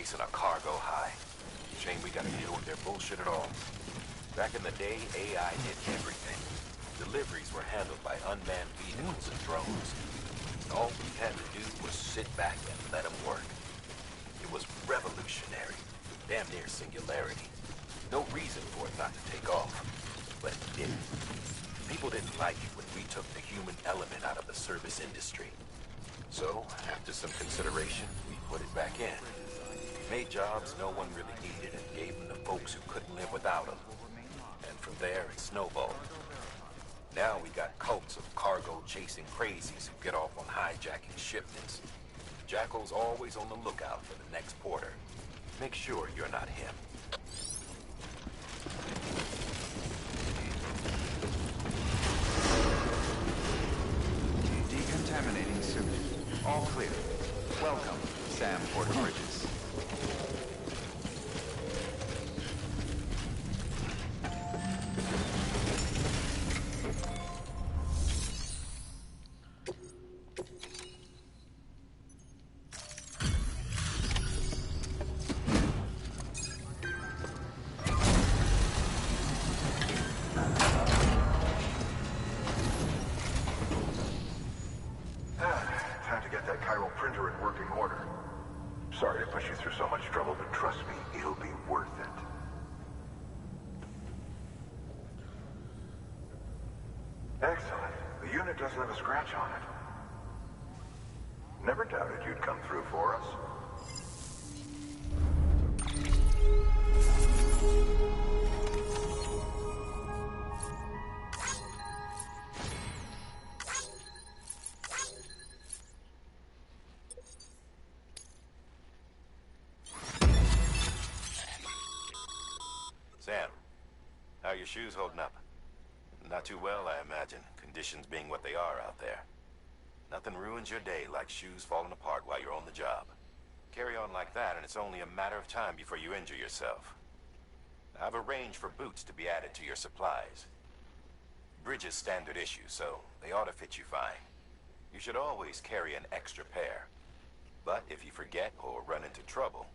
chasing a cargo high. Shame we gotta deal with their bullshit at all. Back in the day, AI did everything. Deliveries were handled by unmanned vehicles and drones. All we had to do was sit back and let them work. It was revolutionary, damn near singularity. No reason for it not to take off, but it didn't. People didn't like it when we took the human element out of the service industry. So, after some consideration, we put it back in. Made jobs no one really needed and gave them to folks who couldn't live without them. And from there, it snowballed. Now we got cults of cargo-chasing crazies who get off on hijacking shipments. Jackal's always on the lookout for the next porter. Make sure you're not him. Decontaminating suit. All clear. Welcome, Sam Porter Bridges. Time to get that chiral printer in working order. Sorry to push you through so much trouble, but trust me, it'll be worth it. Excellent. The unit doesn't have a scratch on it. Never doubted you'd come through for us. Sam, how are your shoes holding up? Not too well, I imagine, conditions being what they are out there. Nothing ruins your day like shoes falling apart while you're on the job. Carry on like that and it's only a matter of time before you injure yourself. I've arranged for boots to be added to your supplies. Bridges standard issue, so they ought to fit you fine. You should always carry an extra pair. But if you forget or run into trouble,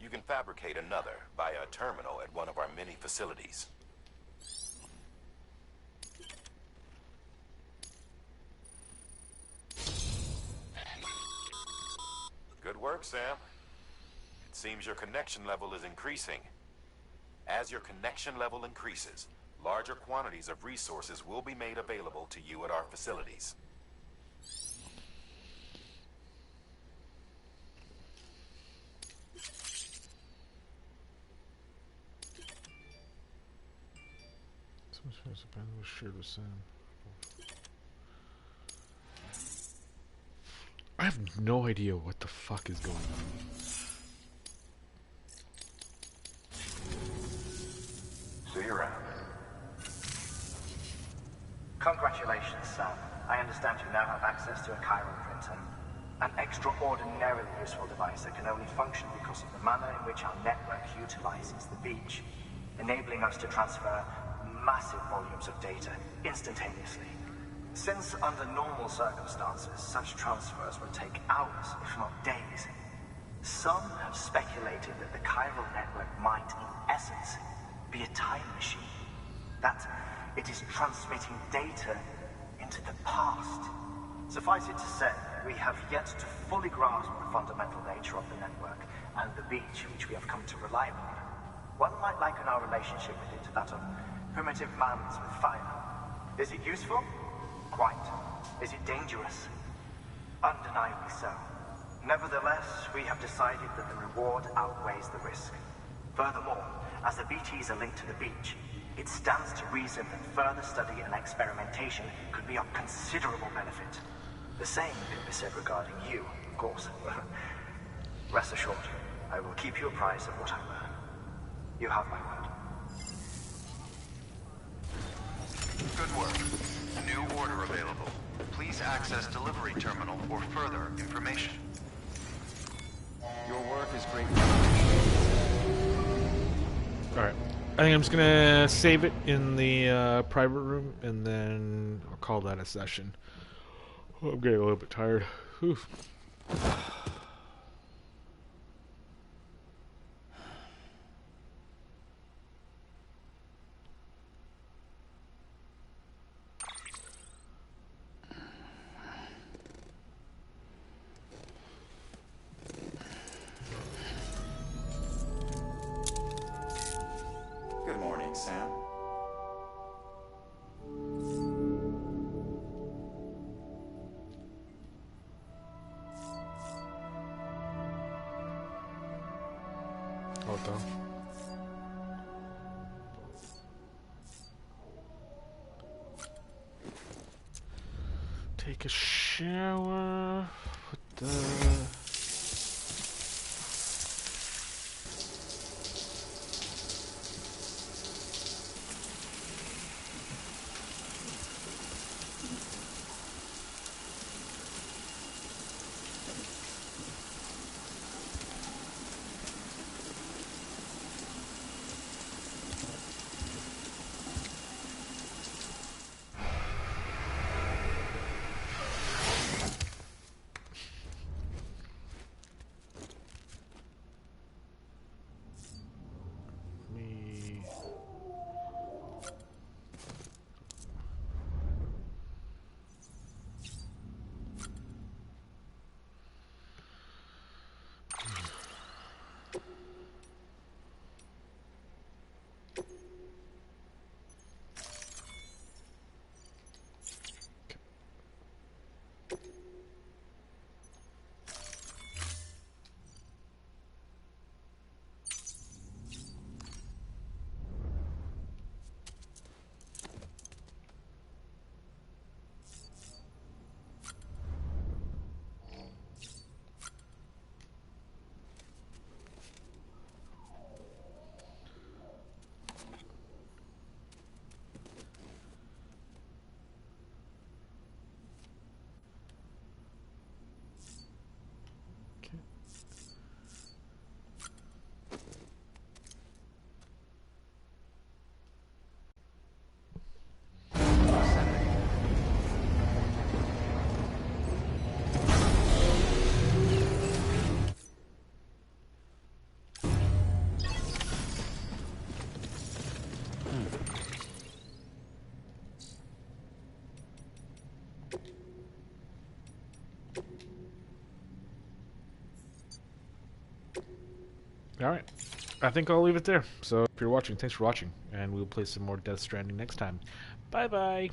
you can fabricate another via a terminal at one of our many facilities. Good work, Sam. It seems your connection level is increasing. As your connection level increases, larger quantities of resources will be made available to you at our facilities. I have no idea what the fuck is going on. See you around. Congratulations, Sam. I understand you now have access to a chiral printer. An extraordinarily useful device that can only function because of the manner in which our network utilizes the beach, enabling us to transfer massive volumes of data instantaneously. Since under normal circumstances, such transfers would take hours, if not days, some have speculated that the chiral network might, in essence, be a time machine. That it is transmitting data into the past. Suffice it to say, we have yet to fully grasp the fundamental nature of the network and the beach which we have come to rely upon. One might liken our relationship with it to that of primitive mans with fire. Is it useful? Quite. Is it dangerous? Undeniably so. Nevertheless, we have decided that the reward outweighs the risk. Furthermore, as the BTs are linked to the beach, it stands to reason that further study and experimentation could be of considerable benefit. The same can be said regarding you, of course. Rest assured, I will keep you apprised of what I learn. You have my word. Good work. New order available. Please access delivery terminal for further information. Your work is great. Alright. I think I'm just gonna save it in the private room and then I'll call that a session. Oh, I'm getting a little bit tired. Whew. though. Take a shower. Put the... Alright. I think I'll leave it there. So if you're watching, thanks for watching. And we'll play some more Death Stranding next time. Bye-bye!